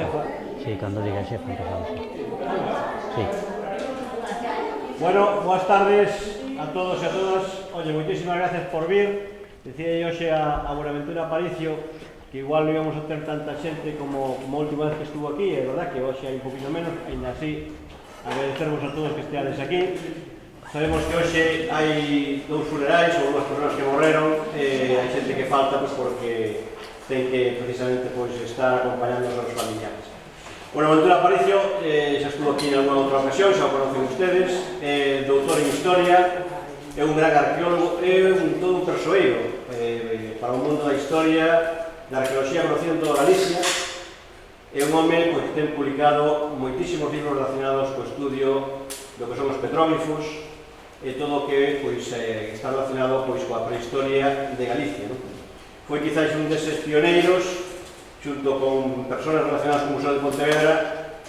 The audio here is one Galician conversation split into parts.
xefa. Sí, cando diga xefa, empezamos. Sí. Bueno, boas tardes a todos e a todas. Oye, moitísimas gracias por vir. Decía hoxe a Buenaventura Aparicio que igual non íbamos a ter tanta xente como a última vez que estuvo aquí. É verdad que hoxe hai un poquinho menos, ainda así agradecervos a todos que esteades aquí. Sabemos que hoxe hai dous funerais ou dúas persoas que morreron, hai xente que falta porque ten que precisamente estar acompañando os seus familiares. Buenaventura Aparicio xa estuvo aquí en alguna outra ocasión, xa o conocen ustedes, doutor en Historia, é un gran arqueólogo, é todo un persoeiro para o mundo da historia, da arqueoloxía conocido en toda Galicia. É un home que ten publicado moitísimos libros relacionados co estudio do que son os petróglifos e todo o que está relacionado coa prehistoria de Galicia. Foi quizás un deses pioneiros, xunto con persoas relacionadas con o Museo de Pontevedra,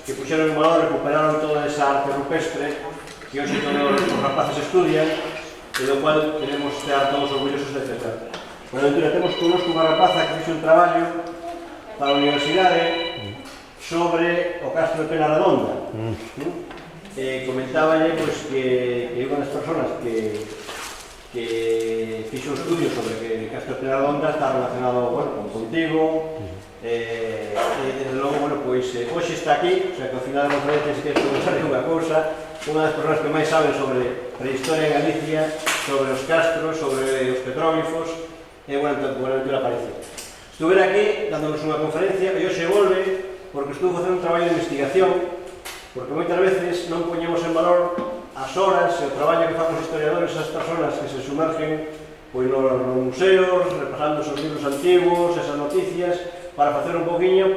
que puxeron en valor, recuperaron toda esa arte rupestre que hoxe todos os rapaces estudian e do cual queremos estar todos orgullosos de defender. Buenaventura, temos connosco unha rapaza que fixe un traballo para a universidade sobre o Castro de Peñarredonda. Comentáballe que unha das persoas que fixo un estudio sobre que Castro de Peñarredonda está relacionado contigo, e desde logo, hoxe está aquí, o sea que ao final da conferencia se queres preguntar unha cousa, unha das persoas que máis saben sobre prehistoria en Galicia, sobre os castros, sobre os petróglifos, e Buenaventura Aparicio. Estuve aquí dándonos unha conferencia e hoxe volve porque estuvo facendo un traballo de investigación, porque moitas veces non poñemos en valor as horas e o traballo que fan os historiadores, as persoas que se sumergen nos museos, repasando os libros antigos, esas noticias, para facer un poquinho,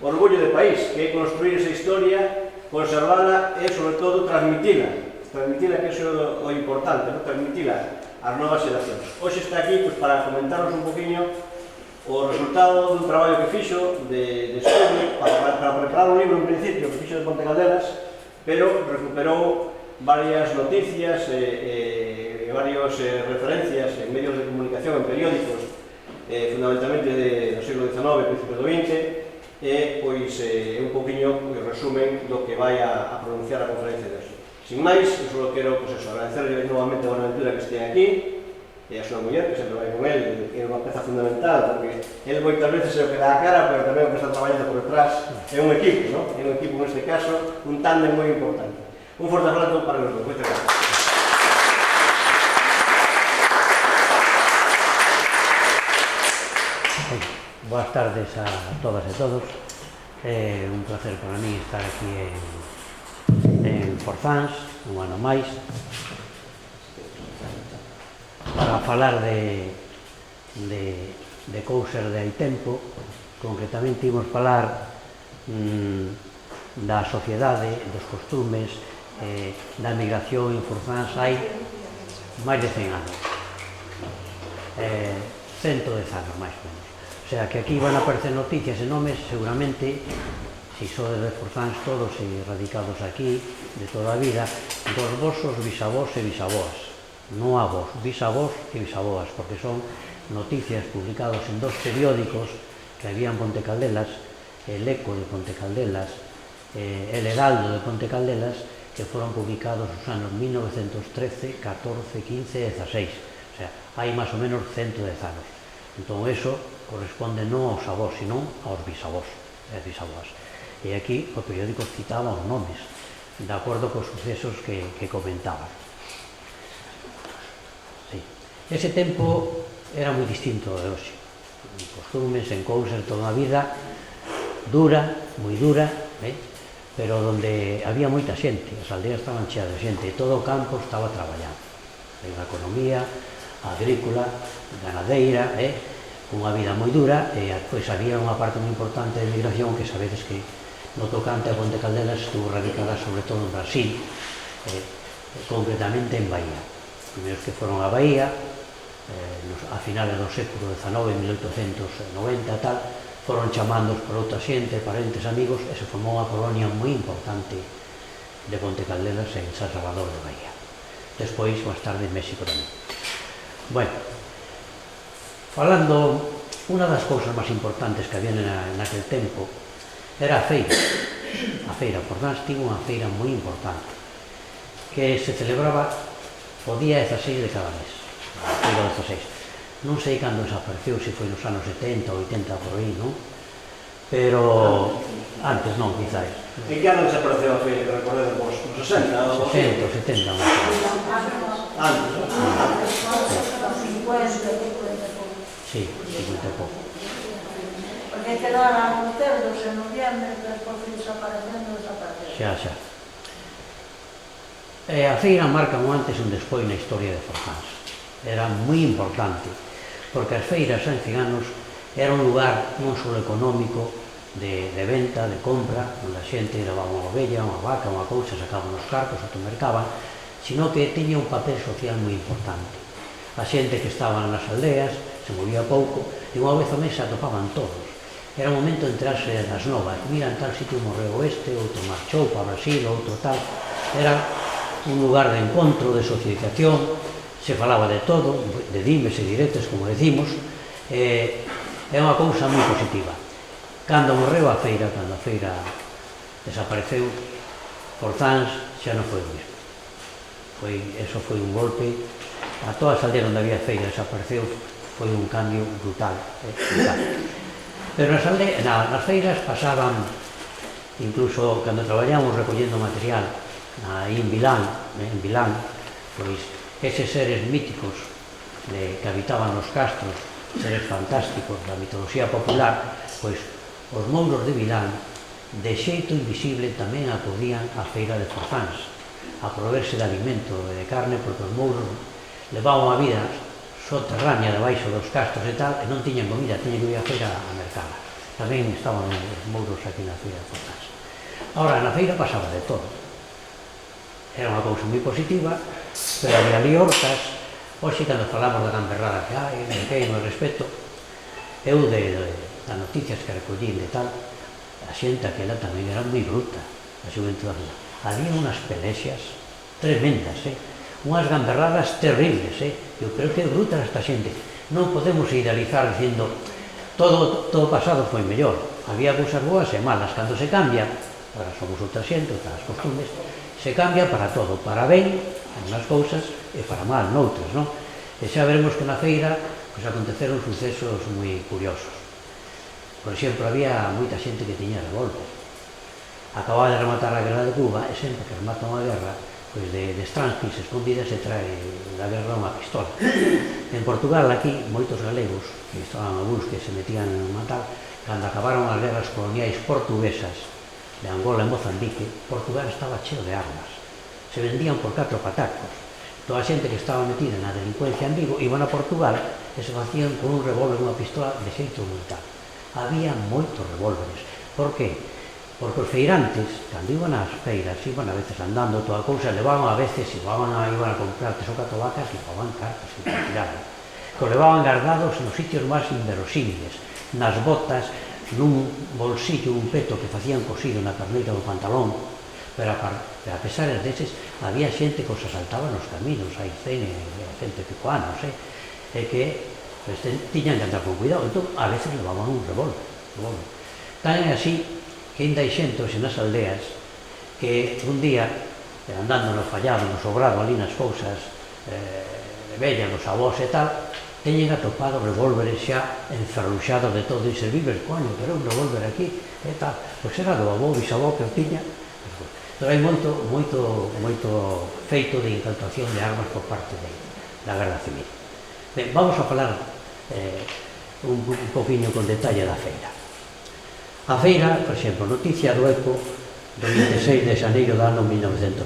orgullo de país, que é construir esa historia, conservala e, sobre todo, transmitila, que é o importante, transmitila ás novas xeracións. Hoxe está aquí para comentarnos un poquinho o resultado dun traballo que fixo de estudio para preparar un libro en principio que fixo de Ponte Caldelas, pero recuperou varias noticias e varias referencias en medios de comunicación, en periódicos, fundamentalmente do siglo XIX, principios do XX, e un poquinho resumen do que vai a pronunciar a conferencia de hoxe. Sin máis, eu só quero agradecerle novamente a Buenaventura que este aquí, e a súa muller, que sempre vai con ele, que é unha peza fundamental, porque ele moitas veces é o que dá a cara, pero tamén o que está traballando por detrás é un equipo, non? É un equipo neste caso, un tándem moi importante. Un forte abrazo para os dos. Moitas gracias. Boas tardes a todas e todos. É un placer para mí estar aquí en Forzans, un ano máis, para falar de cousas de hai tempo. Concretamente imos falar da sociedade, dos costumes, da migración en Forzans hai máis de 100 anos. 110 anos, máis ou menos. O sea, que aquí van a aparecer noticias e nomes, seguramente, si sodes de Forzans todos e radicados aquí, de toda a vida, dos vosos bisavós e bisavoas. Non avós, bisavós e bisaboas, porque son noticias publicados en dos periódicos que había en Ponte Caldelas, el Eco de Ponte Caldelas, el Heraldo de Ponte Caldelas, que foron publicados nos anos 1913, 14, 15 e 16. O sea, hai máis ou menos 110 anos. Entón, eso corresponde non aos avós, sino aos bisavós e bisaboas. E aquí o periódico citaba os nomes, de acordo cos sucesos que comentaban. Sí. Ese tempo era moi distinto de hoxe. En costumes, en cousas, toda a vida dura, moi dura, pero onde había moita xente, as aldeas estaban cheas de xente, e todo o campo estaba traballando. A economía agrícola, ganadeira, unha vida moi dura, e pois había unha parte moi importante de migración que sabedes que no tocante a Ponte Caldelas estuvo radicada sobre todo en Brasil, concretamente en Bahía. Os primeiros que foron a Bahía, a finales do século XIX, 1890 e tal, foron chamandos por outra xente, parentes, amigos, e se formou unha colonia moi importante de Ponte Caldelas en San Salvador de Bahía. Despois, máis tarde, en México tamén. Bueno, falando, unha das cousas máis importantes que había naquel tempo era a feira. A feira Forzans tivo unha feira moi importante que se celebraba o día 16 de cada mes, a feira 16. Non sei cando desapareceu, se foi nos anos 70 ou 80 por aí, non? Pero antes non, quizás. En que ano desapareceu a feira, que recordemos vos? Nos 60? 60 ou 70, non sei. Antes, non? Sí, 50 e pouco. Porque quedaran os cerdos en noviembre, despois desaparecendo. Xa. A feira marca un antes e un despois na historia de Forzans. Era moi importante, porque as feiras en 100 anos era un lugar non só económico, de venta, de compra, onde a xente levaba unha ovella, unha vaca, unha cousa, sacaban os cartos, automercaban, sino que tiña un papel social moi importante. A xente que estaba nas aldeas se movía pouco e unha vez ao mes se atopaban todos. Era un momento de enterarse das novas. Mira, en tal sitio morreu este, outro marchou para Brasil, outro tal. Era un lugar de encontro, de socialización, se falaba de todo, de dimes e diretes, como decimos. É unha cousa moi positiva. Cando morreu a feira, cando a feira desapareceu, Forzans xa non foi o mismo. Eso foi un golpe. A toda a aldea onde había feira desapareceu, foi un cambio brutal. Pero nas feiras pasaban, incluso cando traballamos recollendo material aí en Vilán, pois eses seres míticos que habitaban nos castros, seres fantásticos da mitoloxía popular, pois os mouros de Vilán, de xeito invisible, tamén acudían á feira de Forzans, a proverse de alimento e de carne, porque os mouros levaban a vida soterránea debaixo dos castros e tal, e non tiñan comida, tiñan que ir á feira a mercala. Tamén estaban os mouros aquí na feira de Forzans. Ahora, na feira pasaba de todo. Era unha cousa moi positiva, pero había ali hortas. Hoxe, cando falamos da gamberrada que hai, no respeto, eu das noticias que recollín de tal, a xente aquela tamén era moi bruta, a xuventude. Había unhas pelexas tremendas, unhas gamberradas terribles, pero que bruta esta xente. Non podemos idealizar dicindo todo pasado foi mellor. Había cousas boas e malas. Cando se cambia, agora somos outra xente, outras costumes, se cambia para todo, para ben en unhas cousas e para mal noutras, non? E xa veremos que na feira aconteceron sucesos moi curiosos. Por exemplo, había moita xente que tiña revólver. Acababa de rematar a guerra de Cuba e sempre que remata unha guerra, pois de estranquis escondidas se trae da guerra unha pistola. En Portugal, aquí, moitos galegos, que estaban algúns que se metían en matar, cando acabaron as guerras coloniais portuguesas de Angola e Mozambique, Portugal estaba cheo de armas. Se vendían por 4 patacos. Toda a xente que estaba metida na delincuencia en Vigo iban a Portugal e se facían con un revólver e unha pistola de xeito brutal. Había moitos revólveres. Por que? Porque os feirantes, cando iban ás feiras, iban a veces andando toda a cousa, levaban a veces, iban a comprar 3 ou 4 vacas, levaban cartas e tiraban. Que o levaban guardados nos sitios máis inverosímiles, nas botas, nun bolsillo, un peto que facían cosido na carneira do pantalón. Pero a pesar deses, había xente que os asaltaba nos caminos, hai 100 e 100 anos, e que tiñan que andar con cuidado. Entón, a veces levaban un revólver. Tan é así que ainda hai xente nas aldeas que un día, andando no fallado, no sobrado, ali nas cousas de vellas, nos avós e tal, teñen atopado revólveres xa enferruxados de todo, e se vives, coño, pero un revólver aquí, e tal. Pois era do avó, bisavó que o tiña. Pero hai moito feito de incautación de armas por parte da Guerra Civil. Ben, vamos a falar un poquinho con detalle da feira. A feira, por exemplo, noticia do Eco do 26 de xaneiro do ano 1913.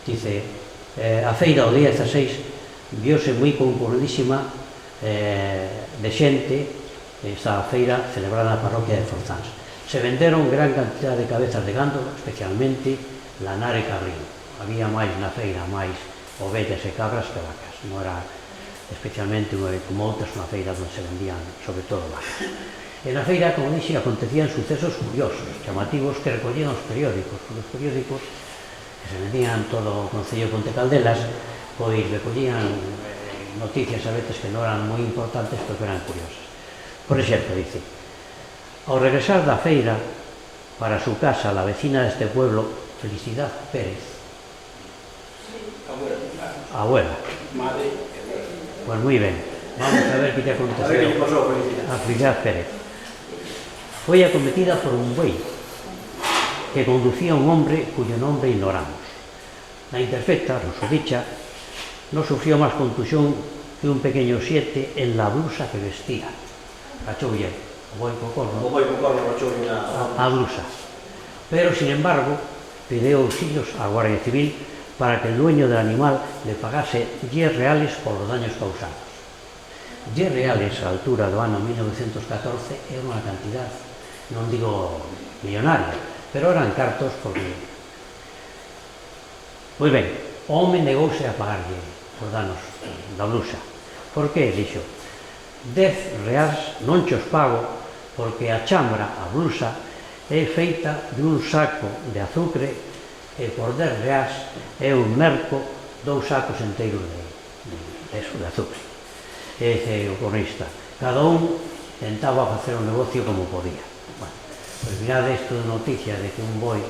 Dice, a feira o día 16 viose moi concurridísima de xente. Esta feira celebrada na parroquia de Forzans. Se venderon gran cantidad de cabezas de gando, especialmente lanar e cabrín. Había máis na feira, máis ovellas e cabras que vacas. Non era especialmente como outras unha feira onde se vendían sobre todo vacas. E na feira, como dixe, acontecían sucesos curiosos, chamativos, que recollían os periódicos. Os periódicos que se vendían todo o Concello de Ponte Caldelas, pois recollían noticias a veces que non eran moi importantes, pero que eran curiosas. Por exemplo, dice, Ao regresar da feira para su casa, la vecina de este pueblo, Felicidad Pérez, abuela, pues muy bien, vamos a ver qué te A ver que aconteció lle pasou, Felicidad. a Felicidad Pérez. Foi acometida por un buey que conducía un hombre cuyo nombre ignoramos. La imperfecta, Rosodicha, no sufrió más contusión que un pequeño siete en la blusa que vestía. Cachoulle, o boi co corno, O boi co corno rachou a blusa. Pero, sin embargo, pidió auxilios a Guardia Civil para que el dueño del animal le pagase 10 reales por los daños causados. 10 reales a altura do ano 1914 era unha cantidad, non digo millonaria, pero eran cartos porque... Moi ben, o home negouse a pagarlle os danos da blusa. Por que? Dixo, 10 reais non chos pago porque a chambra, a blusa, é feita de un saco de azucre e por 10 reais eu merco 2 sacos enteiros de azucre. E dice o cronista, cada un tentaba facer o negocio como podía. Bueno, pues mirad isto de noticias de que un boi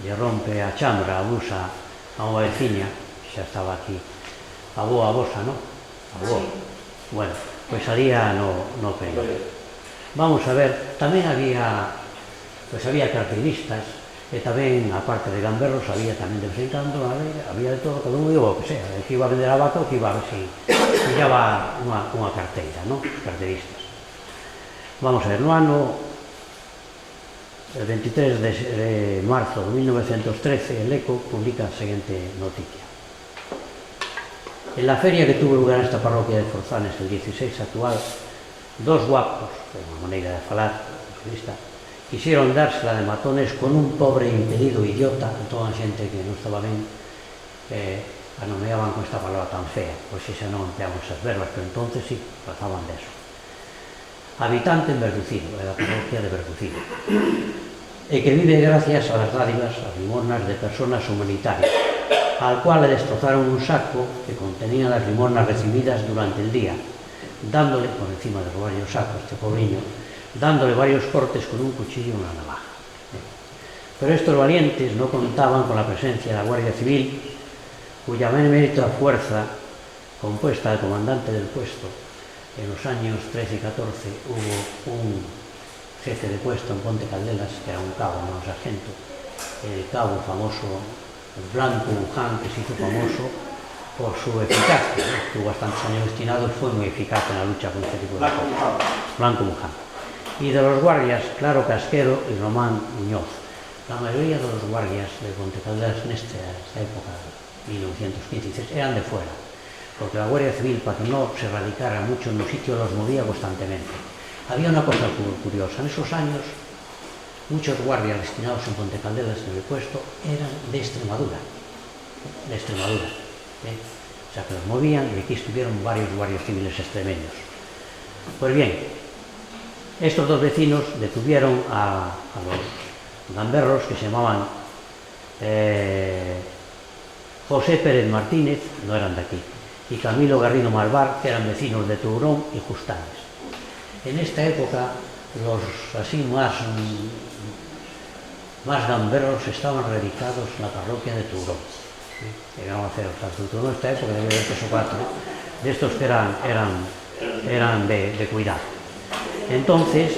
lle rompe a chambra, a blusa a unha veciña, xa estaba aquí, a boa vosa, non? A boa. Bueno, pois salía no periódico. Vamos a ver, tamén había cartelistas e tamén, aparte de gamberros, había tamén de vez en cando, había de todo, cada un digo o que sea, el que iba a vender a vaca o que iba a ver si pillaba unha carteira, non? Os carteristas. Vamos a ver, no ano el 23 de marzo de 1913, el ECO publica a seguinte noticia. En la feria que tuvo lugar en esta parroquia de Forzanes el 16 actual, dos guapos, de unha maneira de falar, quisieron dársela de matones con un pobre impedido idiota, toda a xente que non estaba ben, a nomeaban con esta palabra tan fea, pois xa non empleamos esas verbas, pero entonces sí, pasaban de eso. Habitante en Verducido, de la parroquia de Verducido, e que vive gracias a las dádivas, a limosnas de personas humanitarias, al cual le destrozaron un saco que contenía las limosnas recibidas durante el día, dándole, por encima de robarle un saco a este pobriño, dándole varios cortes con un cuchillo y una navaja. Pero estos valientes no contaban con la presencia de la Guardia Civil, cuya benemérita fuerza, compuesta del comandante del puesto, en los años 13 y 14 hubo un jefe de puesto en Ponte Caldelas, que era un cabo, no un sargento, el cabo famoso, el Blanco Luján, que se hizo famoso por su eficacia, ¿no? Estuvo bastantes años destinado y fue muy eficaz en la lucha contra este tipo de cosas. Blanco Luján. Y de los guardias, Claro Casquero y Román Muñoz. La mayoría de los guardias de Ponte Caldelas en esta época, 1915, eran de fuera, porque la Guardia Civil, para que no se radicara mucho en un sitio, los movía constantemente. Había una cosa curiosa, en esos años muchos guardias destinados en Ponte Caldelas en el puesto eran de Extremadura, o sea que los movían y aquí estuvieron varios guardias civiles extremeños. Pues bien, estos dos vecinos detuvieron a los gamberros que se llamaban José Pérez Martínez, no eran de aquí, y Camilo Garrido Malvar, que eran vecinos de Tourón y Justanes. En esta época, los así más gamberros estaban radicados en la parroquia de Tourón. Llegamos a hacer el Tourón en esta época, debe haber 3 o 4, de estos que eran de cuidado. Entonces,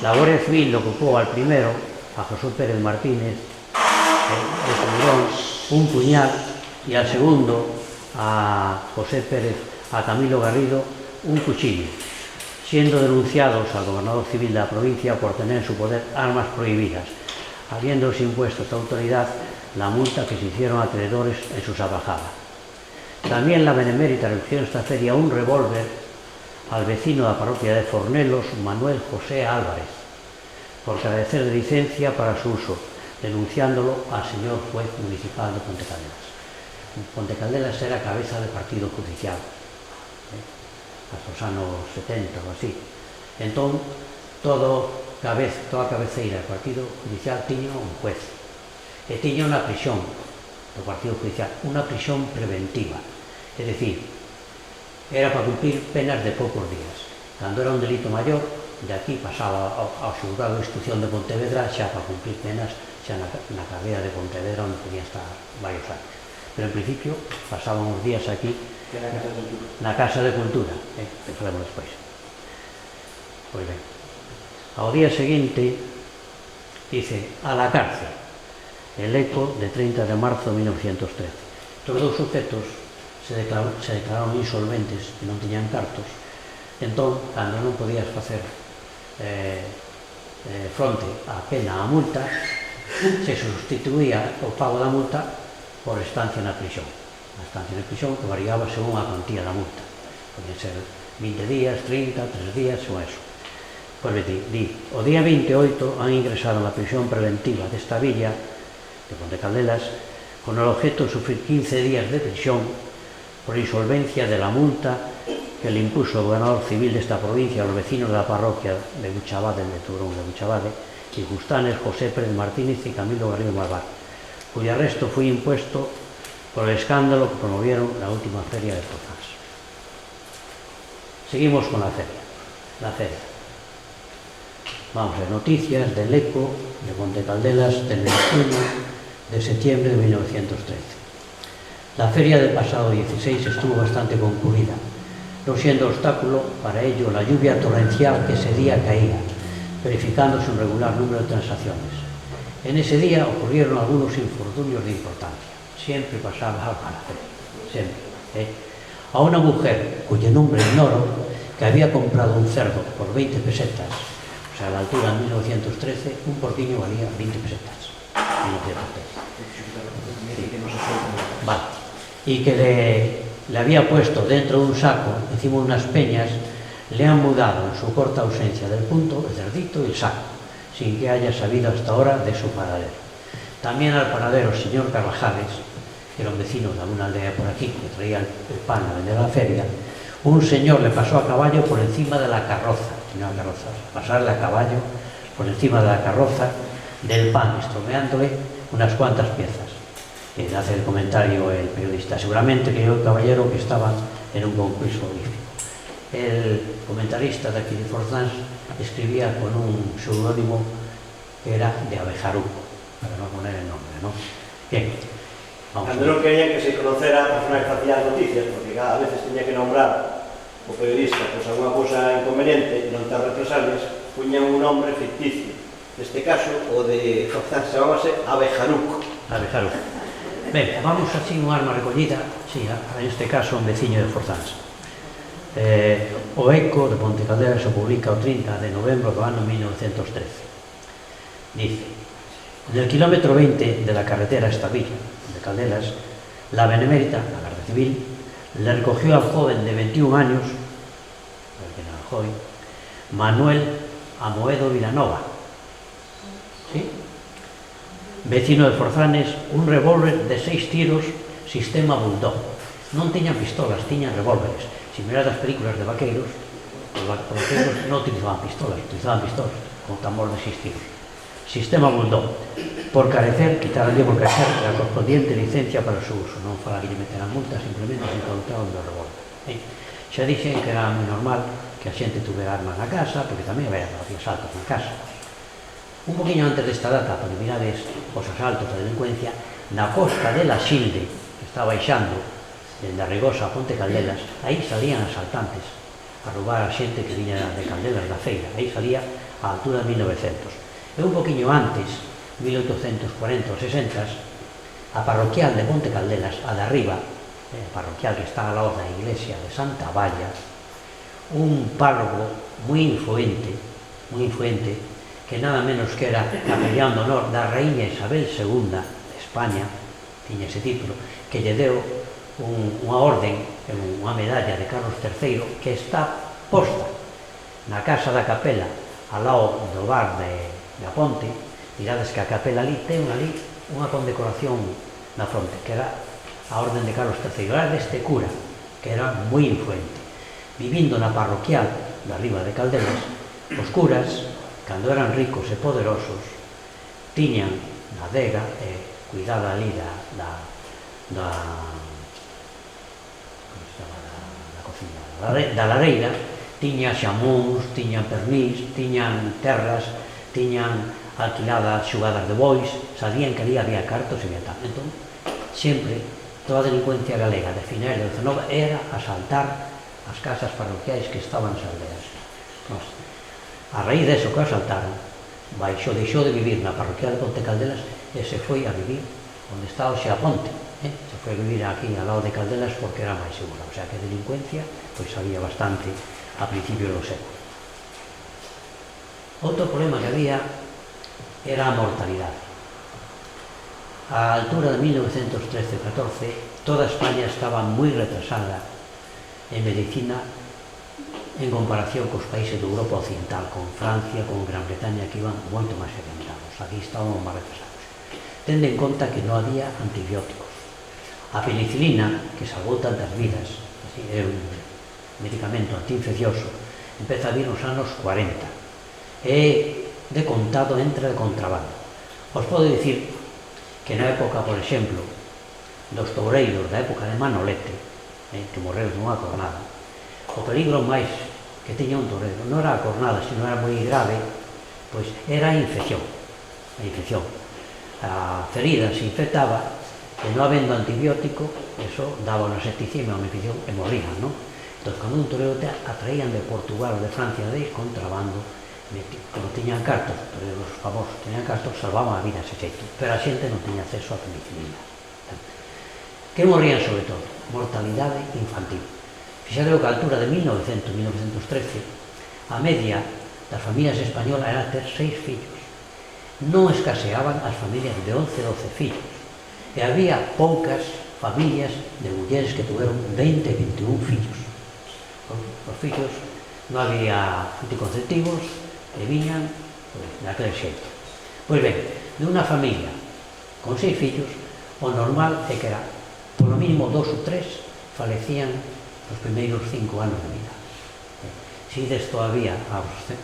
la Guardia Civil lo ocupó al primero, a José Pérez Martínez, de Tourón, un puñal, y al segundo, a José Pérez, a Camilo Garrido, un cuchillo, siendo denunciados al gobernador civil de la provincia por tener en su poder armas prohibidas, habiéndose impuesto esta autoridad la multa que se hicieron acreedores en su salvajada. También la benemérita redujo en esta feria un revólver al vecino de la parroquia de Fornelos, Manuel José Álvarez, por carecer de licencia para su uso, denunciándolo al señor juez municipal de Ponte Caldelas. Ponte Caldelas era cabeza de partido judicial, hasta os anos 70 ou así. Entón, toda cabeceira do partido judicial tiña un juez e tiña unha prisión do partido judicial, unha prisión preventiva, é dicir, era para cumplir penas de poucos días. Cando era un delito maior, de aquí pasaba ao xulgado de instrucción de Pontevedra xa para cumplir penas xa na carreira de Pontevedra onde podía estar varios anos. Pero en principio pasaban uns días aquí Que na Casa de Cultura. na Casa de Cultura, que falamos despois. Pois ben, ao día seguinte dice a la cárcel, el eco de 30 de marzo de 1913. Estos dous sujetos se declararon insolventes e non tiñan cartos. Entón, cando non podías facer fronte á pena, á multa, se sustituía o pago da multa por estancia na prisión. A estancia na prisión que variaba según a cuantía da multa. Podían ser 20 días, 30, 3 días ou eso. Pois di, o día 28 han ingresado na prisión preventiva desta villa de Ponte Caldelas con el objeto de sufrir 15 días de prisión por insolvencia de la multa que le impuso el gobernador civil de esta provincia a los vecinos de la parroquia de Buchabade, de Turón de Buchabade, y Justanes, José Pérez Martínez y Camilo Garrido Malvar, cuyo arresto fue impuesto por el escándalo que promovieron la última feria de Forzans. Seguimos con la feria. La feria. Vamos a ver, noticias del eco de Ponte Caldelas del 21 de septiembre de 1913. La feria del pasado 16 estuvo bastante concurrida, no siendo obstáculo para ello la lluvia torrencial que ese día caía, verificándose un regular número de transacciones. En ese día ocurrieron algunos infortunios de importancia. Siempre pasaba algo a la feria, siempre. A una mujer, cuyo nombre ignoro, que había comprado un cerdo por 20 pesetas, o sea, a la altura de 1913, un porquiño valía 20 pesetas. 1913. Vale. Y que le había puesto dentro de un saco, encima de unas peñas, le han mudado en su corta ausencia del punto el cerdito y el saco, sin que haya sabido hasta ahora de su paradero. También al panadero señor Carvajales, que era un vecino de alguna aldea por aquí, que traía el pan a vender a la feria, un señor le pasó a caballo por encima de la carroza, pasarle a caballo por encima de la carroza del pan, estropeándole unas cuantas piezas. Hace el comentario el periodista, seguramente que yo el caballero que estaba en un concurso olímpico. El comentarista de aquí de Forzans escribía con un seudónimo que era de Abejaruco, para no poner el nombre, ¿no? Bien, vamos. Cando non querían que se conocera a persona que facía as noticias, porque cada vez tenía que nombrar o periodista pois alguna cousa inconveniente e non ter represalias, puñan un nombre ficticio. Neste caso, o de Forzans chamábase Abejaruco. Abejaruco. Ben, vamos así un arma recollida, sí, en este caso un veciño de Forzans. O eco de Ponte Caldelas se publica o 30 de novembro do ano 1913. Dice, en el kilómetro 20 de la carretera a esta villa de Caldelas, la Benemérita, la Guardia Civil, le recogió al joven de 21 años, Manuel Amoedo Vilanova, ¿sí?, vecino de Forzanes, un revólver de 6 tiros sistema Bulldog. Non tiñan pistolas, tiñan revólveres. Se miras as películas de vaqueiros, os vaqueiros non utilizaban pistolas con tambor de 6 tiros. Sistema Bulldog. Por carecer, quitaranlle por carecer la correspondiente licencia para o seu uso. Non fala que lle meteran multa, simplemente se incautaron do revólver. Xa dixen que era moi normal que a xente tuvera armas na casa, porque tamén había asaltos na casa. Un poquinho antes desta data, para que mirades os asaltos da delincuencia, na costa de la Xilde, que está baixando dende a Rigosa a Ponte Caldelas, aí salían asaltantes a roubar a xente que viña de Caldelas da feira. Aí salía a altura de 1900. E un poquinho antes, 1840 ou 60, a parroquial de Ponte Caldelas, a de arriba, a parroquial que está ao lado da iglesia de Santa Valla, un párroco moi influente, que nada menos que era capellán de honor da Raíña Isabel II de España, tiña ese título, que lle deu unha orden, unha medalla de Carlos III, que está posta na casa da capela ao lado do bar da Ponte. Mirades que a capela ali ten unha condecoración na fronte, que era a orden de Carlos III. Era deste cura, que era moi influente. Vivindo na parroquial de arriba de Caldelas, os curas, cando eran ricos e poderosos, tiñan na adega cuidada ali da cociña, da lareira, tiña xamóns, tiñan pernís, tiñan terras, tiñan alquiladas xugadas de bois, sabían que ali había cartos e había tal. Entón, sempre, toda a delincuencia galega de finais do 19 era asaltar as casas parroquiais que estaban nas aldeas. Entón, a raíz deso que asaltaron, deixou de vivir na parroquial de Ponte Caldelas e se foi a vivir onde está hoxe a ponte. Se foi a vivir aquí ao lado de Caldelas porque era máis segura. O sea que delincuencia pois había bastante a principios do século. Outro problema que había era a mortalidade. A altura de 1913-14 toda España estaba moi retrasada en medicina en comparación cos países de Europa Occidental, con Francia, con Gran Bretaña, que iban moito máis adelantados. Aquí estábamos máis retrasados. Tende en conta que non había antibióticos. A penicilina, que salvou tantas vidas, é un medicamento antiinfeccioso, empeza a vir nos anos 40. E de contado entra de contrabando. Os podo dicir que na época, por exemplo, dos toureiros da época de Manolete, que morreu nunha cornada, o peligro máis que tiña un toureiro non era a cornada, sino era moi grave, pois era a infección. A ferida se infectaba e non habendo antibiótico, eso daba unha septicemia, unha infección e morrían, non? Entón, cando un toureiro atraían de Portugal ou de Francia de contrabando, como tiñan cartos, os famosos tiñan cartos, salvaban a vida ese xeito, pero a xente non tiña acceso a penicilina. Que morrían sobre todo? Mortalidade infantil. Fixade que a altura de 1900-1913 a media das familias españolas era ter 6 fillos. Non escaseaban as familias de 11-12 fillos. E había poucas familias de mulleres que tuveron 20-21 fillos. Os fillos non había anticonceptivos, e viñan daquele xeito. Pois ben, de unha familia con 6 fillos, o normal é que era, polo mínimo 2 ou 3 falecían nos primeiros 5 anos de vida. Si desto había,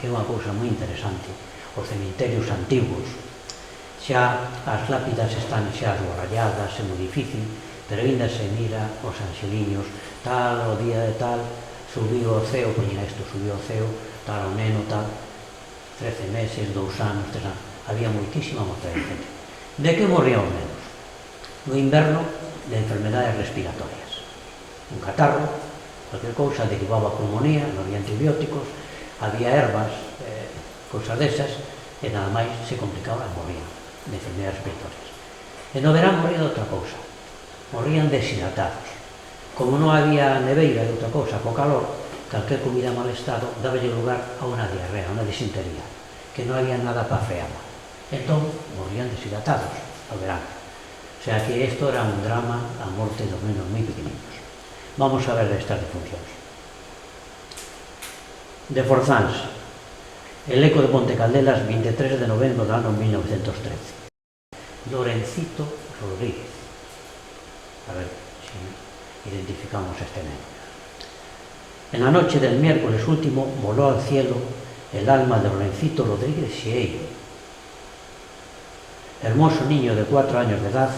que é unha cousa moi interesante, os cemiterios antigos, xa as lápidas están xa esborralladas, é moi difícil, pero ainda se mira os anxeliños, tal, o día de tal, subiu ao ceo, poñía isto, subiu ao ceo, tal, o neno, tal, 13 meses, 2 anos, 3 anos, había moitísima mortalidade. De que morrían os nenos? No inverno, de enfermedades respiratorias. Un catarro, cualquier cousa, derivaba a pulmonía, non había antibióticos, había ervas, cousas desas, e nada máis se complicaba e morrían de enfermedades respiratorias. E no verán morrían de outra cousa, morrían deshidratados. Como non había neveira de outra cousa, co calor, calquer comida en mal estado daballe lugar a unha diarrea, a unha disentería, que non había nada para frearla. Entón, morrían deshidratados ao verano. O sea que isto era un drama, a morte dos nenos moi pequeninos. Vamos a ver destas defuncións. De Forzáns, el eco de Ponte Caldelas, 23 de novembro do ano 1913. Lorencito Rodríguez. A ver se identificamos este neno. En la noche del miércoles último voló al cielo el alma de Lorencito Rodríguez Xieiro, hermoso niño de 4 años de edad,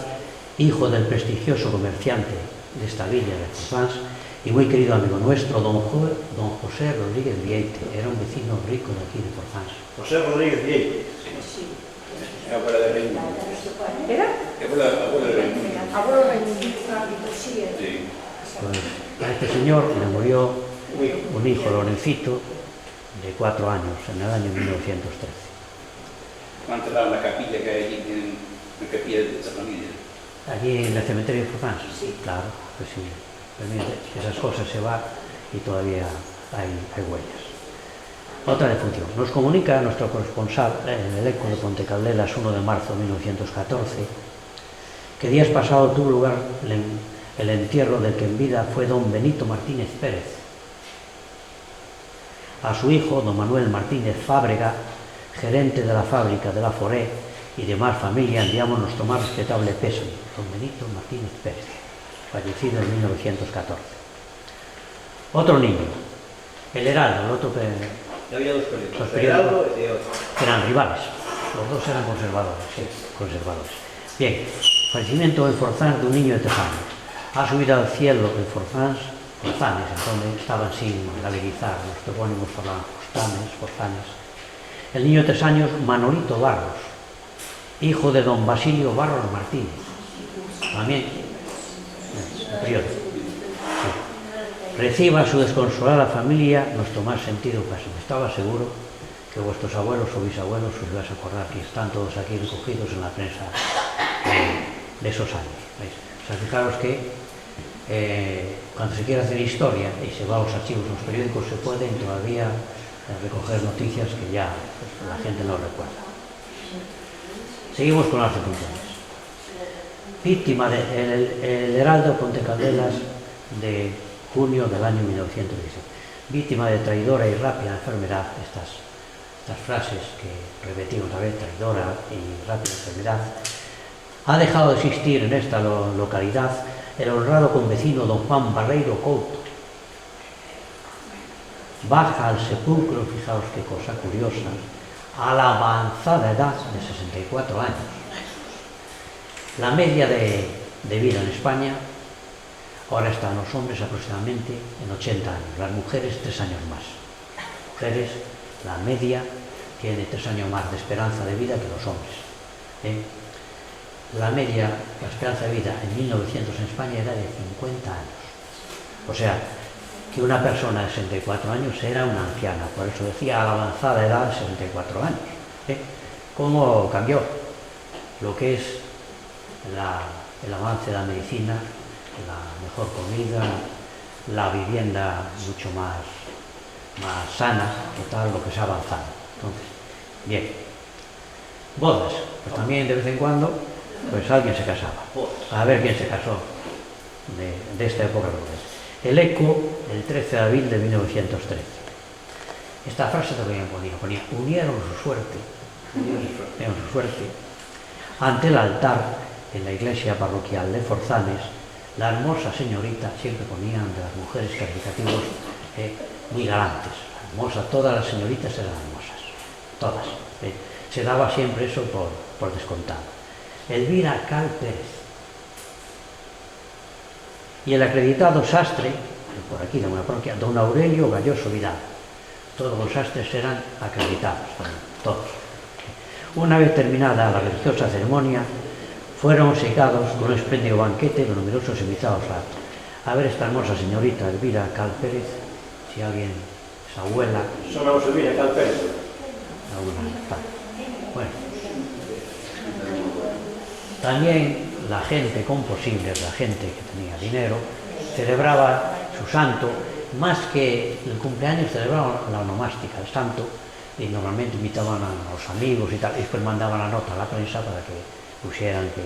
hijo del prestigioso comerciante de esta villa de Forzáns y muy querido amigo nuestro, don José Rodríguez Vieite. Era un vecino rico de aquí de Forzáns. José Rodríguez Vieite. Sí. Abuela de Raimundo. ¿Era? Abuela de Raimundo. Abuelo Raimundo. Sí. Pues a este señor le murió un hijo, Lorencito, de 4 años, en el año 1913. Va a enterrar la capilla que hay allí, en la capilla de esa familia. Allí en el cementerio de Forzáns. Sí. Claro, pues sí. Esas cosas se van y todavía hay huellas. Otra defunción. Nos comunica nuestro corresponsal en el eco de Ponte Caldelas, 1 de marzo de 1914, que días pasados tuvo lugar el entierro del que en vida fue don Benito Martínez Pérez. A su hijo, don Manuel Martínez Fábrega, gerente de la fábrica de la Foré y demás familia, enviamos nuestro más respetable pésame. Don Benito Martínez Pérez, fallecido en 1914. Otro niño, el Heraldo, el otro Había dos periódicos, los Heraldo y otro. eran rivales, los dos eran conservadores, sí, conservadores. Bien, fallecimiento en Forzáns de un niño de 3 años. Ha subido al cielo en Forzáns Forzanes, entonces estaban sin galeguizar, los topónimos falaban Forzanes. El niño de 3 años, Manolito Barros, hijo de don Basilio Barros Martínez, también, periodo. Reciba a su desconsolada familia nuestro más sentido pésame. Estaba seguro que vuestros abuelos o bisabuelos os vais a acordar que están todos aquí recogidos en la prensa de esos años. ¿Veis? O sea, fijaros que cuando se quiere hacer historia y se va a los archivos, los periódicos, se pueden todavía recoger noticias que ya pues, la gente no recuerda. Seguimos con las circunstancias. Víctima del Heraldo Ponte Caldelas de junio del año 1916. Víctima de traidora y rápida enfermedad, estas frases que repetimos otra vez, traidora y rápida enfermedad, ha dejado de existir en esta localidad el honrado convecino don Juan Barreiro Couto. Baja al sepulcro, fijaos qué cosa curiosa, a la avanzada edad de 64 años. La media de vida en España ahora están los hombres aproximadamente en 80 años, las mujeres 3 años más. Mujeres, la media tiene 3 años más de esperanza de vida que los hombres. La media, la esperanza de vida en 1900 en España era de 50 años. O sea, que una persona de 64 años era una anciana, por eso decía a la avanzada edad de 64 años. ¿Cómo cambió lo que es el avance de la medicina, la mejor comida, la vivienda mucho más sana, total, lo que se ha avanzado? Entonces, bien. Bodas, pues también de vez en cuando, pues alguien se casaba. A ver quién se casó de esta época. El Eco, el 13 de abril de 1913. Esta frase también ponía, unieron su suerte, ante el altar en la iglesia parroquial de Forzanes, la hermosa señorita, siempre ponían de las mujeres calificativos muy galantes, hermosa, todas las señoritas eran hermosas, todas. Se daba siempre eso por descontado. Elvira Cal Pérez. Y el acreditado sastre, por aquí de una parroquia, don Aurelio Galloso Vidal. Todos los sastres eran acreditados también, todos. Una vez terminada la religiosa ceremonia, fueron obsequiados con un espléndido banquete de numerosos invitados a ver esta hermosa señorita Elvira Cal Pérez, si alguien, su abuela... Sonamos Elvira Cal Pérez. Bueno. También la gente con posibles, la gente que tenía dinero, celebraba su santo, más que el cumpleaños celebraban la onomástica, el santo, y normalmente invitaban a los amigos y tal, y después mandaban la nota a la prensa para que pusieran que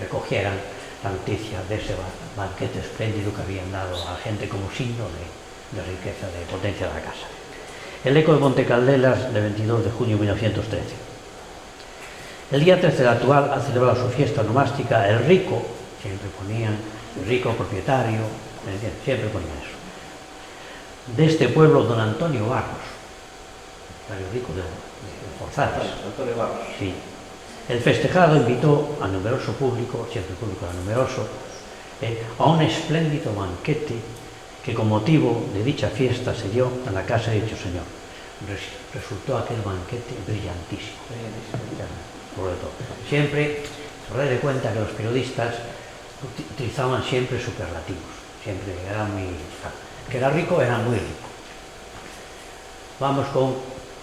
recogieran la noticia de ese banquete espléndido que habían dado a la gente como signo de riqueza, de potencia de la casa. El Eco de Ponte Caldelas, de 22 de junio de 1913. El día 13 del actual ha celebrado su fiesta onomástica el rico, siempre ponían el rico propietario, siempre ponían eso, de este pueblo, don Antonio Barros, el rico de Forzanes. Antonio Barros. Sí. El festejado invitó a numeroso público, siempre el público era numeroso, a un espléndido banquete que con motivo de dicha fiesta se dio en la casa de dicho señor. Resultó aquel banquete brillantísimo. Por todo. Siempre se de cuenta que los periodistas utilizaban siempre superlativos, siempre era muy... que era rico, era muy rico. Vamos con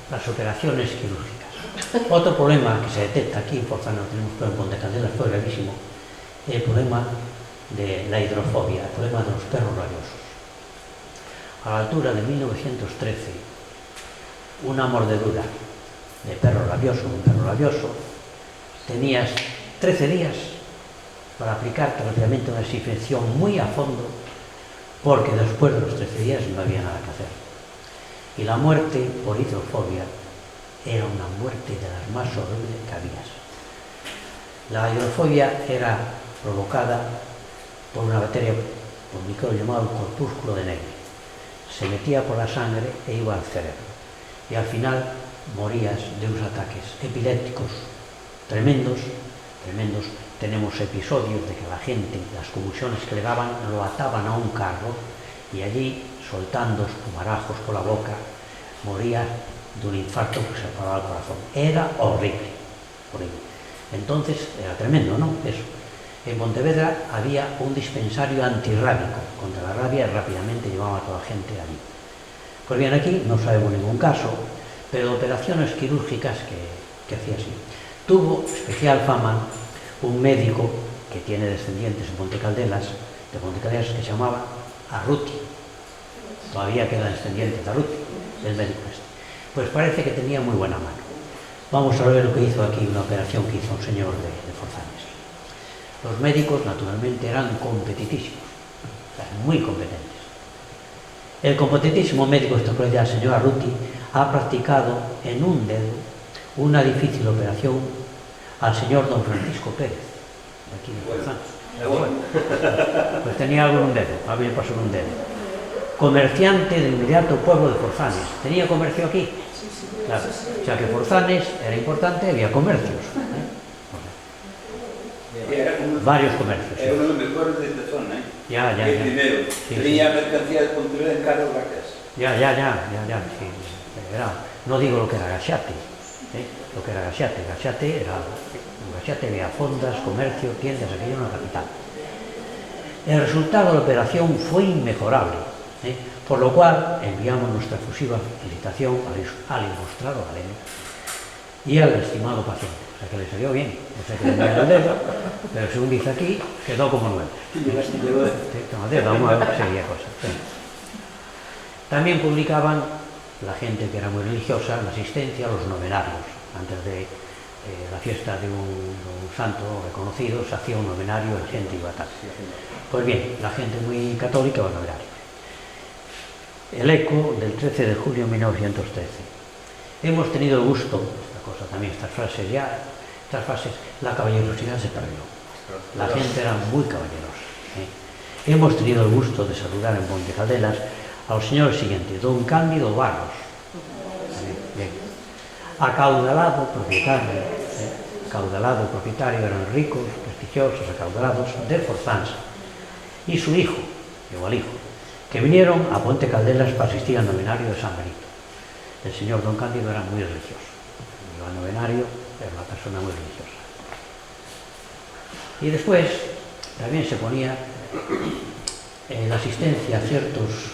las operaciones quirúrgicas. Otro problema que se detecta aquí en Forzanes, tenemos en Ponte Caldelas, fue gravísimo, el problema de la hidrofobia, el problema de los perros rabiosos. A la altura de 1913, una mordedura de perro rabioso, un perro rabioso, tenías 13 días para aplicarte rápidamente una desinfección muy a fondo, porque después de los 13 días no había nada que hacer. Y la muerte por hidrofobia era una muerte de las más horribles que había. La hidrofobia era provocada por una bacteria, por un microbio llamado corpúsculo de Negri. Se metía por la sangre e iba al cerebro. Y al final morías de unos ataques epilépticos tremendos tremendos. Tenemos episodios de que la gente, las convulsiones que le daban, lo ataban a un carro y allí, soltando espumarajos por la boca, moría de un infarto que se le paraba el corazón. Era horrible, horrible. Entonces, era tremendo, ¿no? Eso. En Pontevedra había un dispensario antirrábico contra la rabia y rápidamente llevaba a toda la gente allí. Pues bien, aquí no sabemos ningún caso, pero de operaciones quirúrgicas que hacía así. Tuvo especial fama un médico que tiene descendientes en Ponte Caldelas, que se llamaba Arruti. Todavía queda descendiente de Arruti, del médico este. Pues parece que tenía muy buena mano. Vamos a ver lo que hizo aquí, una operación que hizo un señor de Forzanes. Los médicos, naturalmente, eran competitísimos, o sea, muy competentes. El competentísimo médico el señor Arruti ha practicado en un dedo una difícil operación al señor don Francisco Pérez, de aquí de Forzanes. Pues tenía algo en un dedo, a mí me pasó en un dedo. Comerciante del inmediato pueblo de Forzanes. ¿Tenía comercio aquí? Claro. O sea que Forzanes era importante, había comercios. Varios comercios. Era uno de los mejores de esta zona, ¿eh? Ya. El primero. Tenía mercancía de Pontevedra en carros vacas. Ya. Sí. No digo lo que era Gaxate, lo que era Gaxate. Gaxate había fondas, comercio, tiendas, aquello en la capital. El resultado de la operación fue inmejorable, por lo cual enviamos nuestra efusiva felicitación al ilustrado galeno y al estimado paciente. O sea que le salió bien, no sé qué le enviaron el dedo, pero según dice aquí, quedó como nuevo. Sería cosa. También publicaban la gente que era muy religiosa la asistencia a los novenarios. Antes de la fiesta de un santo reconocido se hacía un novenario, la gente iba a tal. Pues bien, la gente muy católica va a novenario. El eco del 13 de julio de 1913. Hemos tenido el gusto, estas frases, la caballerosidad se perdió. La gente era muy caballerosa. Hemos tenido el gusto de saludar en Ponte Caldelas a los señores siguientes: don Cándido Barros, bien. Acaudalado propietario, eran ricos, prestigiosos, acaudalados, de Forzans, y su hijo, igual hijo, que vinieron a Ponte Caldelas para asistir al novenario de San Benito. El señor don Cándido era muy religioso. Al novenario era una persona muy religiosa. Y después también se ponía la asistencia a ciertos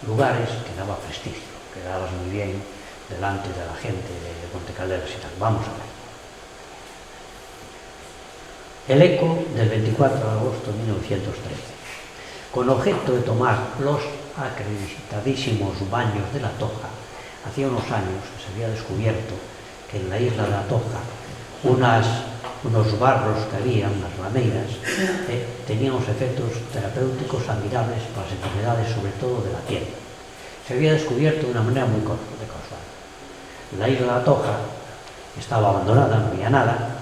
lugares que daba prestigio, quedabas muy bien delante de la gente de Ponte Caldelas y tal. Vamos a ver. El eco del 24 de agosto de 1913. Con objeto de tomar los acreditadísimos baños de la Toja, hacía unos años se había descubierto que en la isla de la Toja unos barros que había, unas rameiras, tenían unos efectos terapéuticos admirables para las enfermedades, sobre todo de la piel. Se había descubierto de una manera muy casual. La isla de la Toja estaba abandonada, no había nada,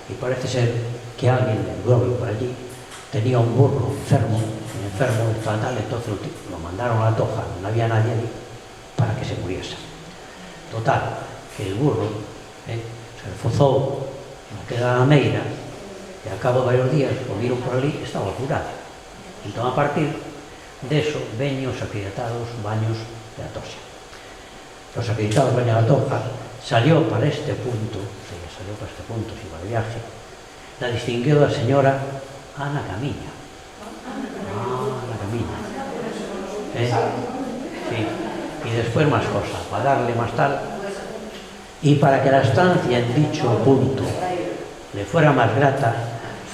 y parece ser que alguien del pueblo por allí tenía un burro enfermo, entonces lo mandaron a la Toja, no había nadie allí, para que se muriese. Total, que el burro se reforzó en la queda de la meira y al cabo de varios días volvieron por allí y estaba curado. Entonces, a partir de eso, veñen os acreditados baños de la Toxa. Los acreditados baños de la Toja salió para este punto, si iba de viaje, la distinguió la señora Ana Camiña. Ana Camiña. Sí. Y después más cosas, para darle más tal. Y para que la estancia en dicho punto le fuera más grata,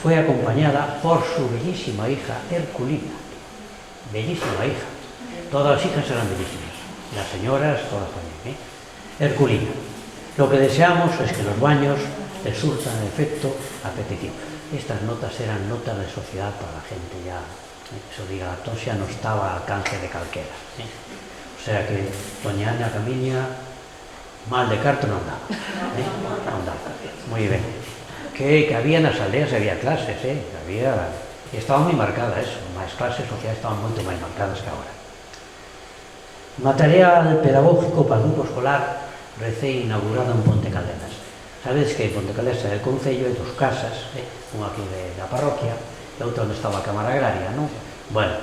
fue acompañada por su bellísima hija Herculina. Bellísima hija. Todas las hijas eran bellísimas. Las señoras, todas también. Herculina. Lo que deseamos es que los baños les surtan efecto apetitivo. Estas notas eran notas de sociedad para la gente ya. Eso diga, la tosia no estaba al alcance de calquera. O sea que doña Ana Camiña mal de carto no andaba. No andaba. Muy bien. Que había en las aldeas, había clases, había... Y estaban muy marcadas eso, las clases sociales estaban moito máis marcadas que agora. Material pedagógico para el grupo escolar recién inaugurado en Ponte Caldelas. Sabedes que en Ponte Caldelas é el concello, hai dos casas, unha aquí da parroquia e outra onde estaba a Cámara Agraria, non? Bueno,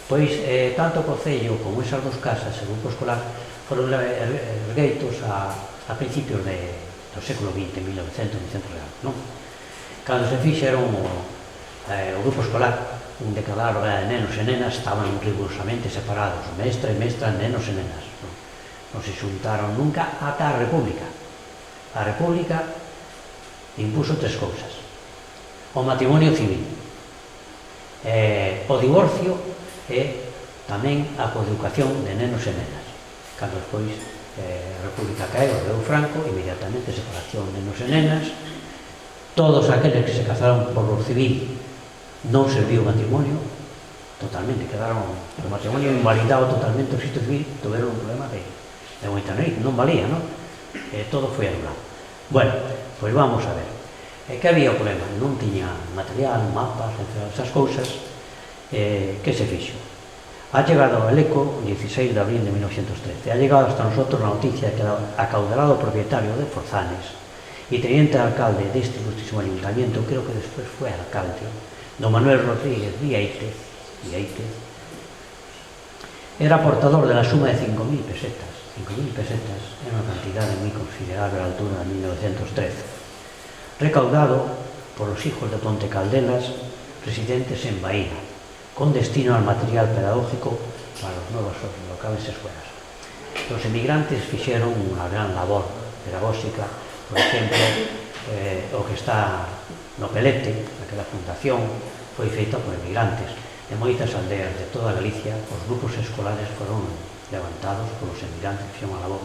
pois tanto o Concello como esas dos casas, o grupo escolar, foron ergueitos a principios do século XX, 1900 real, non? Cando se fixeron o grupo escolar, un de cada árbol de nenos e nenas estaban rigurosamente separados, mestra e mestra, nenos e nenas, non se xuntaron nunca ata a República. A República impuso tres cousas: o matrimonio civil, o divorcio e tamén a coeducación de nenos e nenas. Cando despois a República caeu, deu Franco, inmediatamente separación de nenos e nenas. Todos aqueles que se casaron por lo civil non serviu o matrimonio totalmente, quedaron o matrimonio invalidado totalmente o registro civil, tuveron un problema de moita nariz, non valía, non? Todo foi anulado. Bueno, pois vamos a ver. Que había o problema? Non tiña material, mapas, entre esas cousas. Que se fixo? Ha llegado el eco, 16 de abril de 1913, ha llegado hasta nosotros la noticia de que el acaudalado propietario de Forzanes y teniente alcalde de este ilustrísimo ayuntamiento, creo que después fue alcalde, don Manuel Rodríguez Viéitez, era portador de la suma de 5.000 pesetas. 5.000 pesetas era una cantidad muy considerable a la altura de 1913, recaudado por los hijos de Ponte Caldelas, residentes en Bahía, con destino al material pedagógico para los nuevos locales escuelas. Los emigrantes fixeron unha gran labor pedagóxica, por exemplo, o que está no Pelete, aquela fundación, foi feita por emigrantes. En moitas aldeas de toda Galicia, os grupos escolares foron levantados polos emigrantes que fixeron a labor.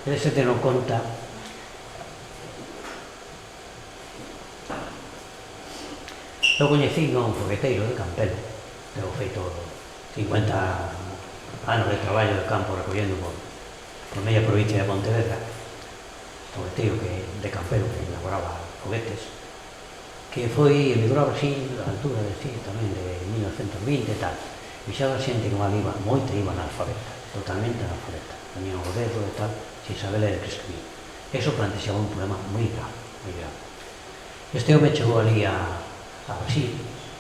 Eles se tenon conta eu coñecín a un fogueteiro de Campelo, tengo feito 50 anos de traballo de campo recollendo por media provincia de Pontevedra, fogueteiro de Campelo que elaboraba foguetes, que foi emigrou a Brasil a altura tamén de 1920 e tal. E xa a xente que mal iba, moita iba analfabeta, totalmente analfabeta, tenían o dedo e tal, sin saber ler e escribir. Eso plantexaba un problema moi grave, moi grave. Este home chegou ali a Brasil,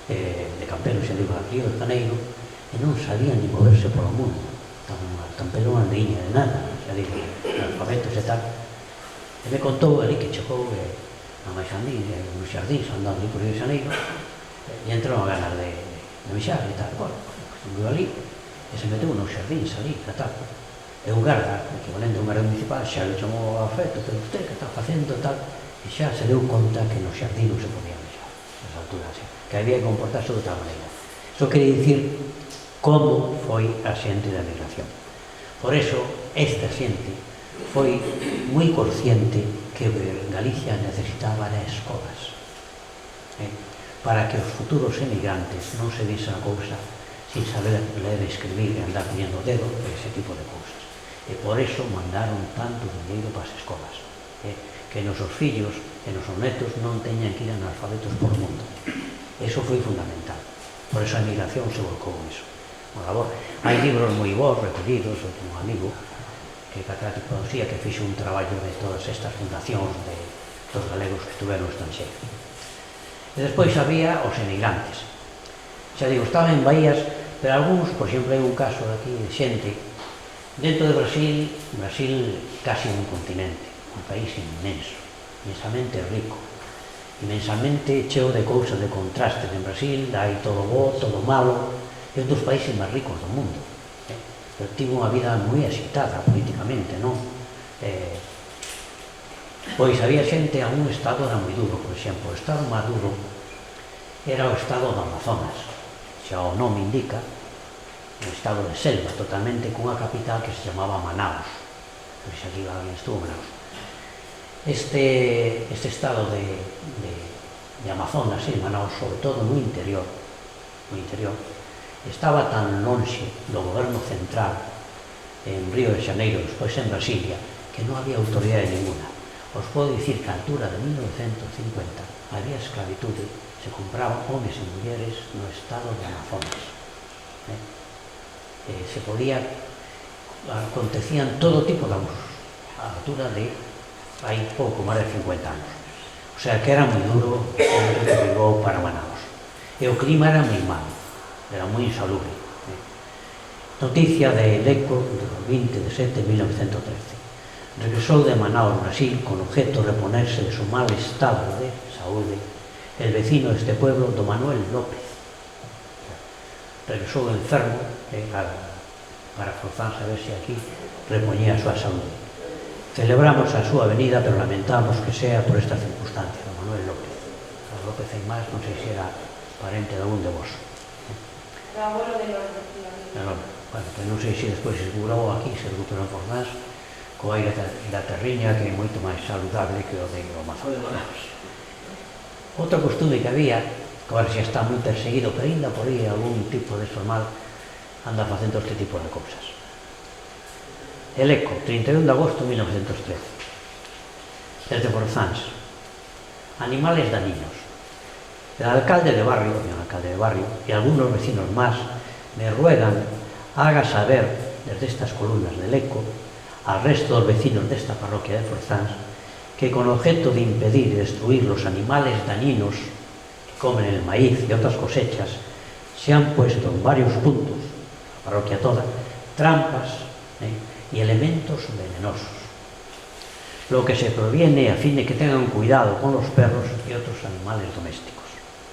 de Campelo, xa digo, a Río de Janeiro, e non sabía ni moverse polo mundo. Campelo non andiña de nada, xa digo, analfabetos e tal. E me contou ali que chegou a Maixandín, nos xardíns, andando ali por Río de Janeiro, e entrou a ganas de mexar e tal. Bueno, subiu ali e se meteu nos xardíns ali, e tal. E un garda, equivalente a un garda municipal, xa le chamou a afecto, pero usted que está facendo tal, e xa se deu conta que nos xardín non se podía mexar, nas alturas, que había que comportarse de outra maneira. Iso quere dicir como foi a xente da migración. Por eso, esta xente foi moi consciente que Galicia necesitaba de escolas, para que os futuros emigrantes non se desen a cousa sin saber ler e escribir e andar poniendo o dedo, ese tipo de cousas. E por eso mandaron tanto dinheiro para as escolas, que nosos fillos e nosos netos non teñan que ir analfabetos por o mundo. Eso foi fundamental. Por eso a emigración se volcou en eso. Hai libros moi bons recollidos, un amigo que é catedrático de Andalucía, que fixo un traballo de todas estas fundacións dos galegos que estuveron no estranxeiro. E despois había os emigrantes. Xa digo, estaban en Bahías, pero algúns, por exemplo, hai un caso aquí de xente dentro de Brasil casi un continente, un país inmenso, inmensamente rico, inmensamente cheo de cousas, de contrastes. En Brasil hai todo bo, todo malo, é un dos países máis ricos do mundo. Pero tivo unha vida moi axitada políticamente, non? Pois había xente, a un estado era moi duro, por exemplo, o estado máis duro era o estado do Amazonas, xa o nome indica, un estado de selva, totalmente, cunha capital que se chamaba Manaus, pois aquí alguén estuvo en Manaus. Este estado de Amazonas, en Manaus, sobre todo no interior, estaba tan lonxe do goberno central en Río de Janeiro, despois en Brasilia, que non había autoridade ninguna. Os podo dicir que a altura de 1950 había esclavitude, se compraban homes e mulleres no estado de Amazonas. Se podía, acontecían todo tipo de abusos, a altura de hai pouco máis de 50 anos. O sea que era moi duro o que chegou para Manaos. E o clima era moi malo, era moi insalubre. Noticia de Leco do 20 de 7 de 1913. Regresou de Manaos, Brasil, con objeto de reponerse de su mal estado de saúde el vecino de este pueblo, don Manuel López. Regresou enfermo para forzarse a ver se aquí repoñía a súa saúde. Celebramos a súa venida, pero lamentamos que sea por esta circunstancia, don Manuel López. A López hai máis, non sei se era parente de algún de vos. Era abuelo de los efectivamente. Bueno, pues non sei se despois se curou aquí, se recuperou por nós, co aire da terriña, que é moito máis saludable que o de Manaos. Outro costume que había, que agora xa está moi perseguido, pero ainda por aí algún tipo de formal anda facendo este tipo de cousas. El Eco, 31 de agosto de 1913. Desde Forzans. Animales dañinos. El alcalde de barrio, y algunos vecinos más me ruegan haga saber desde estas columnas del Eco al resto de los vecinos de esta parroquia de Forzans que con objeto de impedir y destruir los animales dañinos que comen el maíz y otras cosechas se han puesto en varios puntos, la parroquia toda, trampas y elementos venenosos, lo que se proviene a fin de que tengan cuidado con los perros y otros animales domésticos.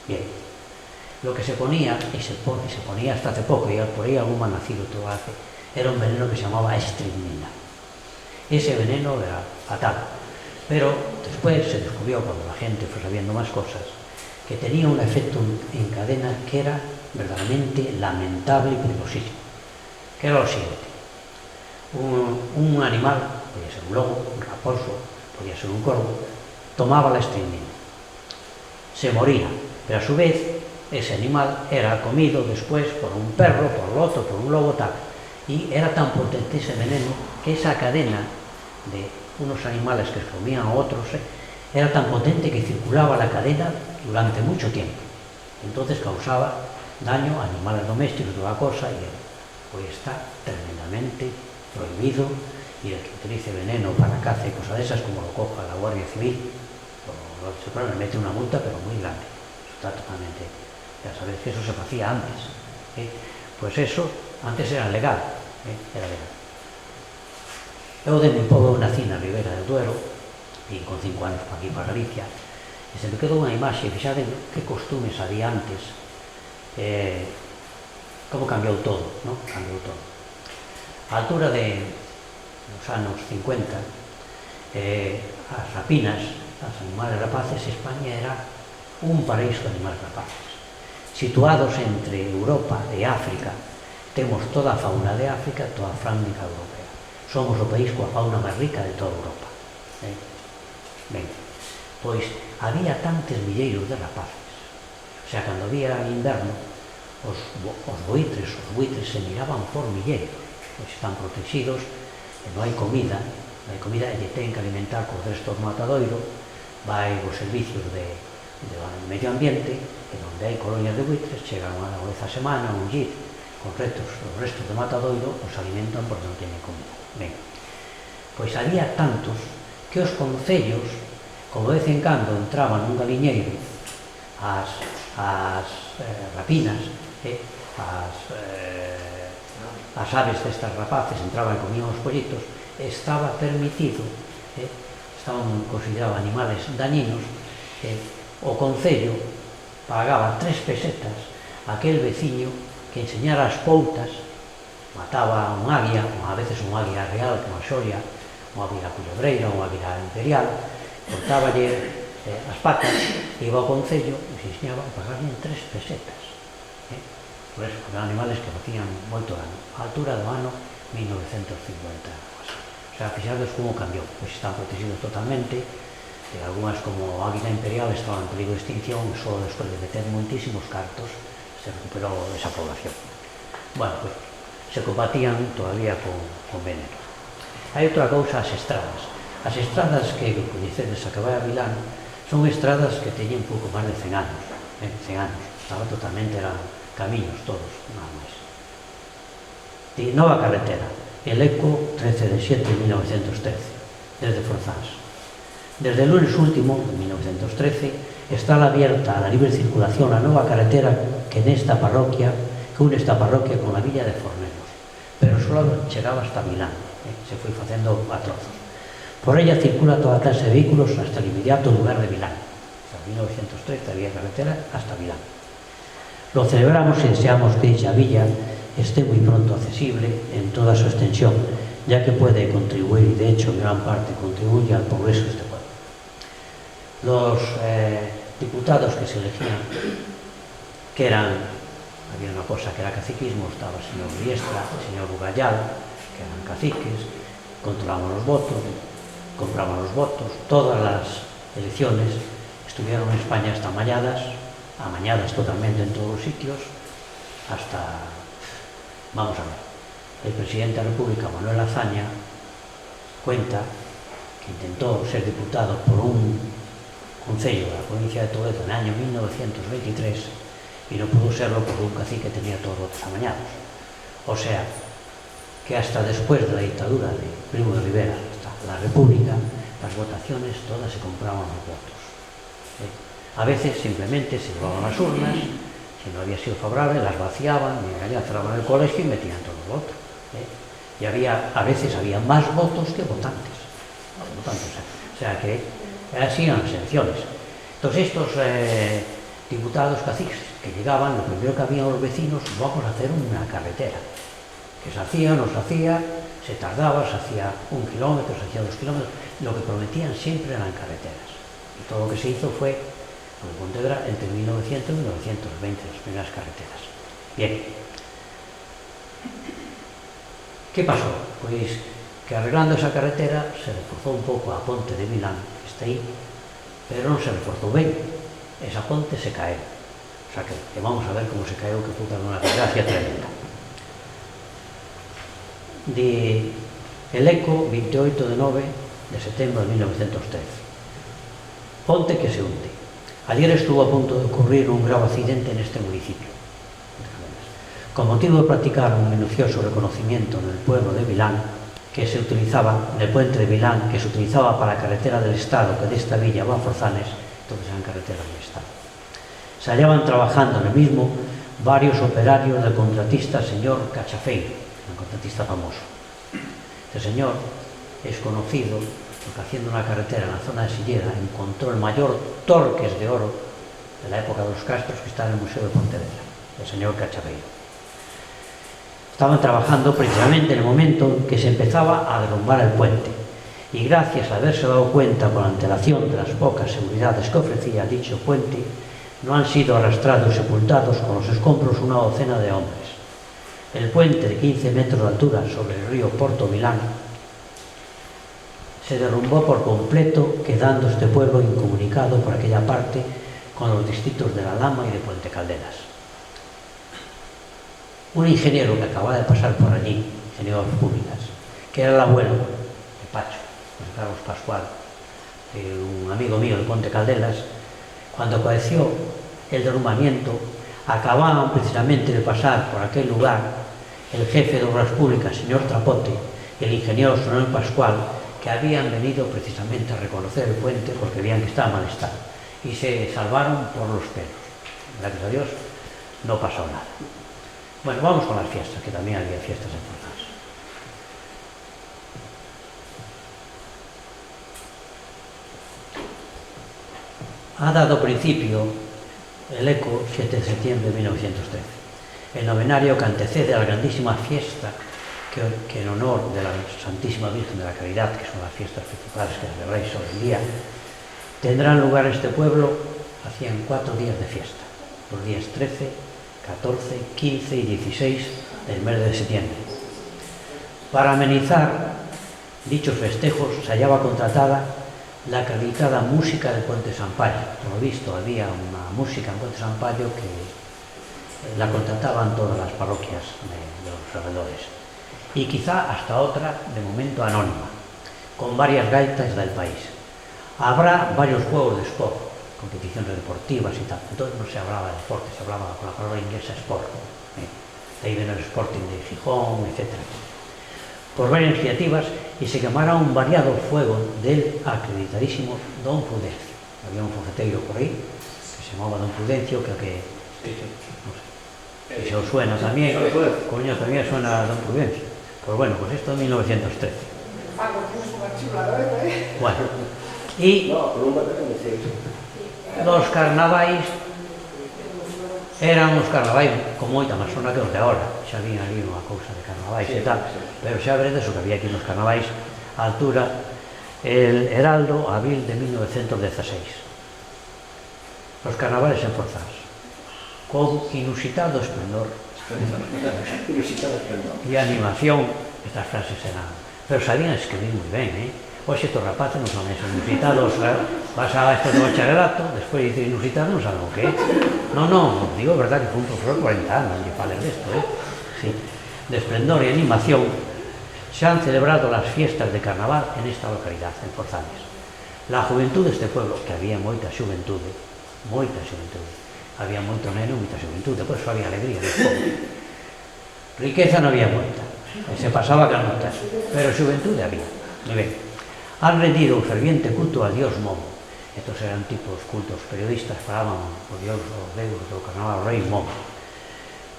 Bien, lo que se ponía, y se ponía hasta hace poco, y por ahí algún malnacido todo hace, era un veneno que se llamaba estrimina. Ese veneno era fatal, pero después se descubrió, cuando la gente fue sabiendo más cosas, que tenía un efecto en cadena que era verdaderamente lamentable y peligrosísimo, que era lo siguiente. Un animal, podía ser un lobo, un raposo, podía ser un corvo, tomaba la estrimina, se moría, pero a su vez ese animal era comido después por un perro, por otro, por un lobo, tal. Y era tan potente ese veneno que esa cadena de unos animales que comían a otros era tan potente que circulaba la cadena durante mucho tiempo. Entonces causaba daño a animales domésticos, toda cosa, y hoy está tremendamente prohibido, y el que utilice veneno para caza y cosas de esas, como lo coja la Guardia Civil, le mete una multa, pero muy grande. Eso está totalmente... Ya sabéis que eso se hacía antes. Pues eso, antes era legal. Era legal. Eu de mi pobo nací na Ribera del Duero, e con 5 anos para aquí, para Galicia, e se me quedou unha imaxe, fixade que costumes había antes, como cambiou todo, non? Cambiou todo. A altura dos anos 50, as rapinas, as animales rapaces, España era un paraíso de animales rapaces. Situados entre Europa e África, temos toda a fauna de África, toda a fauna europea. Somos o país coa fauna máis rica de toda Europa. Ben, pois había tantos milleiros de rapaces. O sea, cando había inverno, os buitres se miraban por milleiros, pois están protegidos, e non hai comida, e lle ten que alimentar cos restos do matadoiro, vai os servicios de medio ambiente, e onde hai colonias de buitres, chegan unha vez a semana, un jeep, con os restos de matadoiro, os alimentan porque non teñen comida. Ben, pois había tantos que os concellos, como de vez en cando entraban nun galiñeiro as rapinas, as aves destas rapaces entraban e comían os pollitos, estaba permitido, estaban considerados animales dañinos, o concello pagaba 3 pesetas a aquel veciño que enseñara as poutas, mataba un águia, a veces un águia real, como a xoria, un águia culebreira, un águia imperial, cortáballe as patas, iba ao concello e se enseñaba a pagarle 3 pesetas. Por eso, eran animales que facían moito dano. A altura do ano 1950. O sea, fixados como cambiou, pois están protegidos totalmente. Algunhas como a águila imperial estaban en peligro de extinción, só despois de meter moitísimos cartos se recuperou esa población. Bueno, pues se combatían todavía con veneno. Hai outra cousa, as estradas. As estradas que coñecedes a que vai a Milán son estradas que teñen pouco máis de 100 anos. 100 anos. Estaba totalmente, eran camiños todos, nada máis. E nova carretera, el Eco 13 de 7 de 1913, desde Forzans. Desde el lunes último, en 1913, está abierta a la libre circulación la nueva carretera que une esta parroquia con la villa de Fornelos, pero solo llegaba hasta Milán, se fue facendo a trozos. Por ella circula toda clase de vehículos hasta el inmediato lugar de Milán. Hasta 1913 había carretera hasta Milán. Lo celebramos y deseamos que dicha villa esté muy pronto accesible en toda su extensión, ya que puede contribuir, y de hecho en gran parte contribuye al progreso de este pueblo. Los diputados que se elegían, que eran, había una cosa que era caciquismo, estaba el señor Riestra, el señor Bugallal, que eran caciques, controlaban los votos, compraban los votos. Todas las elecciones estuvieron en España hasta amañadas totalmente en todos los sitios, hasta, vamos a ver, el presidente de la República, Manuel Azaña, cuenta que intentó ser diputado por un concello de la provincia de Toledo en el año 1923 y no pudo serlo porque un cacique tenía todos los votos amañados. O sea, que hasta después de la dictadura de Primo de Rivera, hasta la República, las votaciones todas se compraban los votos. A veces simplemente se llevaban las urnas, si no había sido favorable, las vaciaban, y allá cerraban el colegio y metían todos los votos. Y a veces había más votos que votantes. O sea que así eran las elecciones. Entonces estos diputados caciques que llegaban, lo primero que habían los vecinos, vamos a hacer una carretera. Que se hacía, no se hacía, se tardaba, se hacía 1 kilómetro, se hacía 2 kilómetros. Lo que prometían siempre eran carreteras. Y todo lo que se hizo fue, en Pontevedra, entre 1900 y 1920, las primeras carreteras. Bien. ¿Qué pasó? Pues que arreglando esa carretera se reforzó un poco a Ponte de Milán, que está aí, pero non se reforzou ben. Esa ponte se caeu. O sea que vamos a ver como se caeu, que puta unha desgracia tremenda. El Eco, 28 de setembro de 1913. Ponte que se hunde. Ayer estuvo a punto de ocurrir un grave accidente en este municipio. Con motivo de practicar un minucioso reconocimiento en el pueblo de Milán, que se utilizaba, en el puente de Milán, que se utilizaba para la carretera del Estado, que de esta villa va a Forzanes, entonces eran carreteras del Estado. Se hallaban trabajando en el mismo varios operarios del contratista señor Cachafeiro, un contratista famoso. Este señor es conocido porque haciendo una carretera en la zona de Silleda encontró el mayor torques de oro de la época de los Castros que está en el Museo de Pontevedra, el señor Cachafeiro. Estaban trabajando precisamente en el momento en que se empezaba a derrumbar el puente y gracias a haberse dado cuenta con antelación de las pocas seguridades que ofrecía dicho puente, no han sido arrastrados y sepultados con los escombros una docena de hombres. El puente de 15 metros de altura sobre el río Porto Milán se derrumbó por completo, quedando este pueblo incomunicado por aquella parte con los distritos de La Lama y de Puente Calderas. Un ingeniero que acababa de pasar por allí, ingeniero de públicas, que era el abuelo de Pacho, José Carlos Pascual, un amigo mío de Puente Calderas, cuando padeció el derrumbamiento, acababan precisamente de pasar por aquel lugar el jefe de obras públicas, señor Trapote, y el ingeniero señor Pascual, que habían venido precisamente a reconocer el puente porque veían que estaba en mal estado, y se salvaron por los pelos. Gracias a Dios no pasó nada. Bueno, vamos con las fiestas, que también había fiestas en Forzans. Ha dado principio el Eco 7 de septiembre de 1913, el novenario que antecede a la grandísima fiesta que en honor de la Santísima Virgen de la Caridad, que son las fiestas principales que celebráis hoy en día, tendrán lugar en este pueblo. Hacían 4 días de fiesta, los días 13, 14, 15 y 16 del mes de septiembre. Para amenizar dichos festejos se hallaba contratada la acreditada música de Puente Sampaio. Por lo visto había una música en Puente Sampaio que la contrataban todas las parroquias de los alrededores. Y quizá hasta otra, de momento anónima, con varias gaitas del país. Habrá varios juegos de sport, competiciones deportivas y tal. Entonces no se hablaba de deporte, se hablaba con la palabra inglesa sport. De ahí viene el Sporting de Gijón, etc. Por varias iniciativas e se quemara un variado fuego del acreditadísimo Don Prudencio. Había un fogueteiro por aí que se chamaba Don Prudencio, que non sei, se os suena tamén, coño, tamén suena Don Prudencio. Pois bueno, pues isto en 1913. Bueno, e los carnavais eran uns carnavais con moita máis zona que os de agora. Xa vin ali unha cousa de carnavais e tal, pero xa veredes o que había aquí nos carnavais a altura el Heraldo, abril de 1916. Los carnavales en Forzás, con inusitado esplendor e animación. Estas frases eran, pero sabían escribir moi ben, Oxe, estos rapaces non son esos inusitados, vas a esto de bacharelato, despois dice inusitado, non saben o que é. Non, digo, verdad, que foi un profesor 40 anos, non lle fales desto, Sí. De esplendor e animación, se han celebrado las fiestas de carnaval en esta localidad, en Forzanes. La juventud deste pueblo, que había moita xuventude, había moito neno e moita xuventude, por eso había alegría no pueblo. Riqueza non había moita, se pasaba canutas, pero xuventude había. Moi ben. Han rendido un ferviente culto a Dios Momo. Estos eran tipos cultos periodistas, falaban o Dios, o Deus do carnaval, o rei Momo.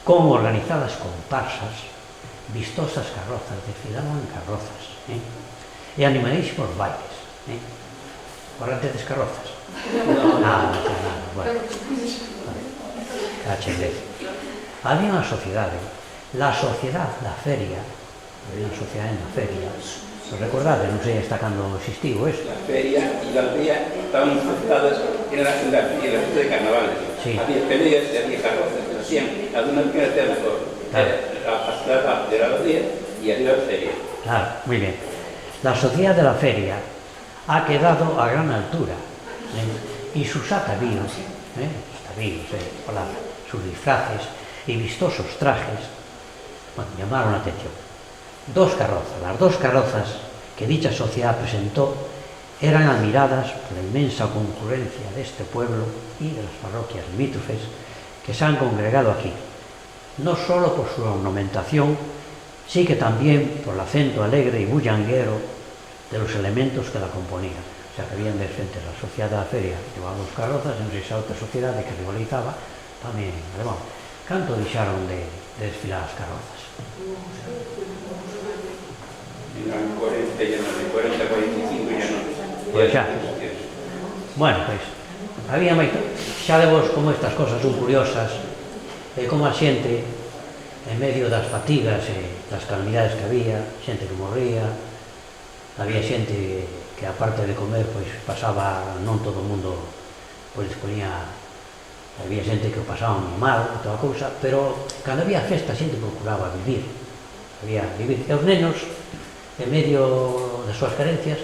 Con organizadas comparsas, vistosas carrozas, desfilaban carrozas, e animadísimos bailes, Corrantes carrozas. Nada, bueno. Cachendez. Había unha sociedade, la sociedad da feria, había unha sociedade na feria. ¿Os recordades? Non sei hasta cando existiu eso. La feria y la aldea estaban enfrentadas en la fiesta de carnavales. Sí. Había peleas y había carrozas que se hacían. Algunas que hacían mejor. La pasada de la aldea y arriba la feria. Claro, muy bien. La sociedad de la feria ha quedado a gran altura, y sus atavíos, sus disfraces y vistosos trajes, bueno, llamaron la atención. Las dos carrozas que dicha sociedad presentó eran admiradas por la inmensa concurrencia de este pueblo y de las parroquias limítrofes que se han congregado aquí, no solo por su ornamentación, sí que también por el acento alegre y bullanguero de los elementos que la componían. O sea, que habían de frente a la sociedad de la feria que llevaba dos carrozas, en esa otra sociedad que rivalizaba, tamén alemán. Canto deixaron de desfilar as carrozas? En 40 ya no, en 40, 45 ya no. Pues xa. Bueno, pois, había moito. Xa de vos como estas cosas son curiosas, como a xente, en medio das fatigas e das calamidades que había, xente que morría, había xente que aparte de comer, pois pasaba, non todo o mundo, pois ponía, había xente que o pasaba moi mal, toda a cousa, pero cando había festa a xente procuraba vivir, e os nenos, en medio das súas carencias,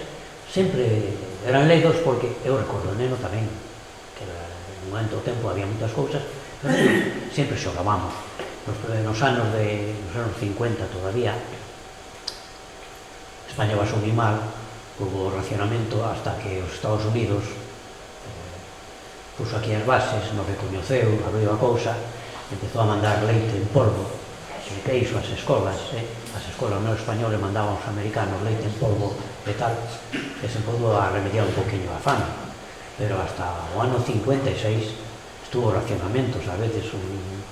sempre eran leidos porque, eu recordo o neno tamén, que en un momento do tempo había moitas cousas, pero sempre xogábamos. Nos anos 50 todavía, España pasou moi mal, hubo racionamento hasta que os Estados Unidos puso aquí as bases, nos recoñeceu, abriu a cousa, empezou a mandar leite en polvo, queixo ás escolas, as escolas non españoles mandaban aos americanos leite en polvo e tal, e se pudo remediar un poquinho a fame, pero hasta o ano 56 estuvo racionamentos, a veces un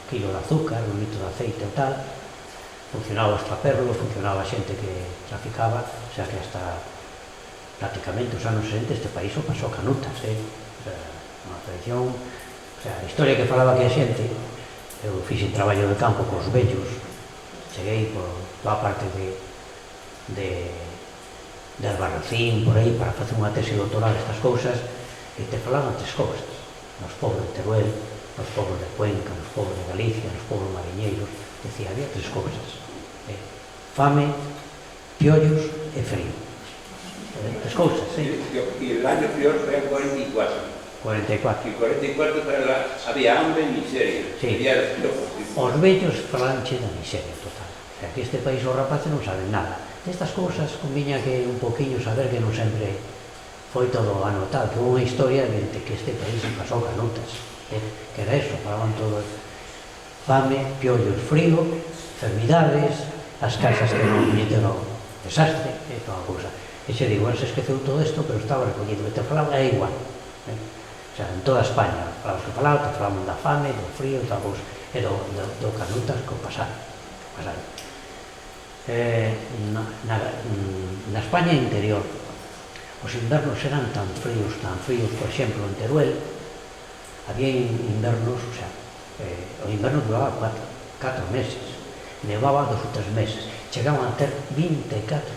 kilo de azúcar, un litro de aceite e tal, funcionaba o extraperlo, funcionaba a xente que traficaba, o sea que hasta prácticamente os anos 60 este país o pasou canutas, unha tradición, o sea, a historia que falaba que a xente, eu fixen traballo de campo cos vellos, cheguei por toda parte de Albarracín, por aí, para facer unha tese doctoral estas cousas, e te falaban tres cousas, nos pobres de Teruel, nos pobres de Cuenca, nos pobres de Galicia, nos pobres mariñeiros, decía, había tres cousas, fame, piollos e frío. Tres cousas, Y el año peor fue en 44. 44. En 44 había hambre y miseria. Sí. Os vellos falanche da miseria total. O sea, que este país os rapaces non saben nada. Destas cousas conviña que un poquinho saber que non sempre foi todo anotado, que houve unha historia de que este país pasou canutas, que era eso, falaban todo fame, piollos, frío, enfermidades, as casas que non meteron desastre, e toda a cousa. E xe digo, se esqueceu todo isto, pero estaba recollido, e te falaba, é igual. O sea, en toda España, para os que falaban, te falaban da fame, do frío, da cousa, e do canutas que o pasaron. Na España interior, os invernos eran tan fríos, por exemplo, en Teruel, había invernos, o sea, o inverno duraba 4 meses, nevaba 2 ou 3 meses, chegaban a ter 24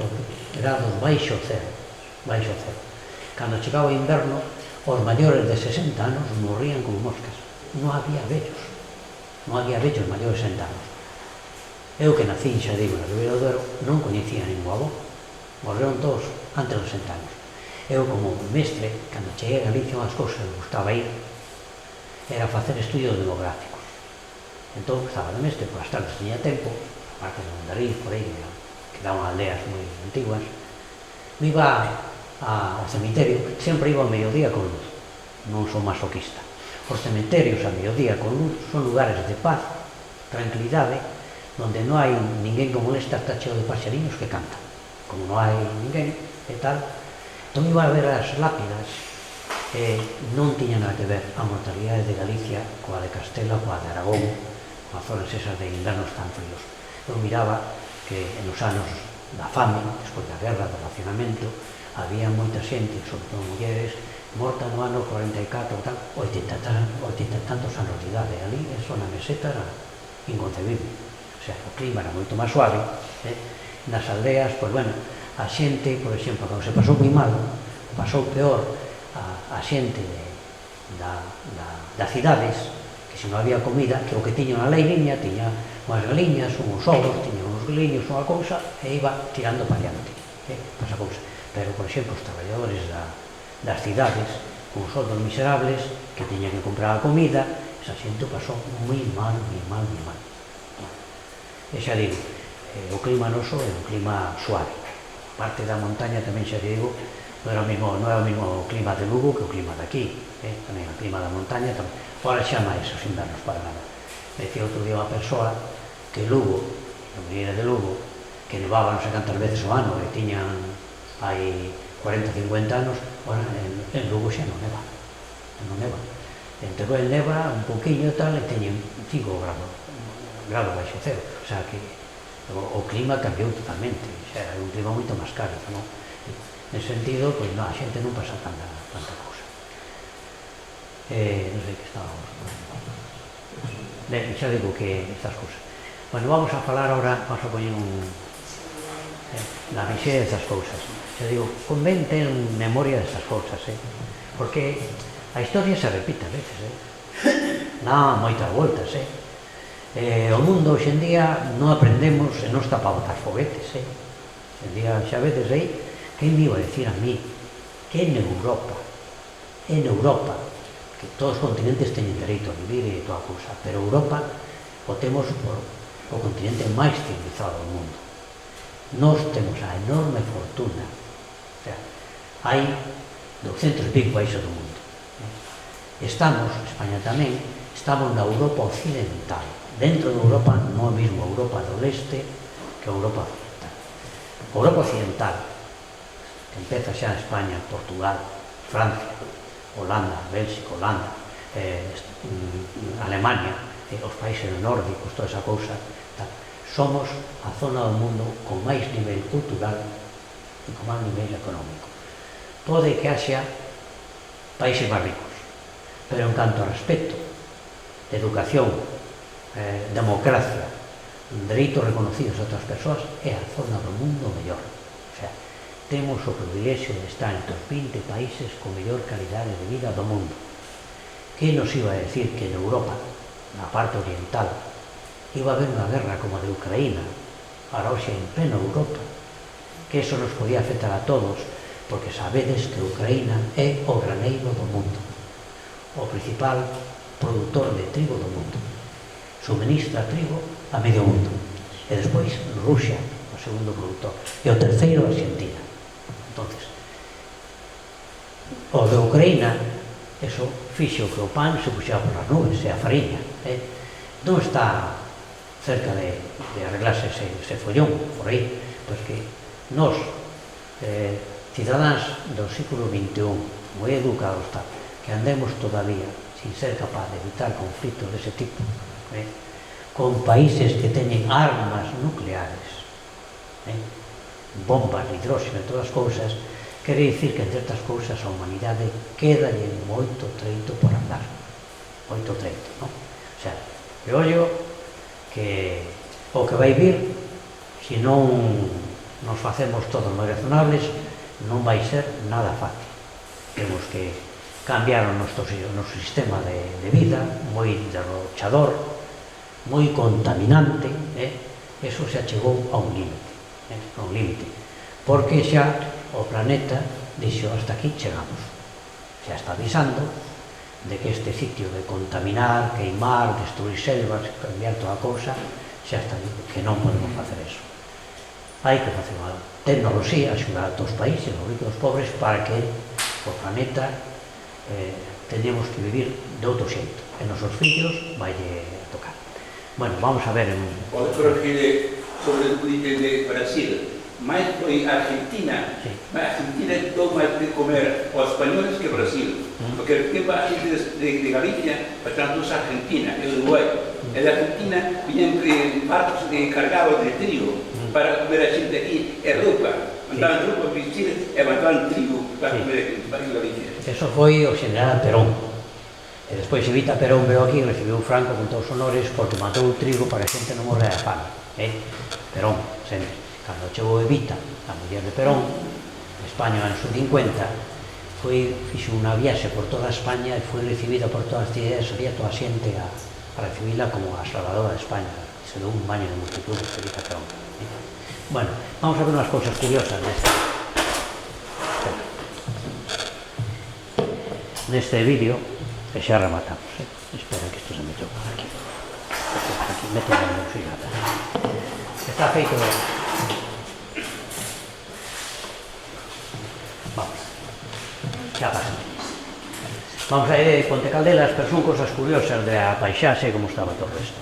grados baixo cero. Cando chegaba o inverno, os maiores de 60 anos morrían como moscas. Non había vellos maiores de 60 anos. Eu que nací, xa digo, na Ribeira do Duero, non coñecía ningún avó. Morreron todos antes dos 60 anos. Eu, como mestre, cando cheguei a Galicia, unhas cousas que me gustaba ir era facer estudios demográficos. Entón, estaba de mestre, por as tardes tiña tempo, aparte de Mondariz, por aí, que daban aldeas moi antiguas, me iba ao cemiterio, sempre iba ao mediodía con luz, non son masoquista. Os cementerios a mediodía con luz son lugares de paz, tranquilidade, donde non hai ninguén que molesta, está cheo de paxariños que cantan. Como non hai ninguén e tal, entón iba a ver as lápidas e non tiña nada que ver a mortalidade de Galicia coa de Castela, coa de Aragón, coas zonas esas de invernos tan fríos. Eu miraba que nos anos da fame, despois da guerra, do racionamento, había moita xente, sobre todo mulleres, morta no ano 44, 80 tantos anos de idade. Ali, eso na meseta era inconcebible. O sea, o clima era moito máis suave. Nas aldeas, pois, bueno, a xente, por exemplo, cando se pasou moi mal, pasou peor a xente das cidades, que se non había comida, que o que tiña unha leiriña, tiña unhas galiñas, uns ovos, tiña uns galiños, unha cousa, e iba tirando para diante, esa cousa. Pero, por exemplo, os traballadores das cidades, con soldos miserables, que tiñan que comprar a comida, esa xente pasou moi mal. E xa digo, o clima noso é un clima suave. Parte da montaña tamén xa digo, non é o mesmo clima de Lugo que o clima de aquí, tamén o clima da montaña, fora xa máis os invernos para nada. Decía outro día unha persoa que Lugo, a maneira de Lugo, que nevaba non sei cantas veces ao ano, e tiñan hai 40-50 anos, en Lugo xa non neva. En Teruel neva un pouquiño e tal, e teñen 5 grados baixo cero. O sea que o clima cambiou totalmente, xa era un clima moito máis cálido, non? Nese sentido, pois non, a xente non pasa tanta cousa. Non sei que estábamos. Ben, xa digo que estas cousas. Bueno, vamos a falar ahora, vamos a poñer na miseria destas cousas. Xa digo, convén ter memoria destas cousas, porque a historia se repite a veces, dá moitas voltas, o mundo hoxe en día non aprendemos e non está para botar foguetes, en día xa veces aí, quen me iba a decir a mí que en Europa, que todos os continentes teñen dereito a vivir e toda a cousa, pero Europa o temos o continente máis civilizado do mundo. Nós temos a enorme fortuna, o sea, hai 200 e pico países do mundo. Estamos, España tamén, estamos na Europa occidental. Dentro de Europa non é mesmo a Europa do leste que a Europa occidental. A Europa occidental, que empeza xa en España, Portugal, Francia, Holanda, Bélxica, Holanda, Alemania, os países nórdicos, toda esa cousa, somos a zona do mundo con máis nivel cultural e con máis nivel económico. Pode que haxa países máis ricos, pero en canto a respecto, educación, democracia, dereitos reconocidos a outras persoas, é a zona do mundo mellor. O sea, temos o privilexio de estar entre os 20 países con mellor calidade de vida do mundo. Que nos iba a decir que en Europa, na parte oriental, iba a haber unha guerra como a de Ucraína, para hoxe en pleno Europa, que eso nos podía afectar a todos, porque sabedes que Ucraína é o graneiro do mundo, o principal produtor de trigo do mundo, suministra trigo a medio mundo, e despois Rusia, o segundo produtor, e o terceiro Argentina. Entonces, o de Ucraína, eso fixo que o pan se puxera por as nubes, e a fariña, non está cerca de arreglarse ese follón por aí, pois que Nos, cidadáns do século XXI, moi educados tal, que andemos todavía sin ser capaz de evitar conflitos dese tipo, con países que teñen armas nucleares, bombas de hidróxeno e todas as cousas, quere dicir que, entre outras cousas, a humanidade queda moito treito por andar. Moito treito, non? O sea, eu ollo que o que vai vir, se non nos facemos todos moi razonables, non vai ser nada fácil. Temos que cambiar o noso sistema de vida, moi derrochador, moi contaminante, eso se achegou a un límite, porque xa o planeta dixo hasta aquí chegamos, xa está avisando de que este sitio de contaminar, queimar, destruir selvas, cambiar toda a cousa, xa está dito que non podemos facer eso. Hai que facer unha tecnoloxía, axudar a todos os países, os ricos e os pobres, para que o planeta teñemos que vivir de outro xeito, e nosos fillos vai a tocar. Bueno, vamos a ver... Pode corregir sobre o que dices de Brasil. Mais foi Argentina. Argentina dou máis de comer aos españoles que Brasil. Porque que va a xente de Galicia, portanto, a Argentina e Uruguai. E de Argentina viñan barcos cargados de trigo para comer a xente aquí e roupa. Mandaban roupa para vestir e mandaban trigo para comer en Galicia. Eso foi o general Perón. E despois Evita Perón veio aquí e recibiu Franco con todos os honores porque matou o trigo para que a xente non morrera de fame. Perón, sempre. Cando chegou Evita, a muller de Perón, en España en anos 50, fixo unha viaxe por toda España e foi recibida por todas as cidades, había toda a xente a recibirla como a salvadora de España. Se deu un baño de multitud de Evita Perón. Bueno, vamos a ver unhas cousas curiosas neste vídeo, que xa rematamos. Espera que isto se meteu por aquí. Aquí, mételo en el fíjate. Está feito de... Vamos. Xa pasa. Vamos a ir a Ponte Caldelas, pero son cosas curiosas de a paisaxe, como estaba todo isto.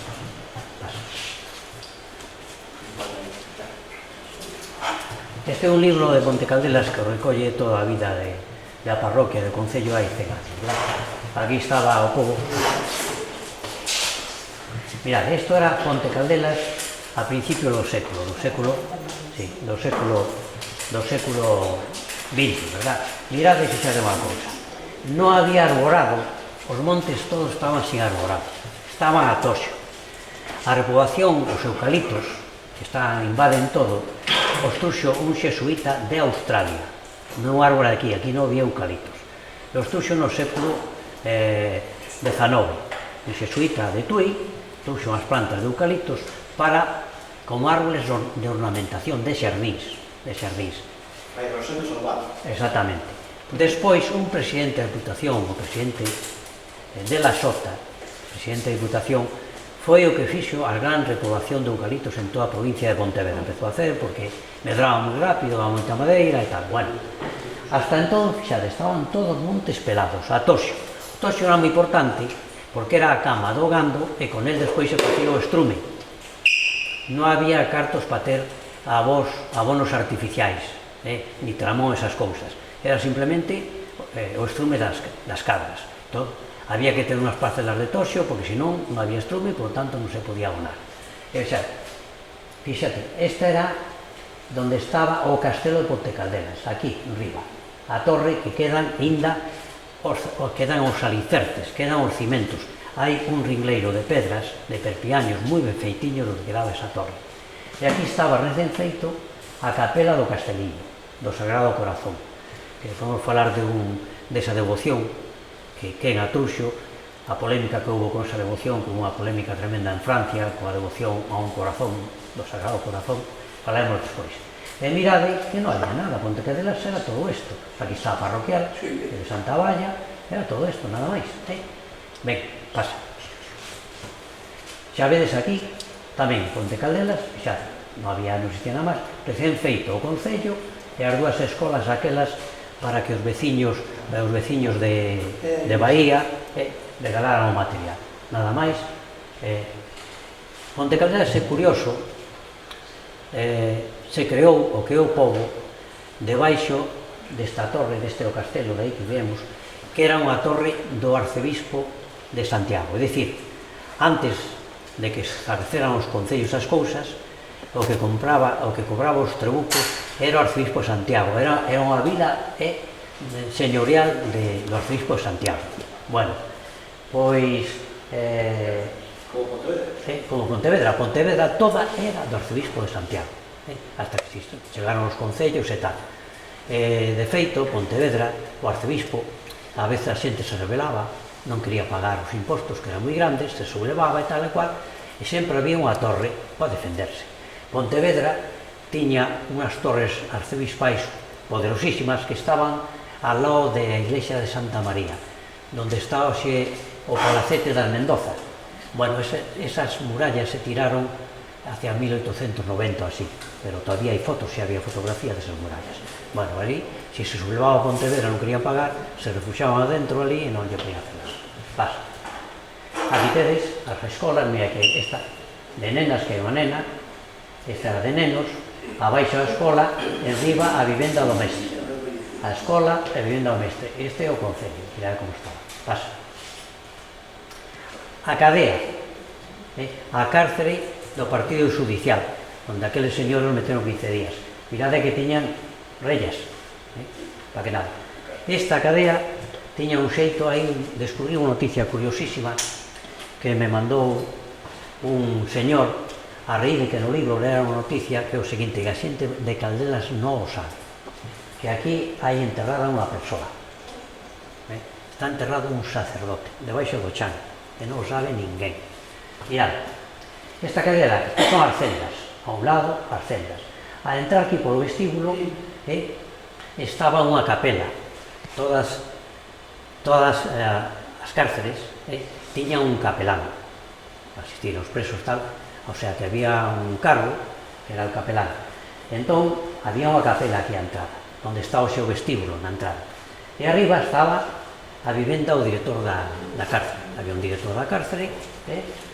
Este é un libro de Ponte Caldelas que recolle toda a vida da parroquia do Concello hai 100 anos. Aquí estaba o pobo. Mirad, isto era Ponte Caldelas a principio do século XX, verdad? Mirad e fixade unha cousa. Non había arborado, os montes todos estaban sin arborado, estaban a toxo. A repoblación, os eucaliptos, que invaden todo, os truxo un xesuíta de Australia, non árbore aquí non había eucaliptos. Os truxo no século XIX, un xesuíta de Tui, truxo unhas plantas de eucaliptos como árboles de ornamentación, de xardíns. Hai rosendo salvado. Exactamente. Despois, un presidente da Diputación, o presidente de la Xota, presidente da Diputación, foi o que fixo a gran repoblación de eucaliptos en toda a provincia de Pontevedra. Empezou a hacer porque medraba moi rápido, daba moita madeira e tal. Bueno, hasta entón, fixade, estaban todos montes pelados, a toxo. O toxo era moi importante porque era a cama do gando e con el despois se facía o estrume. Non había cartos para ter abonos artificiais, ni tramón, esas cousas. Era simplemente o estrume das cabras. Entón, había que ter unhas parcelas de toxo, porque senón non había estrume, por tanto non se podía abonar. E xa, fíxate, esta era donde estaba o castelo de Ponte Caldelas, aquí, arriba. A torre que quedan ainda, quedan os alicerces, quedan os cimentos. Hai un ringleiro de pedras, de perpiaños, moi ben feitiños onde quedaba esa torre. E aquí estaba recén feito a capela do Casteliño, do Sagrado Corazón, que vamos falar desa devoción, que en Atruxo, a polémica que houve con esa devoción, con unha polémica tremenda en Francia, coa devoción a un corazón, do Sagrado Corazón, falaremos despois. E mirade que non había nada, Ponte Caldelas era todo isto. Aquí está a parroquial, de Santa Valla, era todo isto, nada máis. Ben, pasa. Xa vedes aquí, tamén Ponte Caldelas, xa non existía nada máis, recén feito o Concello e as dúas escolas aquelas para que os veciños de Bahía regalaran o material. Nada máis. Ponte Caldelas é curioso, se creou o que é o pobo debaixo desta torre, deste o castelo de aí que vemos, que era unha torre do arcebispo de Santiago. É dicir, antes de que estabeleceran os concellos as cousas, o que cobraba os tributos era o arcebispo de Santiago, era unha vila señorial do arcebispo de Santiago. Bueno, pois como Pontevedra. Pontevedra toda era do arcebispo de Santiago, hasta que chegaron os concellos e tal. De feito, Pontevedra, o arcebispo, a veces a xente se rebelaba, non quería pagar os impostos, que eran moi grandes, se sublevaba e tal e cual, e sempre había unha torre para defenderse. Pontevedra tiña unhas torres arcebispais poderosísimas que estaban ao lado da iglesia de Santa María, donde está hoxe o Palacete das Mendoza. Bueno, esas murallas se tiraron hacia 1890 así, pero todavía hai fotos, se había fotografía desas murallas. Bueno, ali, se se sublevaba Pontevedra non querían pagar, se refuxaban adentro ali e non lle podían hacer nada. Pasa. Aquí tedes as escolas, mira que esta de nenas, que é unha nena, esta era de nenos, abaixo a escola, enriba a vivenda do mestre. A escola e a vivenda do mestre. Este é o concello, mirad como estaba. Pasa. A cadea, a cárcere do partido judicial, onde aqueles señores meteron 15 días. Mirade que tiñan rellas, para que nada. Esta cadea tiña un xeito aí, descubrí unha noticia curiosísima que me mandou un señor a raíz de que no libro lera unha noticia que é o seguinte, que a xente de Caldelas non o sabe, que aquí hai enterrada unha persoa, está enterrado un sacerdote debaixo do chan, que non o sabe ninguén. Mirad, esta cadera son as celdas, a un lado as celdas, a entrar aquí polo vestíbulo estaba unha capela, todas as cárceres tiñan un capelán, asistir aos presos tal, o sea que había un cargo que era o capelán. Entón había unha capela aquí a entrada, onde está o seu vestíbulo na entrada, e arriba estaba a vivenda o director da cárcere. Había un director da cárcere,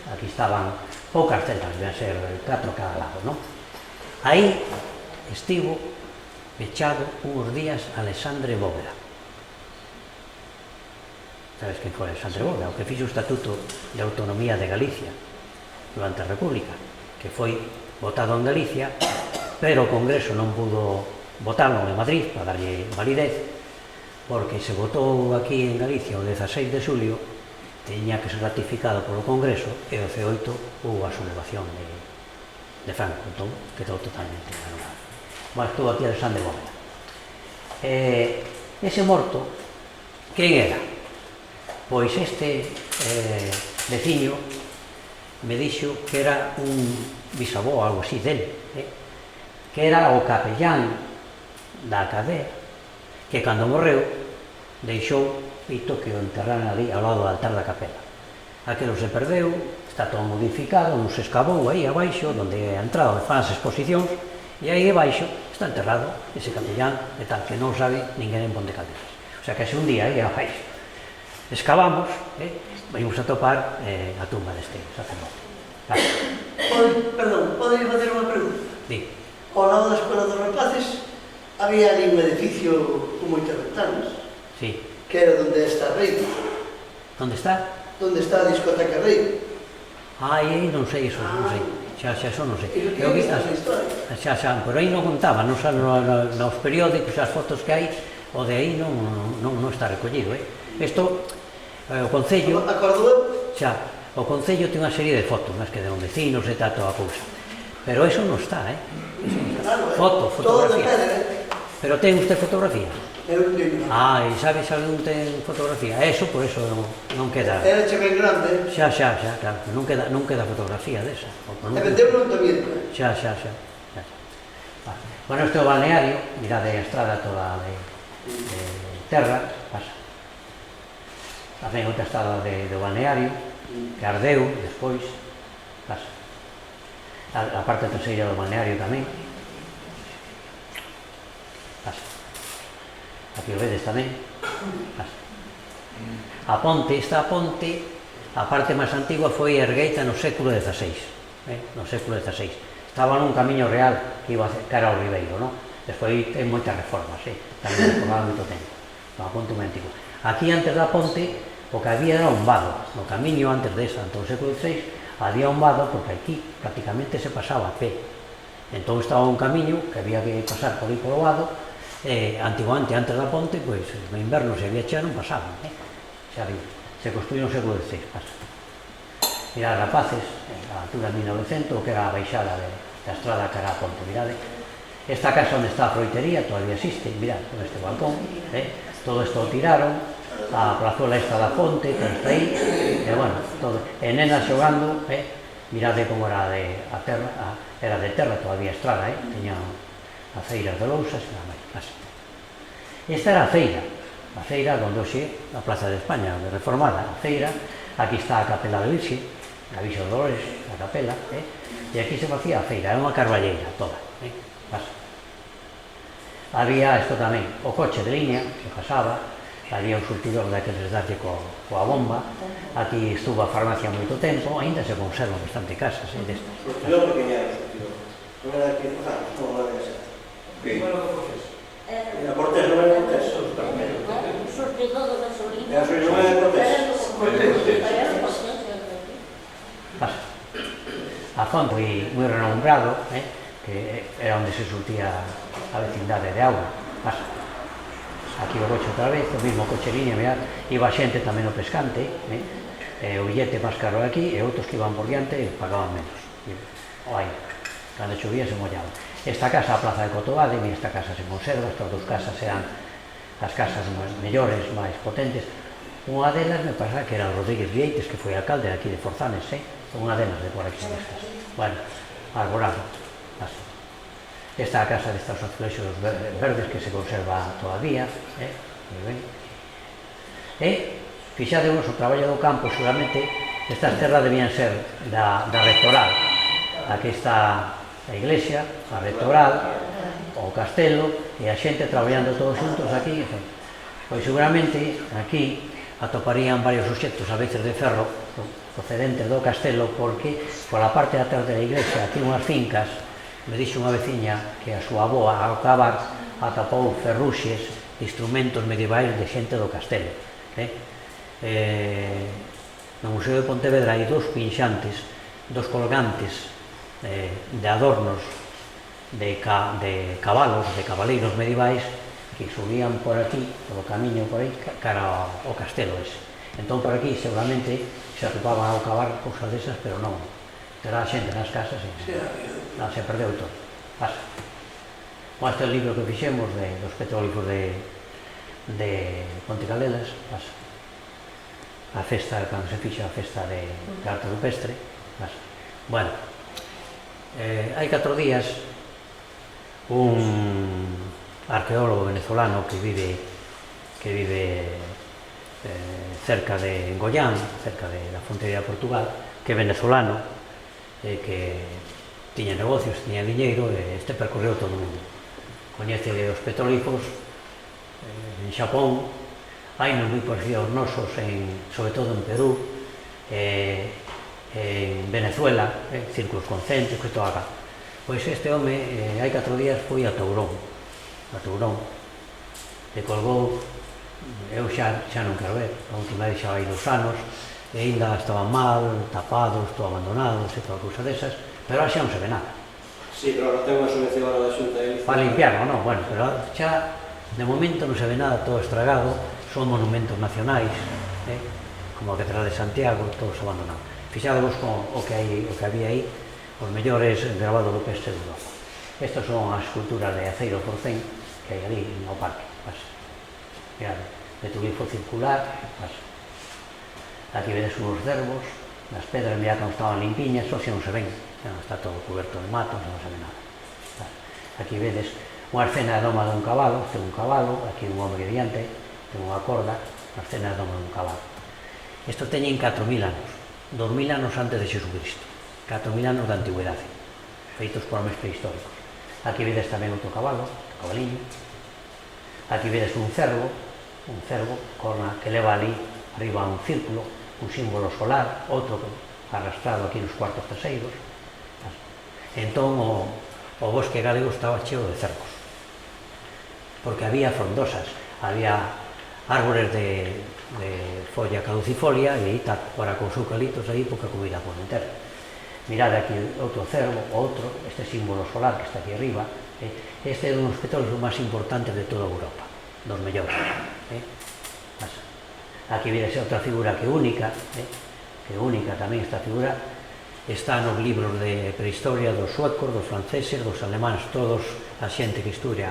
aquí estaban poucas celdas, deben ser 4 a cada lado, non? Aí estivo pechado uns días Alexandre Bóveda. Sabes quen foi Alexandre Bóveda? O que fixo o Estatuto de Autonomía de Galicia durante a República, que foi votado en Galicia, pero o Congreso non pudo votarlo en Madrid para darlle validez, porque se votou aquí en Galicia o 16 de xulio, teña que ser ratificado polo Congreso, e o 18 hubo a sublevación de Franco, entón quedou totalmente anulado. Bueno, estuvo aquí Alexandre Bóveda. Ese morto, quen era? Pois este veciño me dixo que era un bisavó, algo así, del, que era o capellán da cadea, que cando morreu deixou pito que o enterraran ali ao lado do altar da capela. Aquelo se perdeu, está todo modificado, non se escavou aí abaixo, onde é a entrada, onde fan as exposicións, e aí abaixo está enterrado ese capellán e tal, que non sabe ninguén en Ponte Caldelas. O sea que se un día aí abaixo escavamos, vamos a topar a tumba deste sacerdote. Perdón, poderia facer unha pregunta? Di. Ao lado da Escola dos Rapaces había ali un edificio con moitas ventanas, Sí. que era donde está Rei, Onde está? donde está a discoteca Rei. Aí non sei iso, non sei. Xa eso non sei. Iso que Eu vi viste na historia. xa, pero aí non contaba, non xa nos periódicos, as fotos que hai, o de aí non está recollido, Isto, o Concello, Acordo eu? xa, o Concello ten unha serie de fotos, nas que deron vecinos e tal, toda a cousa. Pero eso non está, Eso non está. Claro, todo de Fotografía. pedra, Pero ten usted fotografía? Eu teño. E sabe non ten fotografía? Eso, por eso non queda. Era che ben grande. Xa, claro, non queda fotografía desa. E vendeu non te viento. Xa. Bueno, este é o balneario, mirade a estrada toda de terra, pasa. Tamén outra estrada do balneario, que ardeu despois, pasa. A parte traseira do balneario tamén, pasa. Aquí o vedes tamén, pasa. A ponte, a parte máis antigua foi ergueita no século XVI, no século XVI. estaba nun camiño real que iba cara ao Ribeiro, non? Despois ten moitas reformas, tamén reformaba moito tempo, a ponte moi antigo. Aquí, antes da ponte, o que había era un vado, no camiño antes desa, entón, no século XVI, había un vado, porque aquí prácticamente se pasaba a pé. Entón estaba un camiño que había que pasar por aí polo vado, antiguamente, antes da ponte, pois, no inverno se había chea, non pasaban, xa había. Se construíu no século XVI, pasa. Mirad, rapaces, a altura de 1900, que era a baixada da estrada cara a ponte, mirade. Esta casa onde está a froitería todavía existe, mirad, con este balcón, todo isto o tiraron, a plazuela esta da ponte, todo está aí, e bueno, todo, e nenas xogando, mirade como era a terra, era de terra todavía estrada, teña as feiras de lousas e nada máis, casi. Esta era a feira onde hoxe, a Plaza de España, reformada, a feira, aquí está a capela de Virxe, a Virxe de Dolores, a capela, e aquí se facía a feira, era unha carballeira toda, pasa. Había isto tamén, o coche de liña, que pasaba, había un surtidor daqueles darlle coa bomba, aquí estuvo a farmacia moito tempo, aínda se conservan bastante casas, destas. Surtidor pequeñado, surtidor. Non era aquí, non era de esa. Era Cortés, non era Cortés? Surtidor de gasolina. Era non era Cortés? Pasa. A fonte moi renombrado, que era onde se surtía a vecindade de auga, pasa. Aquí o coche outra vez, o mismo coche liña, mirad, iba xente tamén o pescante, o billete máis caro aquí, e outros que iban por diante e pagaban menos. O aí, cando chovía se mollaba. Esta casa, a Plaza de Cotobade, e esta casa se conserva, estas dos casas eran as casas mellores, máis potentes. Unha delas me pasa que era Rodríguez Vieites, que foi alcalde aquí de Forzanes, unha delas de por aquí destas. Bueno, arborado, así. Esta é a casa destas azulexos verdes que se conserva todavía, moi ben. E, fixadevos, o traballo do campo, seguramente, estas terras debían ser da rectoral. Aquí está a iglesia, a rectoral, o castelo, e a xente traballando todos xuntos aquí. Pois seguramente aquí atoparían varios obxectos, a veces de ferro, procedentes do castelo, porque pola parte de atrás da iglesia, aquí unhas fincas, me dixo unha veciña que a súa avoa ao cavar atopou ferruxes de instrumentos medievais de xente do castelo. No Museo de Pontevedra hai dos pinxantes, dos colgantes de adornos de cabalos, de cabaleiros medievais que subían por aquí, polo camiño por aí, cara ao castelo ese. Entón por aquí seguramente se atopaban ao cavar cousas desas, pero non. Terá a xente nas casas e non, se perdeu todo. Pasa. Este é o libro que fixemos dos petróglifos de Ponte Calelas, pasa. A festa, cando se fixa a festa de arte rupestre, pasa. Bueno, hai 4 días un arqueólogo venezolano que vive cerca de Goián, cerca da fronteira de Portugal, que é venezolano, que tiña negocios, tiña diñeiro, e este percorreu todo o mundo. Coñece os petróglifos en Xapón, hai nos moi parecidos aos nosos, sobre todo en Perú, en Venezuela, círculos concéntricos e todo acá. Pois este home, hai 4 días, foi a Tourón, e colgou, eu xa non quero ver, a última vez xa hai 2 anos, e ainda estaban mal, tapados, todo abandonados e toda cousa desas, pero xa non se ve nada. Sí, pero non ten unha subvención da Xunta de Galicia. Para limpiarlo, non? Bueno, pero xa de momento non se ve nada, todo estragado, son monumentos nacionais, como a Catedral de Santiago, todos abandonados. Fixadevos con o que había aí, os mellores grabados do pestre de Europa. Estas son as esculturas de aceiro porcén que hai ali no parque, pasa. Mirade, petroglifo circular, pasa. Aquí vedes uns cervos, nas pedras, mirad como estaban limpiñas, só se non se ven, está todo coberto de matos, non se ve nada. Aquí vedes unha escena de doma dun cabalo, este é un cabalo, aquí un hombre diante, ten unha corda, unha escena de doma dun cabalo. Isto teñen 4.000 anos, 2.000 anos antes de Xesucristo, 4.000 anos de antigüedade, feitos por homes prehistóricos. Aquí vedes tamén outro cabalo, outro cabaliño. Aquí vedes un cervo, corna, que leva ali arriba un círculo, un símbolo solar, outro arrastrado aquí nos cuartos traseiros. Entón o bosque galego estaba cheo de cervos, porque había frondosas, había árboles de folla caducifolia e aí está, para con os eucaliptos aí pouca comida por entera. Mirad aquí outro cervo, outro, este símbolo solar que está aquí arriba, este é un dos petróleos máis importantes de toda Europa, dos mellores. Aquí vedes outra figura que única tamén esta figura, está nos libros de prehistoria dos suecos, dos franceses, dos alemáns, todos a xente que estudia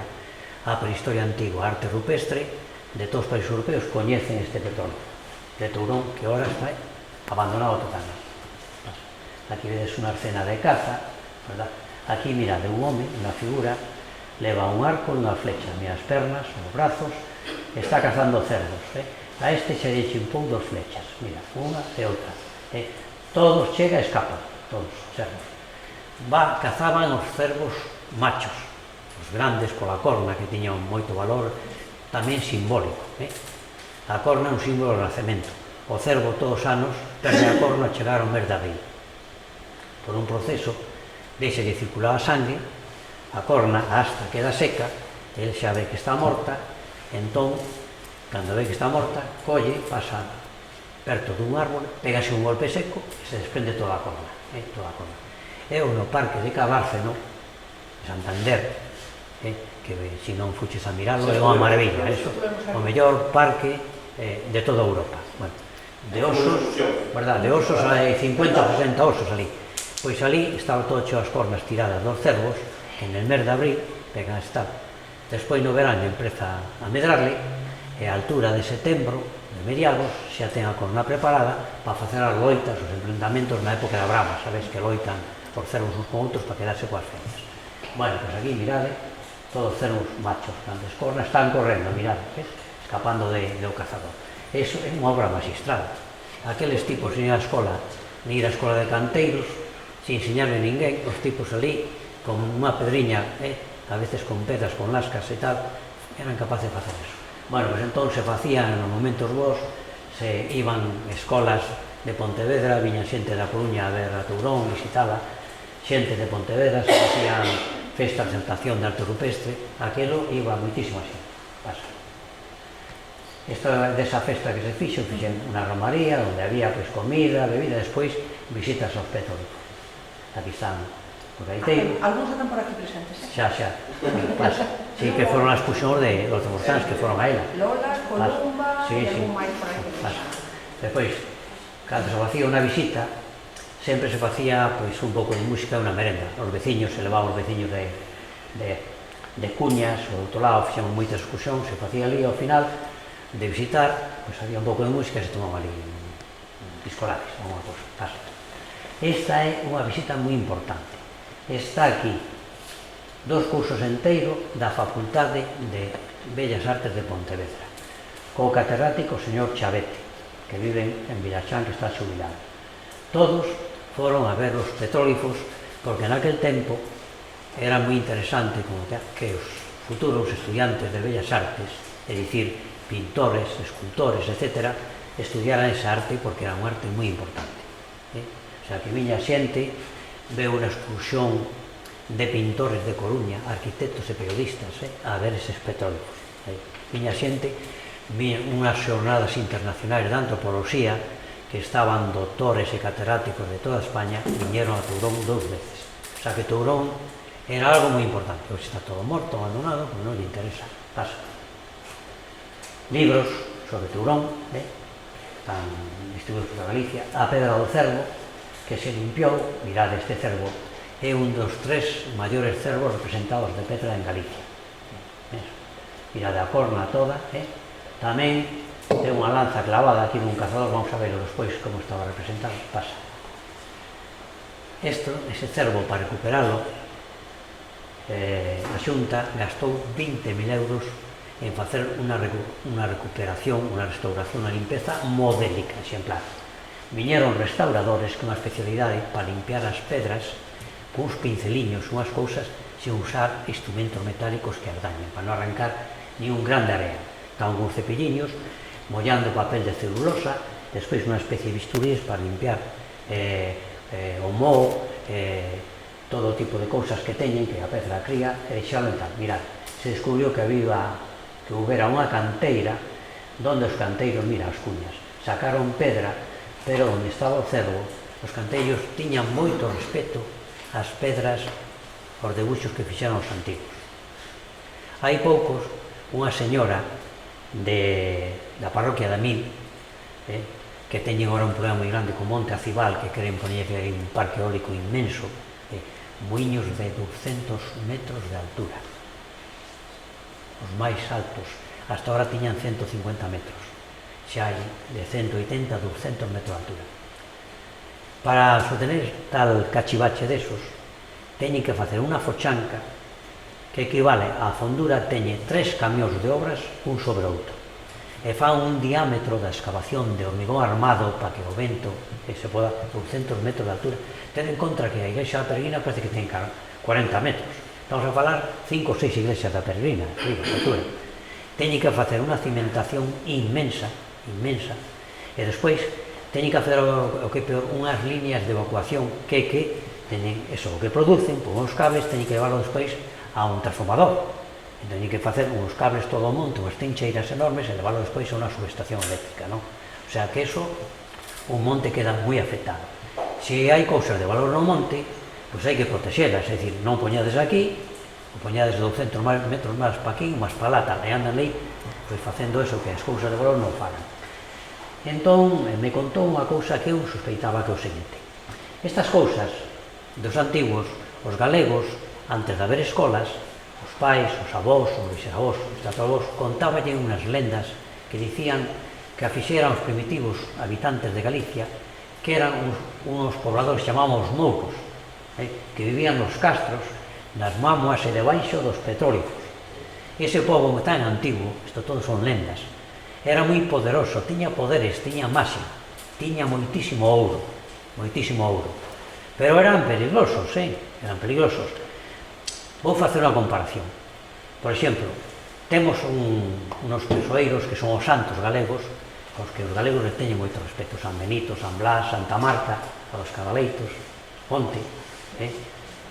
a prehistoria antigua, a arte rupestre, de todos os países europeos coñecen este petróleo de Tourón, que ahora está abandonado totalmente. Aquí vedes unha escena de caza, verdad? Aquí, mirad, un home, unha figura, leva un arco e unha flecha, mira as pernas, os brazos, está cazando cerdos. A este xa lle chimpou dos flechas, mira, unha e outra. Todos chega e escapan, todos os cerdos. Cazaban os cervos machos, os grandes cola corna, que tiñan moito valor, tamén simbólico. A corna é un símbolo do nacemento. O cervo todos os anos perde a corna a chegar ao mes de abril. Por un proceso, deixa de circular a sangue, a corna, a asta, queda seca, ele xa ve que está morta, entón, cando ve que está morta, colle, pasa perto dun árbol, pégase un golpe seco e se desprende toda a corna. Eu no parque de Cabárceno, de Santander, que se non fuches a mirarlo é unha maravilla, o mellor parque de toda Europa. De osos, verdad, de osos hai 50 ou 60 osos ali. Pois ali estaba todo cheo as cornas tiradas dos cervos, que en el mes de abril pegan a estar. Despois no verán empreza a medrarle, e a altura de setembro, de mediados, xa ten a corna preparada para facer as loitas, os enfrentamentos na época da brava, sabes que loitan os cervos uns con outros para quedarse coas femias. Bueno, pois aquí, mirade, todos cervos machos, grandes cornas, están correndo, mirade, escapando do cazador. Eso é unha obra magistral. Aqueles tipos sin ir a escola, ni ir a escola de canteiros, sin enseñarle a ninguén, os tipos ali, con unha pedriña, a veces con pedras, con lascas e tal, eran capaces de facer eso. Bueno, pues entón se facían nos momentos vos, se iban escolas de Pontevedra, viñan xente da Coruña a ver a Tourón, visitala, xente de Pontevedra, se facían festas de exaltación de arte rupestre, aquelo iba moitísima xente. Desa festa que se fixen unha romaría, onde había comida, bebida, despois visitas aos petrólicos. Aquí están os gaiteiros. Algúns están por aquí presentes. Xa. Sí, que foron as expulsións de los demostrados que foron a ela. Lola, Columba, e algún máis por aí. Despois, cando se facía unha visita, sempre se facía un pouco de música e unha merenda. Os veciños, se levaban os veciños de Cuñas, ou do outro lado, fixemos moitas excursións, se facía ali ao final de visitar, había un pouco de música e se tomaba ali piscolabis, alguna cosa. Esta é unha visita moi importante. Está aquí 2 cursos enteiros da Facultade de Bellas Artes de Pontevedra, co catedrático señor Chavete, que vive en Vilaxán, que está xubilado. Todos foron a ver os petróglifos, porque en aquel tempo era moi interesante que os futuros estudiantes de Bellas Artes, é dicir, pintores, escultores, etc., estudiaran esa arte porque era unha arte moi importante. O sea, que viña xente, veu unha excursión de pintores de Coruña, arquitectos e periodistas, a ver eses petróglifos. Viña xente, viñan unhas xornadas internacionais de antropoloxía, que estaban doctores e catedráticos de toda España, viñeron a Tourón 2 veces. O sea, que Tourón era algo moi importante. Hoxe está todo morto, abandonado, porque non lle interesa. Pasa. Libros sobre Tourón, están distribuídos por Galicia. A Pedra do Cervo, que se limpiou, mirad, este cervo é un dos 3 maiores cervos representados de Petra en Galicia. Mirad a corna toda, tamén ten unha lanza clavada aquí dun cazador, vamos a verlo despois como estaba representado. Pasa. Ese cervo, para recuperarlo, a Xunta gastou 20.000 euros en facer unha recuperación, unha restauración, unha limpeza modélica, exemplar. Viñeron restauradores con unha especialidade para limpiar as pedras con uns pinceliños, unhas cousas, sen usar instrumentos metálicos que as dañen, para non arrancar ni un gran de area. Estaban con cepilliños, mollando papel de celulosa, despois unha especie de bisturíes para limpiar o moho, todo tipo de cousas que teñen, que a pedra cría, e deixalo en tal. Mirad, se descubriu que houbera unha canteira, donde os canteiros, mira, as cuñas, sacaron pedra, pero onde estaba o cervo, os canteiros tiñan moito respeto ás pedras, aos debuxos que fixeron os antigos. Hai poucos, unha señora da parroquia da Mil, que teñen agora un problema moi grande co Monte Acibal, que queren poñer un parque eólico inmenso, muiños de 200 metros de altura, os máis altos, hasta ahora tiñan 150 metros, xa hai de 180 a 200 metros de altura. Para sostener tal cachivache desos, teñen que facer unha fochanca que equivale á fondura, teñe 3 camións de obras un sobre outro, e fan un diámetro da excavación de hormigón armado para que o vento se poda 200 metros de altura. Ten en contra que a iglesia da Peregrina parece que ten 40 metros, estamos a falar 5 ou 6 iglesias da Peregrina, de altura. Teñen que facer unha cimentación inmensa, e despois teñen que facer o que é peor, unhas líneas de evacuación que teñen eso, o que producen, por uns cables, teñen que levarlo despois a un transformador. Teñen que facer uns cables todo o monte, unhas trincheiras enormes e levarlo despois a unha subestación eléctrica, non? O sea que eso, un monte queda moi afectado. Se hai cousas de valor no monte, pois hai que protexelas, é dicir, non poñades aquí, o poñades 200 metros máis para aquí, máis para lá, tal, e andan aí, pois facendo eso que as cousas de valor non falan. Entón, me contou unha cousa que eu sospeitaba que é o seguinte. Estas cousas dos antigos, os galegos, antes de haber escolas, os pais, os avós, os bisavós, os tatavós, contábanlle unhas lendas que dicían que a fixeran os primitivos habitantes de Galicia, que eran uns pobladores chamamos mouros, que vivían nos castros, nas mámoas e debaixo dos petrólicos. Ese pobo tan antigo, isto todo son lendas, era moi poderoso, tiña poderes, tiña maxia, tiña moitísimo ouro, pero eran peligrosos, eran peligrosos. Vou facer unha comparación. Por exemplo, temos unos persoeiros que son os santos galegos, aos que os galegos les teñen moito respeto, San Benito, San Blas, Santa Marta, aos Cadaleitos, Ponte,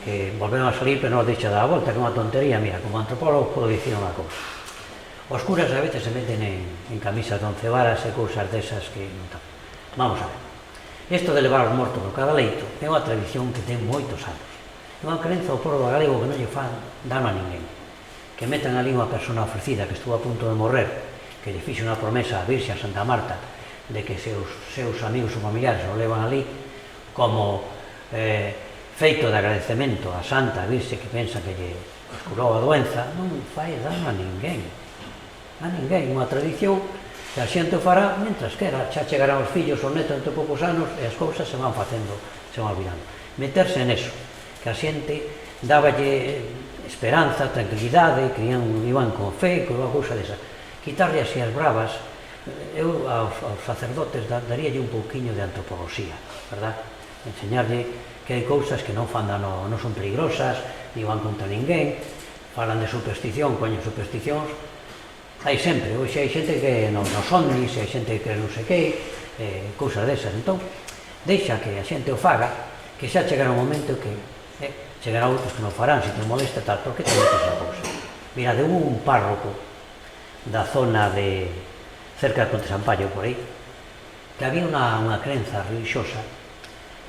que volveron a salir, pero non deixa dar a volta, que é unha tontería. Mira, como antropólogo podo dicir unha cousa. Os curas a veces se meten en camisas de 11 varas e cousas desas que... Vamos a ver. Isto de levar os mortos no Cadaleito é unha tradición que ten moitos anos. É unha crenza ao povo galego que non lle fan dano a ninguén. Que metan ali unha persona ofrecida que estuvo a punto de morrer, que lle fixe unha promesa a Virxe a Santa Marta de que seus amigos ou familiares o levan ali como feito de agradecemento a Santa Virxe que pensa que lle curou a doenza, non fai dano a ninguén. A ninguén, unha tradición que a xente o fará mentras quera, xa chegarán os fillos, os netos entre poucos anos e as cousas se van facendo, se van olvidando. Meterse neso, que a xente dáballe esperanza, tranquilidade, que iban con fe, con unha cousa desa. Quitarlle así as bravas, eu aos sacerdotes daríalle un pouquiño de antropoloxía, verdad? Enseñarlle que hai cousas que non fan dano, non son peligrosas, ni van contra ninguén, falan de superstición, coño, supersticións, hai sempre, hoxe hai xente que nos ovnis, hai xente que non sei que, cousas desas. Entón, deixa que a xente o faga, que xa chegará un momento que chegará outros que non farán, se te molesta tal, por que te metes a cousa? Mira, de un párroco da zona de cerca de Ponte Sampaio, por aí, que había unha crenza religiosa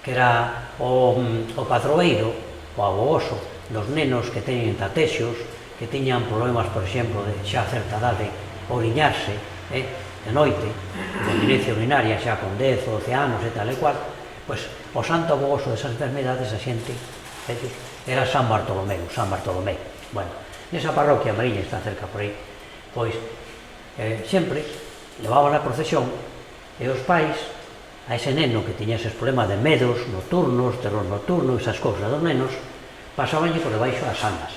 que era o padroeiro, o abogoso dos nenos que teñen tatexos, que tiñan problemas, por exemplo, de xa a certa idade oriñarse de noite, con inercia urinaria xa con 10 ou 12 anos e tal e cual, pois o santo abogoso desas enfermedades a xente era San Bartolomeu. Bueno, nesa parroquia Mariña está cerca por aí, pois sempre levaban a procesión e os pais a ese neno que tiña eses problemas de medos nocturnos, terror nocturno, esas cousas dos nenos, pasabanlle por debaixo das andas.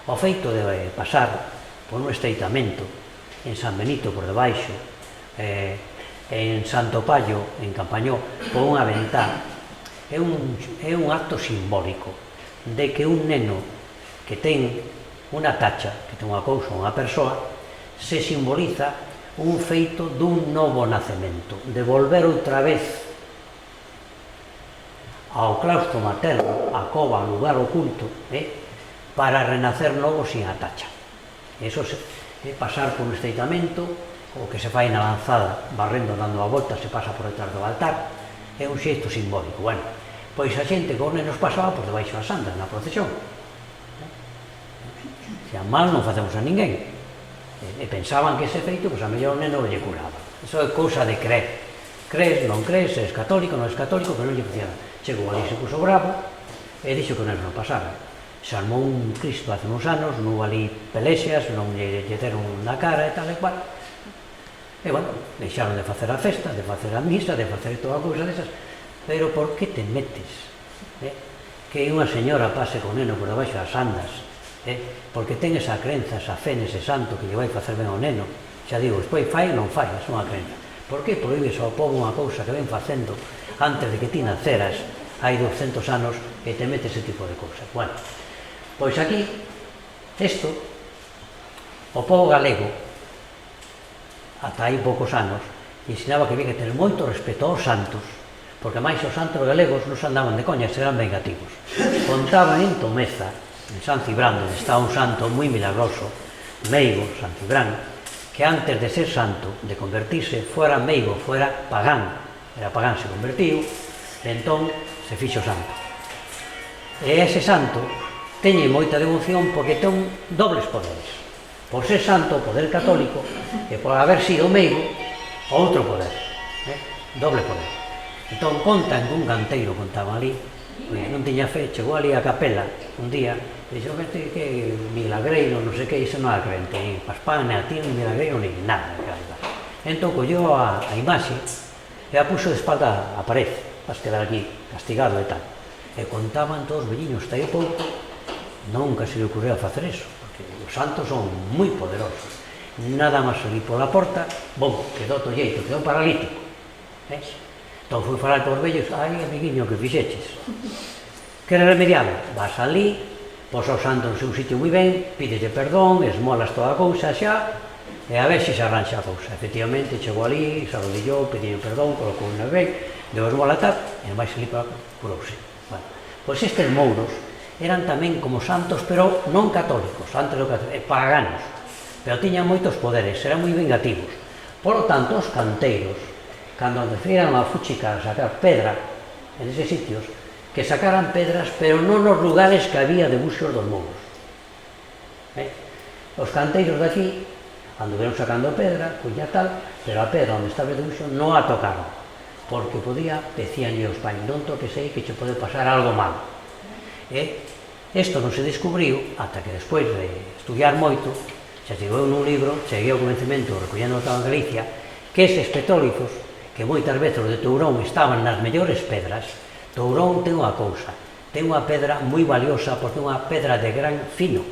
O feito de pasar por un estreitamento en San Benito por debaixo, en Santo Paio, en Campañó, por unha ventá, é un acto simbólico de que un neno que ten unha tacha, que ten unha cousa, unha persoa, se simboliza un feito dun novo nacemento, de volver outra vez ao claustro materno, a cova, ao lugar oculto, para renacer novo sin a tacha. Eso é pasar por un estreitamento, o que se fai na lanzada, barrendo, dando a volta, se pasa por detrás do altar, é un xeito simbólico. Bueno, pois a xente que os nenos pasaba por debaixo das andas na procesión. Se a mal non facemos a ninguén. E pensaban que ese feito, pois a mellor o neno lle curaba. Iso é cousa de creer. Crees, non crees, es católico, non es católico, que non lle funciona. Chegou ali, se puso bravo, e dixo que o neno non pasara. Se armou un Cristo hace uns anos, non hubo ali pelexias, non lle deron na cara e tal e cual. E, bueno, deixaron de facer a festa, de facer a misa, de facer toda a cousa desas. Pero por que te metes? Que unha señora pase con neno por debaixo das andas, porque ten esa crenza, esa fe nese santo que lle vai facer ben ao neno. Xa digo, despois fai ou non fai, é unha crenza. Por que prohibes ao povo unha cousa que ven facendo antes de que ti naceras, hai 200 anos, e te metes ese tipo de cousas? Bueno, pois aquí, isto, o povo galego, ata hai poucos anos, ensinaba que había que ter moito respeto aos santos, porque máis os santos galegos non se andaban de coñas, eran vengativos. Contaban en Tomeza, en San Cibrán, onde está un santo moi milagroso, meigo, San Cibrán, que antes de ser santo, de convertirse, fuera meigo, fuera pagán. Era pagán, se convertiu, e entón se fixo santo. E ese santo teñe moita devoción porque ten dobles poderes. Por ser santo, o poder católico, e por haber sido meigo, outro poder, doble poder. Entón contan que un canteiro, contaban ali, non tiña fe, chegou ali a capela un día, e dixo que milagreiro, non sei que, iso non era crente, ni Paspán, ni a ti, ni milagreiro, ni nada. Entón colleu a imaxe e a puxo de espalda a parede, para quedar aquí castigado e tal. E contaban todos os velliños, está aí pouco, nunca se le ocurrió facer eso. Os santos son moi poderosos. Nada máis salir pola porta, bom, quedou tolleito, quedou paralítico. Entón fui falar cos vellos, ai, amiguinho, que fixeches? Queres remediado? Vas ali, pos ao santo no seu sitio moi ben, pídete perdón, esmolas toda a cousa xa, e a ver se se arranxa a cousa. Efectivamente, chegou ali, se arrodillou, pediu perdón, colocou unha ben, deu esmola tal, e vai salir para curouse. Bueno, pois estes mouros eran tamén como santos, pero non católicos, antes do católico, paganos, pero tiñan moitos poderes, eran moi vengativos. Por lo tanto, os canteiros, cando decidiran a fuchicar a sacar pedra en eses sitios, que sacaran pedras, pero non nos lugares que había debuxos dos mouros. Os canteiros de aquí anduveron sacando pedra, cuña tal, pero a pedra onde estaba o debuxo non a tocaron, porque podía, decíanlle os pais, non toques aí que che pode pasar algo malo. Isto non se descubriu ata que despois de estudiar moito, xa chegou nun libro, cheguei ao convencimento recollendo o en Galicia, que eses petólizos, que moitas veces os de Tourón estaban nas mellores pedras, Tourón ten unha cousa, ten unha pedra moi valiosa porque é unha pedra de gran fino.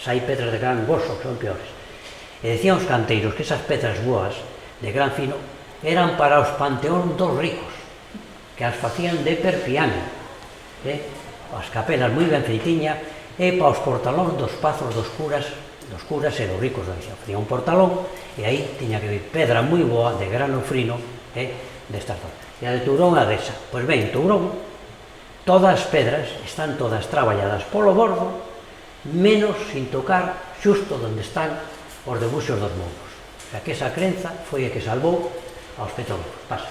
Hai pedras de gran gozo que son peores. E decían os canteiros que esas pedras boas, de gran fino, eran para os panteóns dos ricos, que as facían de perpiano, as capelas moi ben feitiñas, e para os portalóns dos pazos dos curas e dos ricos da Galicia. Facía un portalón e aí tiña que vir pedra moi boa, de grano frino, destas zonas. E a de Tourón a desa. Pois ben, Tourón, todas as pedras están todas traballadas polo bordo, menos sin tocar xusto onde están os debuxos dos mouros. O sea, que esa crenza foi a que salvou aos petólogos. Pasa.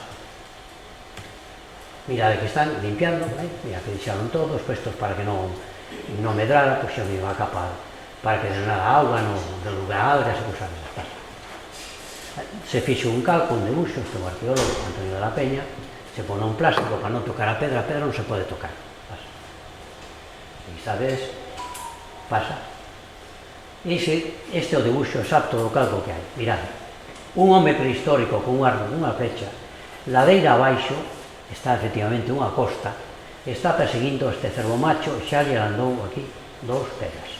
Mira, que están limpiando, mira que deixaron todos puestos para que non medrara, pois xa viva a capa para que drenara a auga no lugar algas e cousas desas. Se fixo un calco, un debuxo, este o arqueólogo Antonio de la Peña, se pone un plástico para non tocar a pedra non se pode tocar. Pasa. E sabes, pasa. Este é o debuxo exacto do calco que hai. Mirad, un home prehistórico con unha flecha, ladeira abaixo, está efectivamente unha costa, está perseguindo este cervo macho, xa lle andou aquí 2 pedras.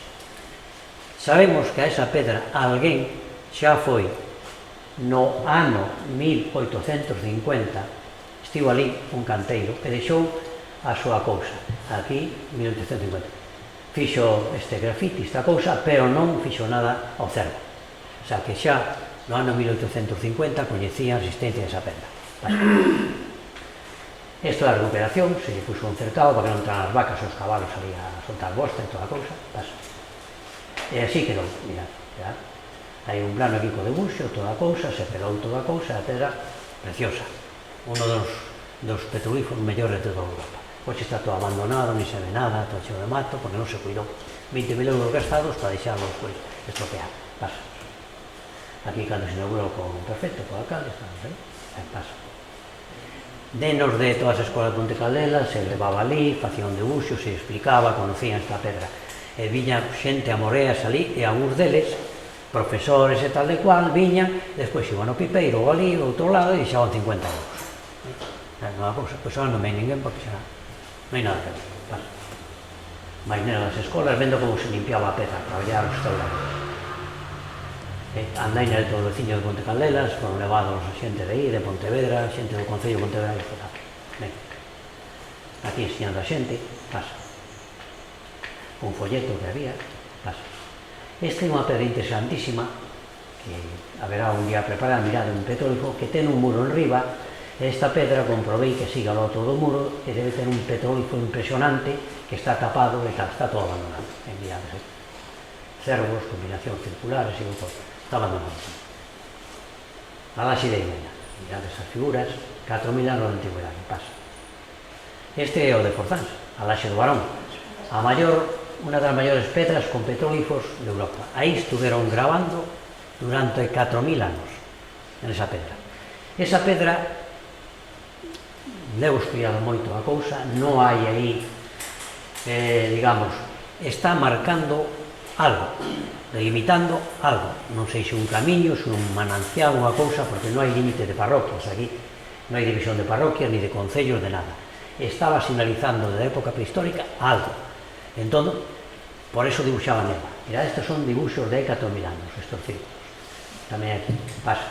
Sabemos que a esa pedra alguén xa foi no ano 1850, estivo ali un canteiro e deixou a súa cousa, aquí 1850. Fixo este grafiti, esta cousa, pero non fixo nada ao cervo. O sea que xa no ano 1850 coñecía a existencia desa pedra. Vale. Isto é a recuperación, se lle puxo un cercado para que non entraran as vacas e os cabalos ali a soltar bosta e toda a cousa, pasa. E así quedou, mirad, mirad. Hai un plano aquí co debuxo, toda a cousa, se pelou toda a cousa, a pedra preciosa. Uno dos petrolíferos mellores de toda Europa. Hoxe está todo abandonado, non se ve nada, todo cheo de mato, porque non se cuidou. 20.000 euros gastados para deixarlo despois estropear, pasa. Aquí cando se inaugurou con perfecto, co alcalde, estamos aí, pasa. Denos de todas as escolas de Ponte Caldelas, se levaba ali, facía un debuxo, se explicaba, conocían esta pedra. E viña xente a moreas ali, e algúns deles, profesores e tal de cual, viñan, despois iban ao pipeiro ou ali, ao outro lado, e deixaban 50 euros. Non é cousa, pois ahora non ven ninguén, porque xa non hai nada que ver, pasa. Mais nas escolas, vendo como se limpiaba a pedra, traballar os restaurantes. Andai de todo o veciño de Ponte Caldelas, foron levados a xente de aí, de Pontevedra, xente do Concello de Pontevedra, e tal. Ben, aquí enseñando a xente, pasa. Un folleto que había, pasa. Esta é unha pedra interesantísima, que haberá un día preparada, mirad, un petróleo que ten un muro en riba, e esta pedra comprobei que siga ao todo o muro, e debe ter un petróleo impresionante, que está tapado e tal, está todo abandonado. Mirad, cervos, combinacións circulares e todo. Está abandonado. A laxe de Imeña, mirad esas figuras, 4.000 anos de antigüedade, pasa. Este é o de Forzans, a laxe do Barón, a maior, unha das maiores pedras con petróglifos de Europa. Aí estuveron grabando durante 4.000 anos, en esa pedra. Esa pedra, deu estudiado moito a cousa, non hai aí, digamos, está marcando algo, delimitando algo, non sei se un camiño, se un manancial, unha cousa, porque non hai límite de parroquias aquí, non hai división de parroquias, ni de concellos, de nada. Estaba sinalizando da época prehistórica algo. Entón, por eso dibuixaba neva. Mirad, estes son dibuxos de 4.000 anos, estos círculos. Tamén aquí, pasa.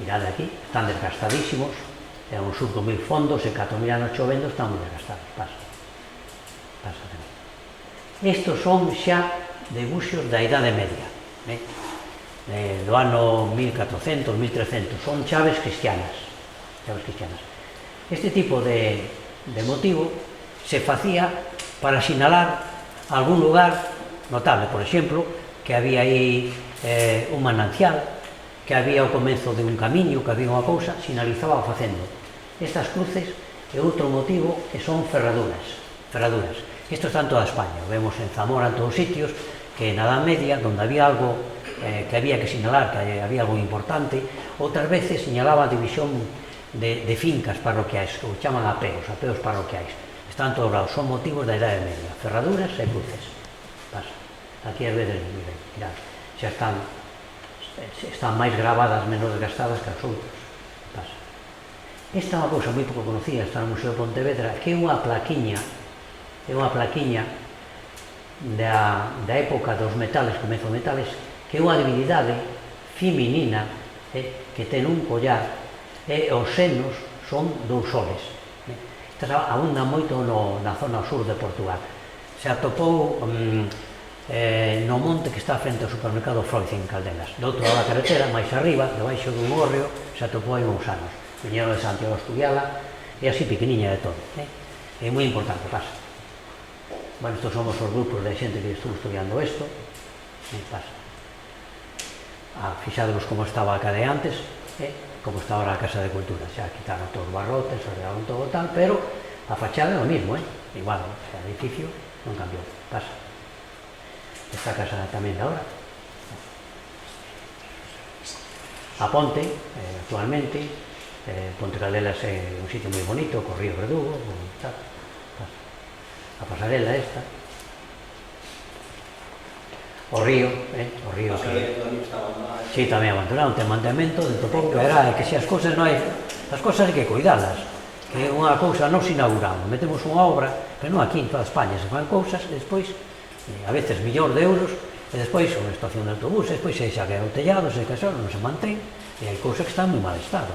Mirad aquí, están desgastadísimos, é un surco moi fondos, e 4.000 anos chovendo están moi desgastados, pasa. Pasa tamén. Estos son xa debuxos da Idade Media, do ano 1400, 1300, son chaves cristianas. Este tipo de motivo se facía para sinalar algún lugar notable, por exemplo, que había aí un manancial, que había o comenzo de un camiño, que había unha cousa, sinalizaba facendo. Estas cruces é outro motivo que son ferraduras. Isto está en toda España, o vemos en Zamora, en todos os sitios, que na Edad Media, onde había algo que había que sinalar, que había algo importante, outras veces señalaba a división de fincas parroquiais, que o chaman apeos parroquiais. Están todos lados, son motivos da Idade Media, ferraduras e cruces. Pasa. Aquí as veces, mirad, xa están máis gravadas, menos desgastadas que as outras. Pasa. Esta é unha cousa moi pouco conocida, está no Museo de Pontevedra, que é unha plaquiña da época dos metales, comezo de metales, que é unha divinidade feminina que ten un collar e os senos son dous soles. Esta abunda moito na zona sur de Portugal. Se atopou no monte que está frente ao supermercado Freud en Caldelas. Do outro lado da carretera, máis arriba, debaixo dun hórreo, se atopou hai uns anos. Viñeron de Santiago a estudiala, e así pequeniña de todo. É moi importante, pasa. Bueno, estos somos os grupos de xente que estuvo estudiando isto. Pasa. Fixadevos como estaba a cade antes, como está ahora a Casa de Cultura. Xa quitaron todos os barrotes, arreglaron todo tal, pero a fachada é o mismo, igual, o edificio non cambiou. Pasa. Esta casa tamén de ahora. A ponte, actualmente, Ponte Caldelas é un sitio moi bonito, co río Verdugo, tal. A pasarela esta, o río que sí, tamén abandonado, ten mantemento dentro pouco, verá, que se as cousas non hai, as cousas hai que cuidalas, que é unha cousa nos inauguramos, metemos unha obra, pero non aquí en toda España se fan cousas, e despois, a veces millóns de euros, e despois unha estación de autobús, e despois se xa que o tellado, se que non se mantén, e hai cousas que están moi mal estado,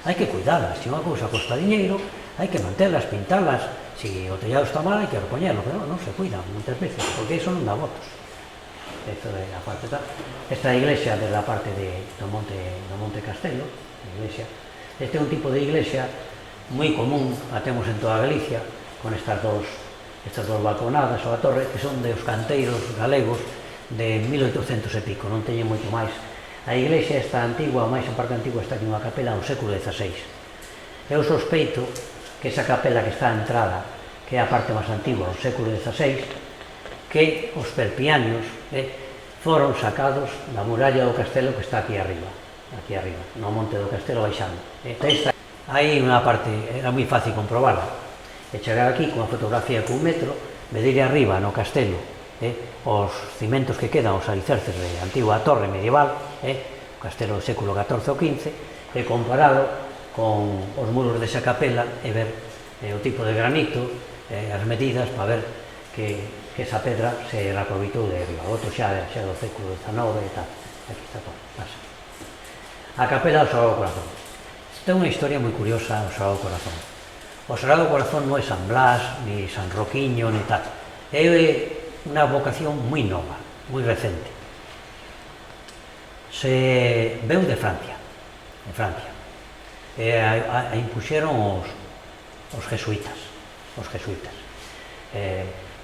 hai que cuidalas, se unha cousa costa diñeiro, hai que mantelas, pintalas. Se o tellado está mal, hai que repoñerlo, pero non se cuidan moitas veces, porque iso non dá votos. Esta iglesia desde a parte do Monte Castelo, este é un tipo de iglesia moi común, a temos en toda Galicia, con estas dos balconadas ou a torre, que son dos canteiros galegos de 1800 e pico, non teñen moito máis. A iglesia esta antigua, a máis a parte antigua, está aquí unha capela do século XVI. Eu sospeito que esa capela que está a entrada, que é a parte máis antigua do século XVI, que os perpiaños foron sacados da muralla do castelo que está aquí arriba, no monte do castelo baixando. Aí unha parte, era moi fácil comprobarla, e chegar aquí con a fotografía cun metro, medir arriba no castelo os cimentos que quedan, os alicerces de antigua torre medieval, o castelo do século XIV ou XV, e comparado con os muros desa capela e ver o tipo de granito, as medidas, para ver que esa pedra se reaproveitou de arriba. O outro xa do século XIX e tal. Aquí está todo, pasa. A capela do Sagrado Corazón. Esta é unha historia moi curiosa do Sagrado Corazón. O Sagrado Corazón non é San Blas, ni San Roquiño, ni tal. É unha vocación moi nova, moi recente. Se veu de Francia. E a impuxeron os jesuítas.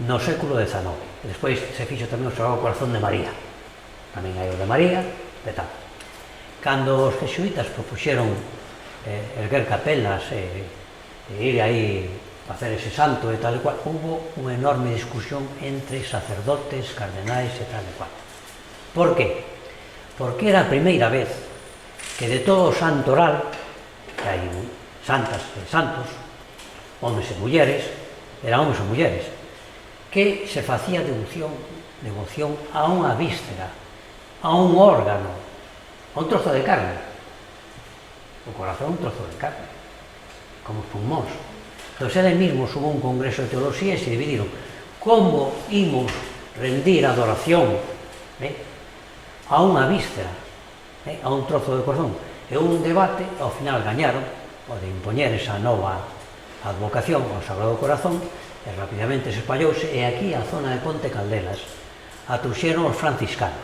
No século XIX. Despois se fixo tamén o Sagrado Corazón de María. Tamén hai o de María, de tal. Cando os jesuítas propuxeron erguer capelas e ir aí a facer ese santo e tal e cual, hubo unha enorme discusión entre sacerdotes, cardenais e tal e cual. Por qué? Porque era a primeira vez que de todo o santoral, que hai santas e santos, homes e mulleres, eran homes e mulleres, que se facía devoción a unha víscera, a un órgano, a un trozo de carne. O corazón é un trozo de carne, como os pulmóns. Entón, eles mesmos hubo un congreso de teología e se dividiron como imos rendir adoración a unha víscera, a un trozo de corazón. E un debate, ao final gañaron, o de impoñer esa nova advocación ao Sagrado Corazón, e rapidamente se espallouse, e aquí a zona de Ponte Caldelas a trouxeron os franciscanos.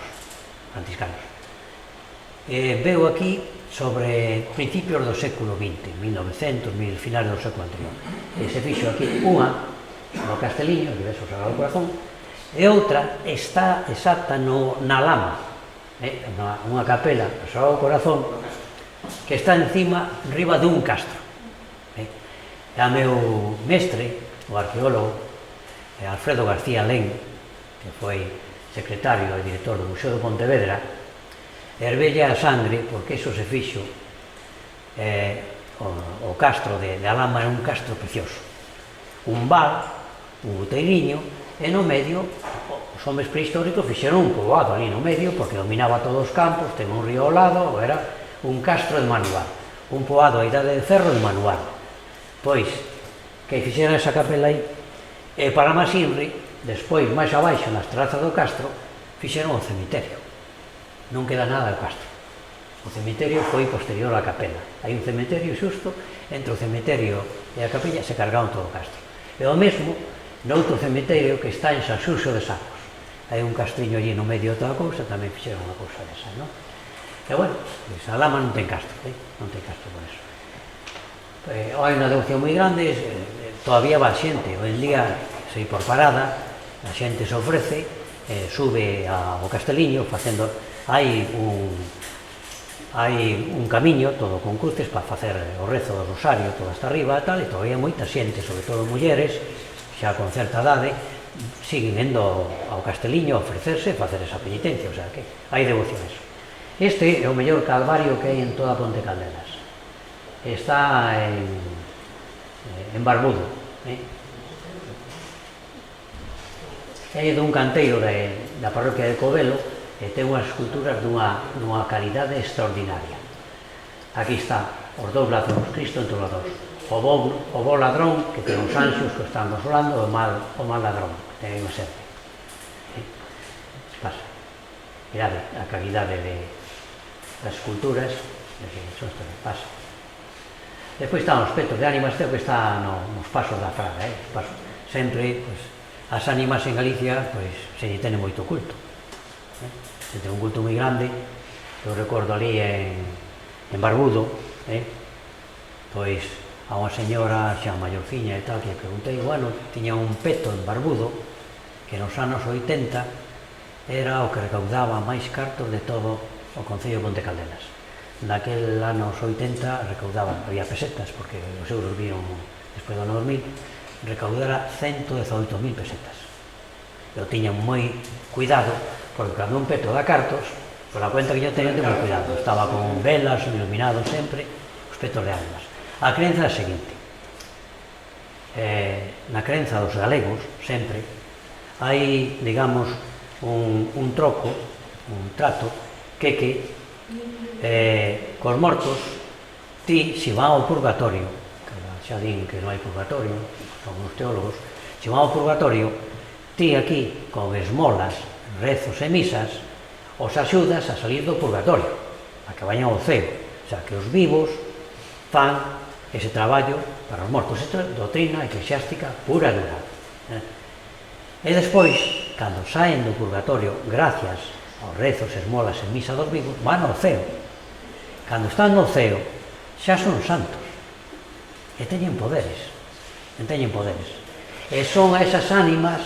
Veu aquí sobre principios do século XX, 1900, finales do século anterior. E se fixo aquí unha no Casteliño, que ves o Sagrado Corazón, e outra está exacta na Lama, unha capela do Sagrado Corazón que está encima, riba dun castro. E a meu mestre, o arqueólogo Alfredo García Len, que foi secretario e director do Museo de Pontevedra, hervelle a sangre, porque iso se fixo, o castro de Alhama era un castro precioso, un val, un outeiriño, e no medio os homes prehistóricos fixeron un poboado ali no medio, porque dominaba todos os campos, ten un río ao lado, era un castro de manual, un poboado a idade de ferro de manual. Pois, que fixeran esa capela aí, e para máis inri, despois, máis abaixo, nas terrazas do castro, fixeron o cemiterio. Non queda nada do castro. O cemiterio foi posterior á capela. Hai un cemiterio xusto, entre o cemiterio e a capella se cargaron todo o castro. E o mesmo, noutro cemiterio que está en San Xurxo de Sacos. Hai un castriño allí no medio de toda a cousa, tamén fixeron unha cousa desa, non? E bueno, a Lama non ten castro, non ten castro por eso. Hai unha devoción moi grande, todavía va a xente, hoy en día sei por parada, a xente se ofrece, sube ao Casteliño facendo, hai un camiño todo con cruces para facer o rezo do rosario todo hasta arriba e tal, e todavía moita xente, sobre todo mulleres, xa con certa idade, siguen indo ao Casteliño a ofrecerse e facer esa penitencia, o sea que hai devociones. Este é o mellor calvario que hai en toda Ponte Caldelas. Está en Barbudo, é dun canteiro da parroquia de Covelo e ten unhas esculturas dunha calidade extraordinaria. Aquí está os dous ladróns, Cristo entre os dous, o bo ladrón que ten os anxos que están consolando, o mal ladrón que ten unha serpe. Pasa, mirade a calidade das esculturas, pasa. Despois están os petos de ánimas, que está nos pasos da Fraga, sempre, as ánimas en Galicia, se lle tene moito culto. Se ten un culto moi grande, eu recordo ali en Barbudo, pois a unha señora xa maiorciña e tal, que preguntei, bueno, tiña un peto en Barbudo, que nos anos 80 era o que recaudaba máis cartos de todo o Concello de Ponte Caldelas. Naquel anos 80 recaudaban, había pesetas, porque os euros viron despois do ano 2000, recaudara 118.000 pesetas. Eu tiña moi cuidado, porque cando un peto dá cartos, por a cuenta que yo teño moi cuidado, estaba con velas, iluminado sempre, os petos de almas. A crenza é a seguinte, na crenza dos galegos, sempre, hai, digamos, un troco, un trato, que cos mortos, ti, se van ao purgatorio, que xa din que non hai purgatorio, son os teólogos, se van ao purgatorio, ti aquí, con esmolas, rezos e misas, os axudas a salir do purgatorio, a que vayan ao ceo, o sea, que os vivos fan ese traballo para os mortos. Isto é doutrina eclesiástica pura e dura. E despois, cando saen do purgatorio, gracias aos rezos, esmolas e misa dos vivos, van ao ceo. Cando están no ceo, xa son santos. E teñen poderes. E son esas ánimas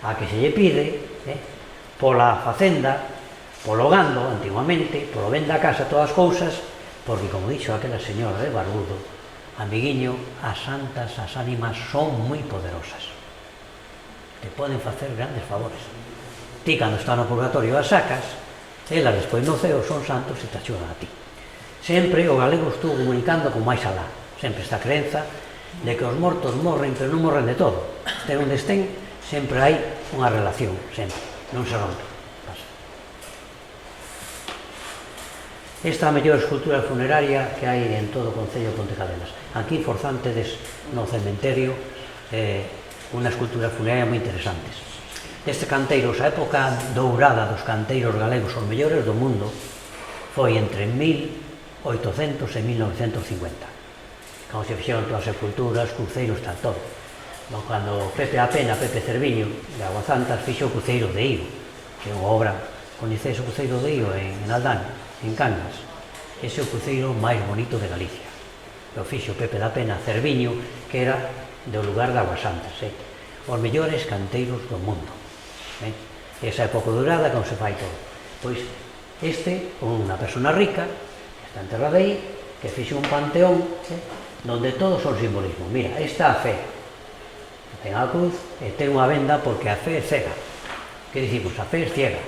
a que se lle pide, pola facenda, polo gando, antiguamente, polo ben da casa, todas as cousas, porque, como dixo aquela señora de Barbudo, amiguiño, as santas, as ánimas son moi poderosas. Te poden facer grandes favores. Ti, cando está no purgatorio, as sacas, elas despois no ceo son santos e te axudan a ti. Sempre o galego estuvo comunicando con máis alá. Sempre esta creenza de que os mortos morren, pero non morren de todo. Estén onde estén, sempre hai unha relación, sempre. Non se rompe. Esta é a mellor escultura funeraria que hai en todo o Concello de Ponte Caldelas. Aquí, forzantedes no cementerio, unha escultura funeraria moi interesantes. Este canteiro, a época dourada dos canteiros galegos, os mellores do mundo, foi entre 1800 e 1950. Cando se fixeron todas as sepulturas, cruceiros, tal, todo. Cando Pepe Apena, Pepe Cerviño, de Aguasantas, fixo o cruceiro de Iro, que é unha obra, coñecedes o cruceiro de Iro en Aldán, en Cangas. Ese é o cruceiro máis bonito de Galicia. O fixo Pepe da Pena Cerviño, que era do lugar de Aguasantas. Os mellores canteiros do mundo. Esa época durada, como se fai todo. Pois este, unha persona rica, que está enterrada aí, que fixe un panteón, donde todos son simbolismo. Mira, esta a fe, ten a cruz e ten unha venda porque a fe é cega. Que dicimos? A fe é ciega.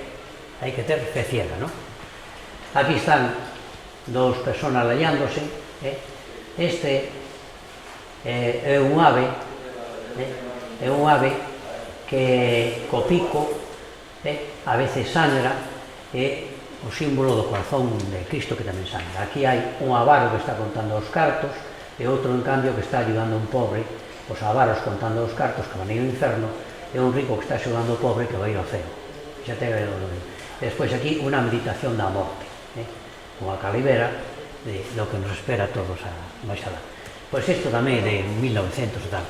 Hai que ter fe ciega, non? Aquí están dos personas layándose. Este é un ave que co pico a veces sangra, é o símbolo do corazón de Cristo que tamén sangra. Aquí hai un avaro que está contando os cartos e outro, en cambio, que está ayudando a un pobre. Os avaros contando os cartos que van a ir ao inferno, e un rico que está ayudando ao pobre que vai ir ao ceo. Xa te veo do mismo. Despois aquí unha meditación da morte, unha calibera de lo que nos espera a todos máis alá. Pois isto tamén de 1900 e tal.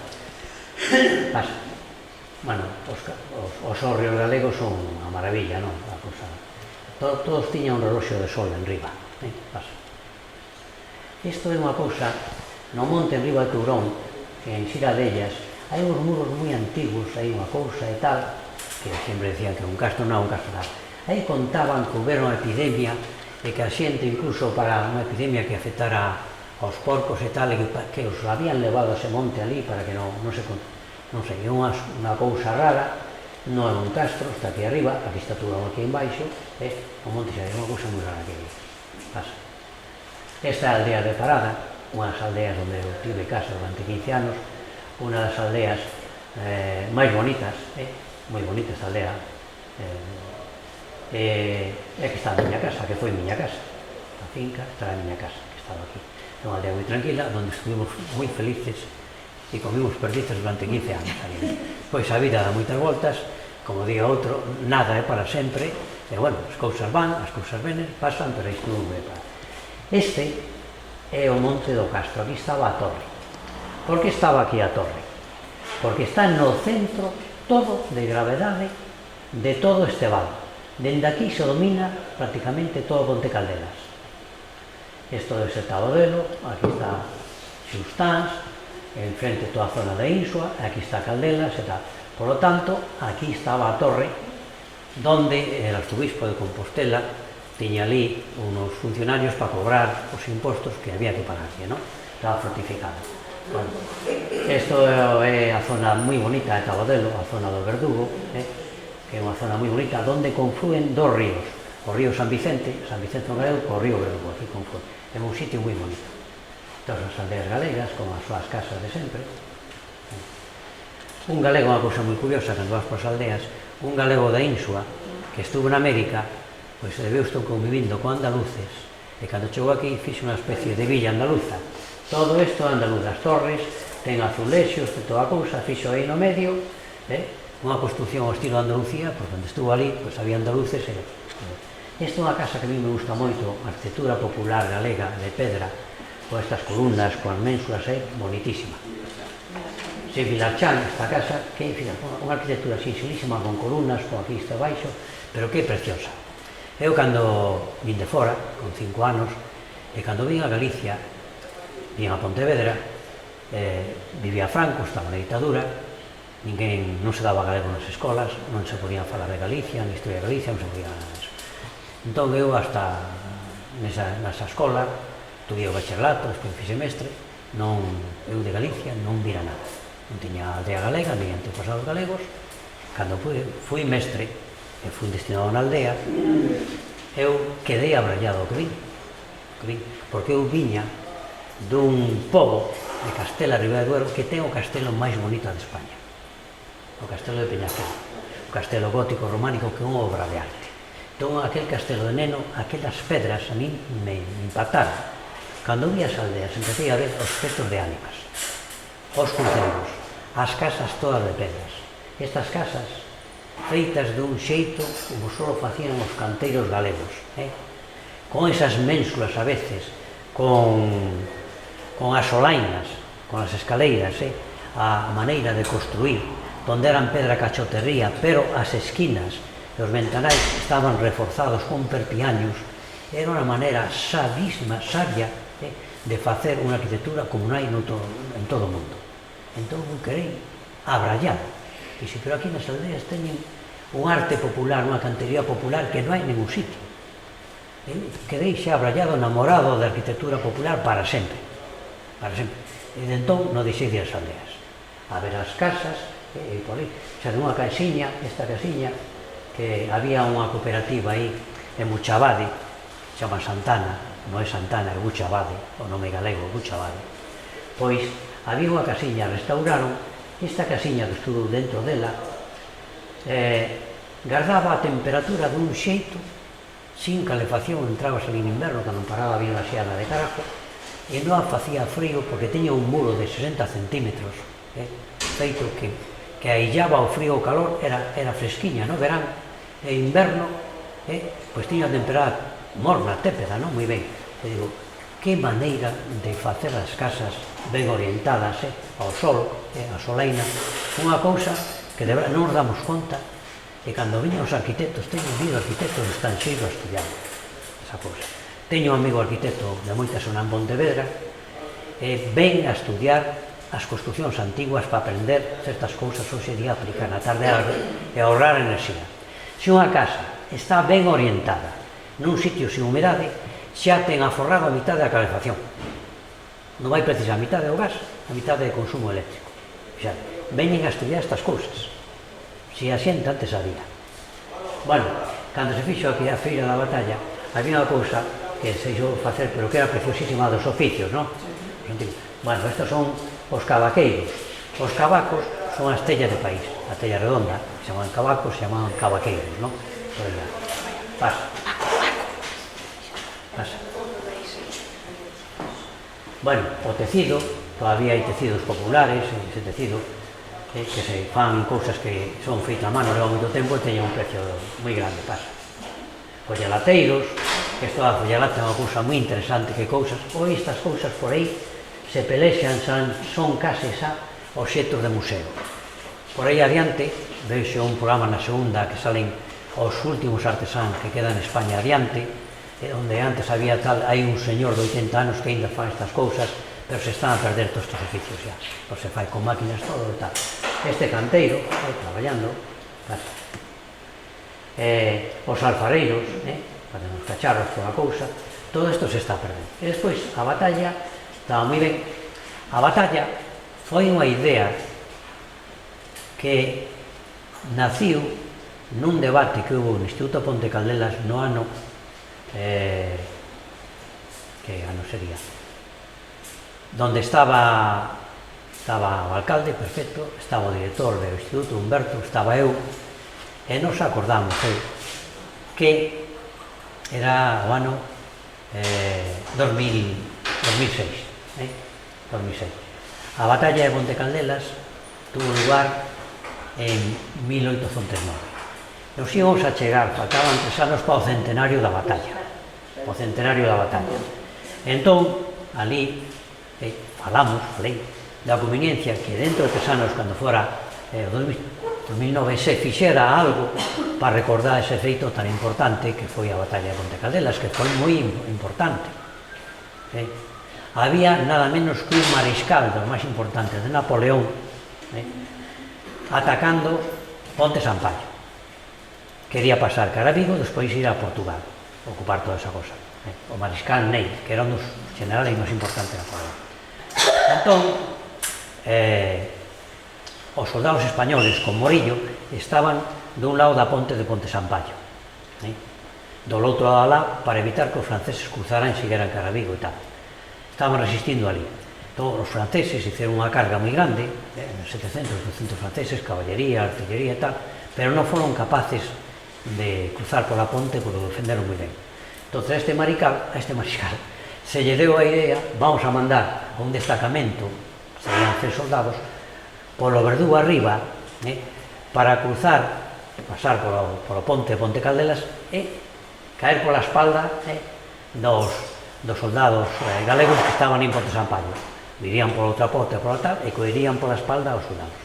Pasa. Bueno, os hórreos galegos son unha maravilla, non? Todos tiñan un reloxo de sol en riba. Pasa. Isto é unha cousa, no monte en riba de Turón, en Xiradellas, hai uns muros moi antigos, hai unha cousa e tal, que sempre decían que un castro non, un castro tal. Aí contaban que houbera unha epidemia e que a xente, incluso para unha epidemia que afectara aos porcos e tal, e que os habían levado a ese monte ali para que non se... non sei, é unha cousa rara, non é un castro, está aquí arriba, aquí está Turón aquí embaixo, o monte xa é unha cousa moi rara que pasa. Esta é a aldea de Parada, unhas aldeas onde eu tive casa durante 15 anos, unha das aldeas máis bonitas, moi bonita esta aldea, é que está a miña casa, que foi miña casa, a finca está a miña casa, que estaba aquí. É unha aldea moi tranquila, onde estuvimos moi felices e comimos perdices durante 15 anos. Pois a vida dá moitas voltas, como diga outro, nada é para sempre, e bueno, as cousas van, as cousas venen, pasan, pero isto non é para. Este é o Monte do Castro, aquí estaba a torre. Por que estaba aquí a torre? Porque está no centro todo de gravedade de todo este val. Dende aquí se domina prácticamente todo Ponte Caldelas. Isto debe ser Tabodelo, aquí está Xustans, enfrente toda a zona de Insua, aquí está Caldelas e tal. Por lo tanto, aquí estaba a torre donde el arzobispo de Compostela tiña ali unos funcionarios para cobrar os impostos que había que pagarlle, non? Estaba fortificada. Bueno, isto é a zona moi bonita de Tabadelo, a zona do Verdugo, que é unha zona moi bonita, onde confluen dos ríos, o río San Vicente no Galego, co río Verdugo, aquí confluen. É un sitio moi bonito. Todas as aldeas galegas, con as súas casas de sempre. Un galego, unha cousa moi curiosa, cando vas por as aldeas, un galego da Insua, que estuvo na América, pois debeu estou convivindo con andaluces, e cando chegou aquí fixe unha especie de villa andaluza. Todo isto é andaluz, as torres, ten azulexos, ten toda a cousa, fixo aí no medio, unha construcción ao estilo Andalucía, porque onde estuvo ali, pois había andaluces. Esta é unha casa que a mí me gusta moito, a arquitectura popular galega, de pedra, con estas columnas, con as ménsulas, é bonitísima. Se Vilarchán, esta casa, que é unha arquitectura sinxelísima, con columnas, con aquí está baixo, pero que é preciosa. Eu, cando vin de fora, con 5 anos, e cando vin a Galicia, vin a Pontevedra, vivía Franco, estaba na ditadura, ninguén, non se daba galego nas escolas, non se podían falar de Galicia, na historia de Galicia, non se podía nada disso. Entón, eu, hasta nesa escola, tuve o bacharelato, despois fixe mestre, eu de Galicia non vira nada. Non tiña aldea galega, ni antepasados galegos. Cando fui mestre, e fui destinado na aldea, eu quedei abrallado o que vin, porque eu viña dun pobo de Castela, Ribera de Duero, que ten o castelo máis bonito de España, o castelo de Peñafel, o castelo gótico románico, que é unha obra de arte. Entón, aquel castelo de neno, aquelas pedras, a mí me impactaron. Cando vi as aldeas, empecé a ver os textos de ánimas, os cruceiros, as casas todas de pedras. Estas casas, feitas dun xeito como só facían os canteiros galegos, con esas ménsulas a veces, con as solainas, con as escaleiras, a maneira de construir, donde eran pedra cachoterría, pero as esquinas e os ventanais estaban reforzados con perpiaños. Era unha maneira sabísima, sabia, de facer unha arquitectura como non hai en todo o mundo. Entón, eu querei abrallado. Dixe, pero aquí nas aldeas teñen un arte popular, unha cantería popular que non hai ningún sitio. Quedei xa abrallado, enamorado da arquitectura popular para sempre. Para sempre. E entón non deixei de as aldeas. A ver as casas, e por aí. Xa de unha casiña, esta casiña, que había unha cooperativa aí en Buchabade, chama Santana, non é Santana, é Buchabade, o nome galego é Buchabade. Pois había unha casiña, restauraron, esta casiña que estuvo dentro dela, guardaba a temperatura dun xeito, sin calefacción, entrabas ali en inverno, cando paraba bien a xeada de carajo, e non facía frío porque tiña un muro de 60 centímetros, feito que aillaba o frío o calor, era fresquiña, no verán, e inverno, pois tiña a temperatura morna, tépeda, non? Moi ben. E digo, que maneira de facer as casas ben orientadas ao sol, a soleina, unha cousa que de verdade non nos damos conta, e cando viñan os arquitectos, teño vindo arquitectos estanxeiros a estudiar esa cousa. Teño un amigo arquitecto de moita zona en Pontevedra, e ven a estudiar as construcións antiguas para aprender certas cousas hoxe día aplicar na tarde e ahorrar enerxía. Se unha casa está ben orientada nun sitio sin humedade, xa ten aforrado a mitad da calefacción. Non vai precisar a mitad do gas, a mitad de consumo eléctrico. Xa, veñen a estudiar estas cousas. Se a xente antes sabía. Bueno, cando se fixo aquí a Feira da Batalla, había unha cousa que se xo facer, pero que era preciosísima dos oficios, non? Bueno, estos son os cavaqueiros. Os cavacos son as tellas de país, a tella redonda, se chaman cavacos, se chaman cavaqueiros, non? Pasa. Pasa. Bueno, o tecido, todavía hai tecidos populares, ese tecido, que se fan cousas que son feitas a mano, leva moito tempo e teñen un precio moi grande, pasa. Follateiros, que isto da follalata é unha cousa moi interesante, que cousas, ou estas cousas por aí se pelexan, son case xa obxectos de museo. Por aí adiante, veixo un programa na segunda que salen os últimos artesáns que quedan en España adiante, onde antes había tal, hai un señor de 80 anos que ainda fan estas cousas, pero se están a perder todos estes oficios xa, pois se fai con máquinas todo e tal. Este canteiro, traballando, claro. Os alfareiros, facendo os cacharros, toda a cousa, todo isto se está a perder. E despois, a batalla, estaba moi ben, a batalla foi unha idea que naciu nun debate que hubo no Instituto Ponte Caldelas no ano que ano sería donde estaba o alcalde, perfecto, estaba o director do Instituto Humberto, estaba eu, e nos acordamos que era o ano 2006. A batalla de Ponte Caldelas tuvo lugar en 1809. Nos íbamos a chegar, faltaban 3 anos para o centenario da batalla. Entón, ali, falei da conveniencia que dentro de 3 anos, cando fora 2009, se fixera algo para recordar ese feito tan importante que foi a batalla de Ponte Caldelas, que foi moi importante. Había nada menos que un mariscal dos máis importantes de Napoleón atacando Ponte Sampaio. Quería pasar cara a Vigo, despois ir a Portugal, ocupar toda esa cosa. O mariscal Ney, que era un dos generales máis importantes de Napoleón. Entón, os soldados españoles con Morillo estaban dun lado da ponte de Ponte Sampaio, do outro lado lá, para evitar que os franceses cruzaran e seguiran cara a Vigo e tal. Estaban resistindo ali. Entón, os franceses hicieron unha carga moi grande, 700, 200 franceses, caballería, artillería e tal, pero non foron capaces de cruzar pola ponte porque o defenderon moi ben. Entón, a este mariscal se lle deu a idea, vamos a mandar a un destacamento, serían 3 soldados, polo Verdú arriba, para cruzar, pasar polo ponte de Ponte Caldelas e caer pola espalda dos soldados galegos que estaban en Ponte Sampaio. Virían pola outra ponte, pola tal, e coirían pola espalda aos soldados.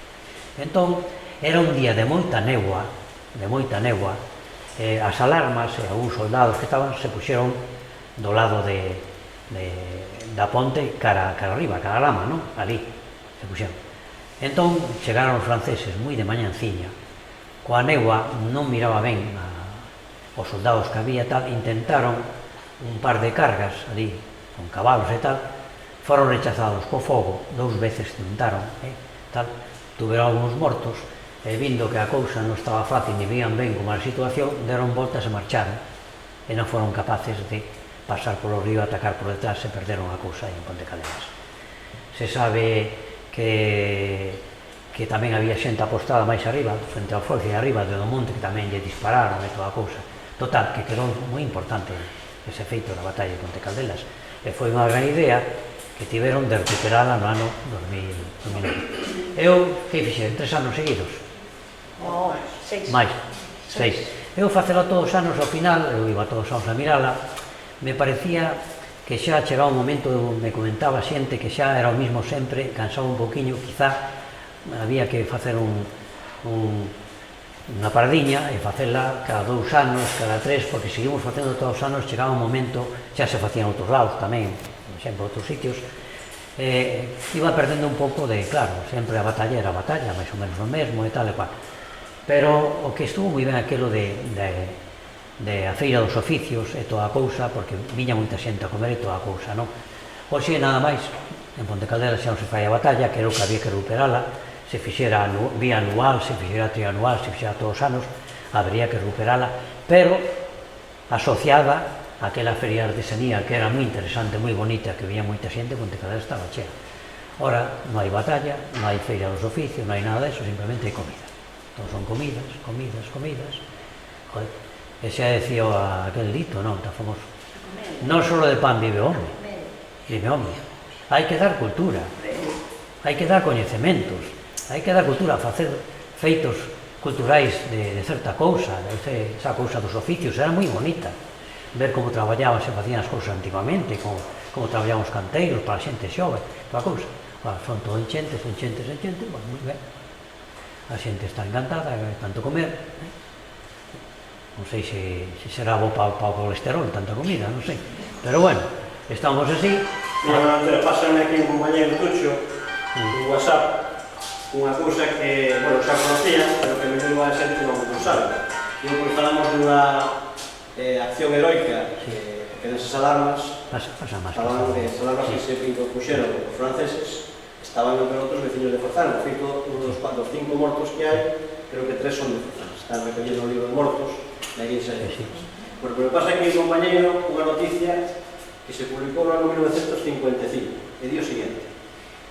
Entón, era un día de moita néboa, as alarmas e algúns soldados que estaban se puxeron do lado da ponte cara arriba, cara a lama, non? Ali se puxeron. Entón, chegaron os franceses moi de mañanciña, coa néboa non miraba ben os soldados que había tal, intentaron un par de cargas ali, con cabalos e tal, foron rechazados co fogo, 2 veces intentaron, tal, tuveron algúns mortos, e vindo que a cousa non estaba fácil ni vían ben como a situación, deron voltas e marcharon e non foron capaces de pasar polo río, atacar por detrás e perderon a cousa en Ponte Caldelas. Se sabe que tamén había xente apostada máis arriba, frente ao forte arriba de Domonte, que tamén lle dispararon e toda a cousa. Total, que quedou moi importante ese feito da batalla de Ponte Caldelas, e foi unha gran idea que tiveron de recuperala no ano 2009. Eu, que fixen, 3 anos seguidos? No, 6. Mais, 6. Eu facela todos os anos, ao final, eu iba todos os anos a mirala, me parecía que xa chegaba un momento, me comentaba xente que xa era o mismo sempre, cansaba un poquinho, quizá había que facer unha pardiña e facela cada 2 anos, cada 3, porque seguimos facendo todos os anos, chegaba un momento, xa se facían outros lados tamén, por exemplo, outros sitios, iba perdendo un pouco de, claro, sempre a batalla era a batalla, máis ou menos o mesmo e tal e cual. Pero o que estuvo moi ben aquilo de a feira dos oficios e toda a cousa, porque viña moita xente a comer e toda a cousa, non? Hoxe, nada máis, en Ponte Caldelas xa non se fai a batalla, que era o que había que recuperala, se fixera vía anual, se fixera trianual, se fixera todos os anos, habría que recuperala, pero asociada a aquela feria de artesanía que era moi interesante, moi bonita, que viña moita xente, Ponte Caldelas estaba chea. Ora, non hai batalla, non hai feira dos oficios, non hai nada disso, simplemente hai comida. Entón son comidas. Joder, e xa decía aquel dito, non, tan famoso. Non só de pan vive o home, hai que dar cultura, hai que dar coñecementos, hai que dar cultura, facer feitos culturais de certa cousa, esa cousa dos oficios, era moi bonita, ver como traballaban, se facían as cousas antigamente, como traballaban os canteiros para a xente xove, toda a cousa. Son todo enchentes, bueno, moi ben. A xente está encantada, tanto comer, non sei se será bo para o colesterol, tanta comida, non sei, pero bueno, estamos así. Mira, pásame aquí un compañero tucho, un WhatsApp, unha cousa que, bueno, xa conocía, pero que me digo a xente non sabe. E pois falamos dunha acción heroica que nesas alarmas, Pasa máis. falaban que as alarmas que se puxeron os franceses estaban entre outros veciños de Forzán. Feito, dos 5 mortos que hai, creo que 3 son de Forzán. Están recolliendo o libro de mortos da Iglesia de Forzán. Pero me pasa aquí, compañero, unha noticia que se publicou no ano 1955, el día siguiente.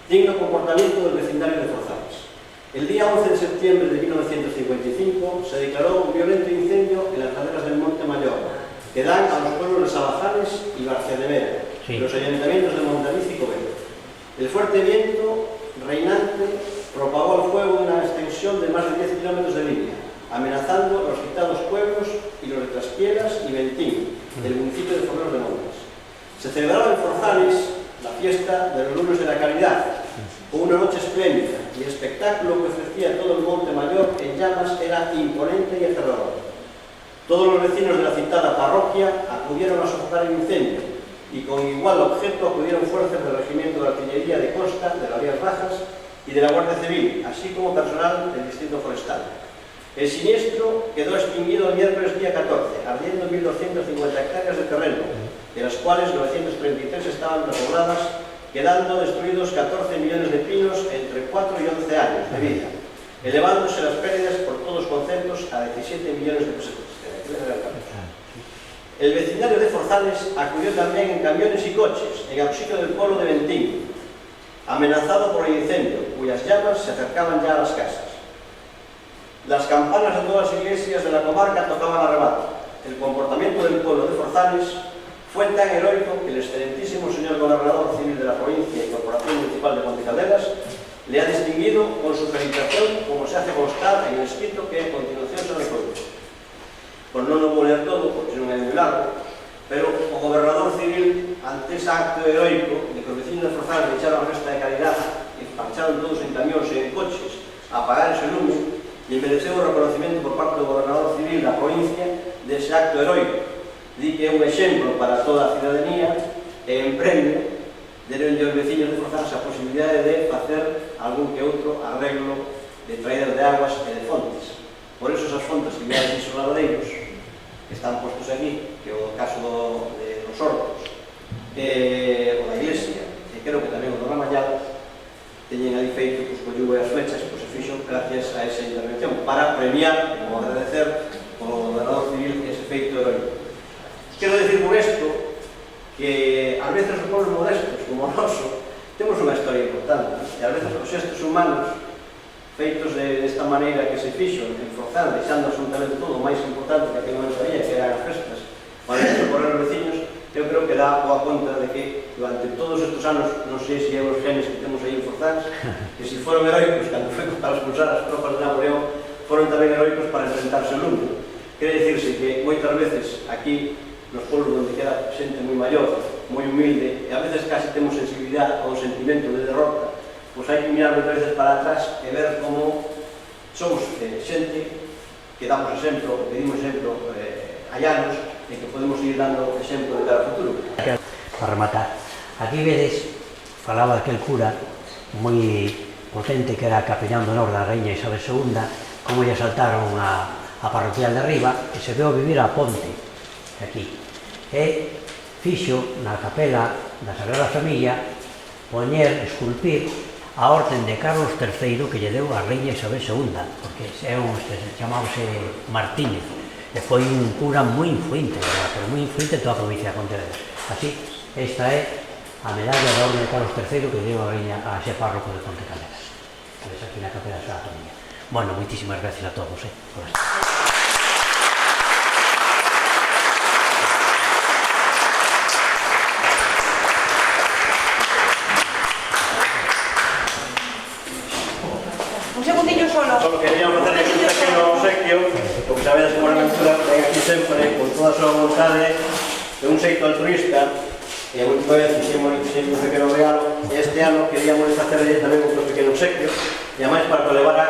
Digno comportamiento del vecindario de Forzales. El día 11 de septiembre de 1955 se declaró un violento incendio en las laderas del Monte Mayor, que dan a los pueblos de Sabajanes y Barcianemera, los ayuntamientos de Montaviz y Covelo. El fuerte viento reinante propagó el fuego en una extensión de más de 10 kilómetros de línea, amenazando los citados pueblos y los de Traspieras y Ventín, del municipio de Forneros de Montes. Se celebraba en Forzales la fiesta de los lunes de la Caridad, con una noche espléndida, y el espectáculo que ofrecía todo el Monte Mayor en llamas era imponente y aterrador. Todos los vecinos de la citada parroquia acudieron a sofocar el incendio, y con igual objeto acudieron fuerzas del Regimiento de Artillería de Costa, de las Rías Bajas y de la Guardia Civil, así como personal del Distrito Forestal. El siniestro quedó extinguido el miércoles día 14, ardiendo 1.250 hectáreas de terreno, de las cuales 933 estaban repobladas, quedando destruidos 14 millones de pinos entre 4 y 11 años de vida, elevándose las pérdidas por todos conceptos a 17 millones de pesetas. El vecindario de Forzales acudió también en camiones y coches en auxilio del pueblo de Ventín, amenazado por el incendio, cuyas llamas se acercaban ya a las casas. Las campanas de todas las iglesias de la comarca tocaban a rebato. El comportamiento del pueblo de Forzales fue tan heroico que el excelentísimo señor gobernador civil de la provincia y Corporación Municipal de Pontecalderas le ha distinguido con su felicitación, como se hace constar en el escrito que a continuación se reproduce. Pues non lo vou ler todo, porque non é moi largo, pero o gobernador civil, ante ese acto heroico de que os vecinos de Forzales echaron a resta de caridad e marcharon todos en camións e en coches a apagar ese lume, e mereceu o reconocimiento por parte do gobernador civil da provincia dese acto heroico. Di que é un exemplo para toda a cidadanía e emprende deronlle aos veciños de Forzales a posibilidade de facer algún que outro arreglo de traídas de aguas e de fontes. Por eso esas fontes que vean esos lavadeiros que están postos aquí, que é o caso de los hortos, o da iglesia, e creo que tamén o do Ramallado, teñen ali feito co lluvo e as flechas, pois se fixo gracias a esa intervención, para premiar, como agradecer ao gobernador civil ese feito heroico. Quero decir con isto que ás veces os pueblos modestos, como o noso, temos unha historia importante, e ás veces os xestos humanos feitos desta maneira que se fixo en Forzán, deixando absolutamente todo o máis importante que aquel momento había, que eran as festas, para socorrer os veciños, eu creo que dá boa conta de que durante todos estes anos, non sei se é os genes que temos aí en Forzán, que se foron heroicos cando foi para expulsar as tropas de Napoleón, foron tamén heroicos para enfrentarse ao lume. Quere dicirse que moitas veces aquí nos pueblos onde queda xente moi maior, moi humilde, e a veces casi temos sensibilidade ao sentimento de derrota, pois hai que mirar moitas veces para atrás e ver como somos xente que damos exemplo, pedimos exemplo hai anos, e que podemos ir dando exemplo de cara ao futuro. Para rematar, aquí vedes, falaba aquel cura moi potente que era capellán do honor da Raíña Isabel II, como lle saltaron a parroquial de arriba e se veo vivir a ponte aquí, e fixo na capela da Sagrada Familia poñer, esculpir a orden de Carlos III que lle deu a Raíña Isabel II, porque chamábase Martínez, e foi un cura moi influente, pero moi influente en toda a provincia de Pontevedra. Así, esta é a medalla da orden de Carlos III que deu a ese párroco de Pontecalderas. Ves aquí na capela da Sagrada Familia. Bueno, moitísimas gracias a todos, por esto. Un segundillo solo. Solo queríamos facer aquí un pequeno obsequio, porque sabedes que Buenaventura ven aquí sempre, con toda a súa vontade, de un xeito altruista, e a última vez fixemos un pequeno regalo, e este ano queríamos facerle tamén outro pequeno obsequio, e ademais para que o levara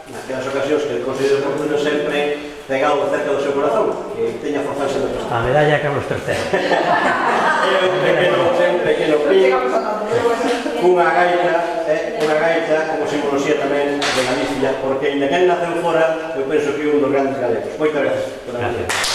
naquelas ocasións que el considero oportuno sempre pegado cerca do seu corazón, que teña forza de prestar. medalla a Carlos III. É un pequeno pin, unha gaita como simbología tamén de Galicia, porque ainda que naceu fora, eu penso que é un dos grandes galegos. Moitas gracias. Gracias.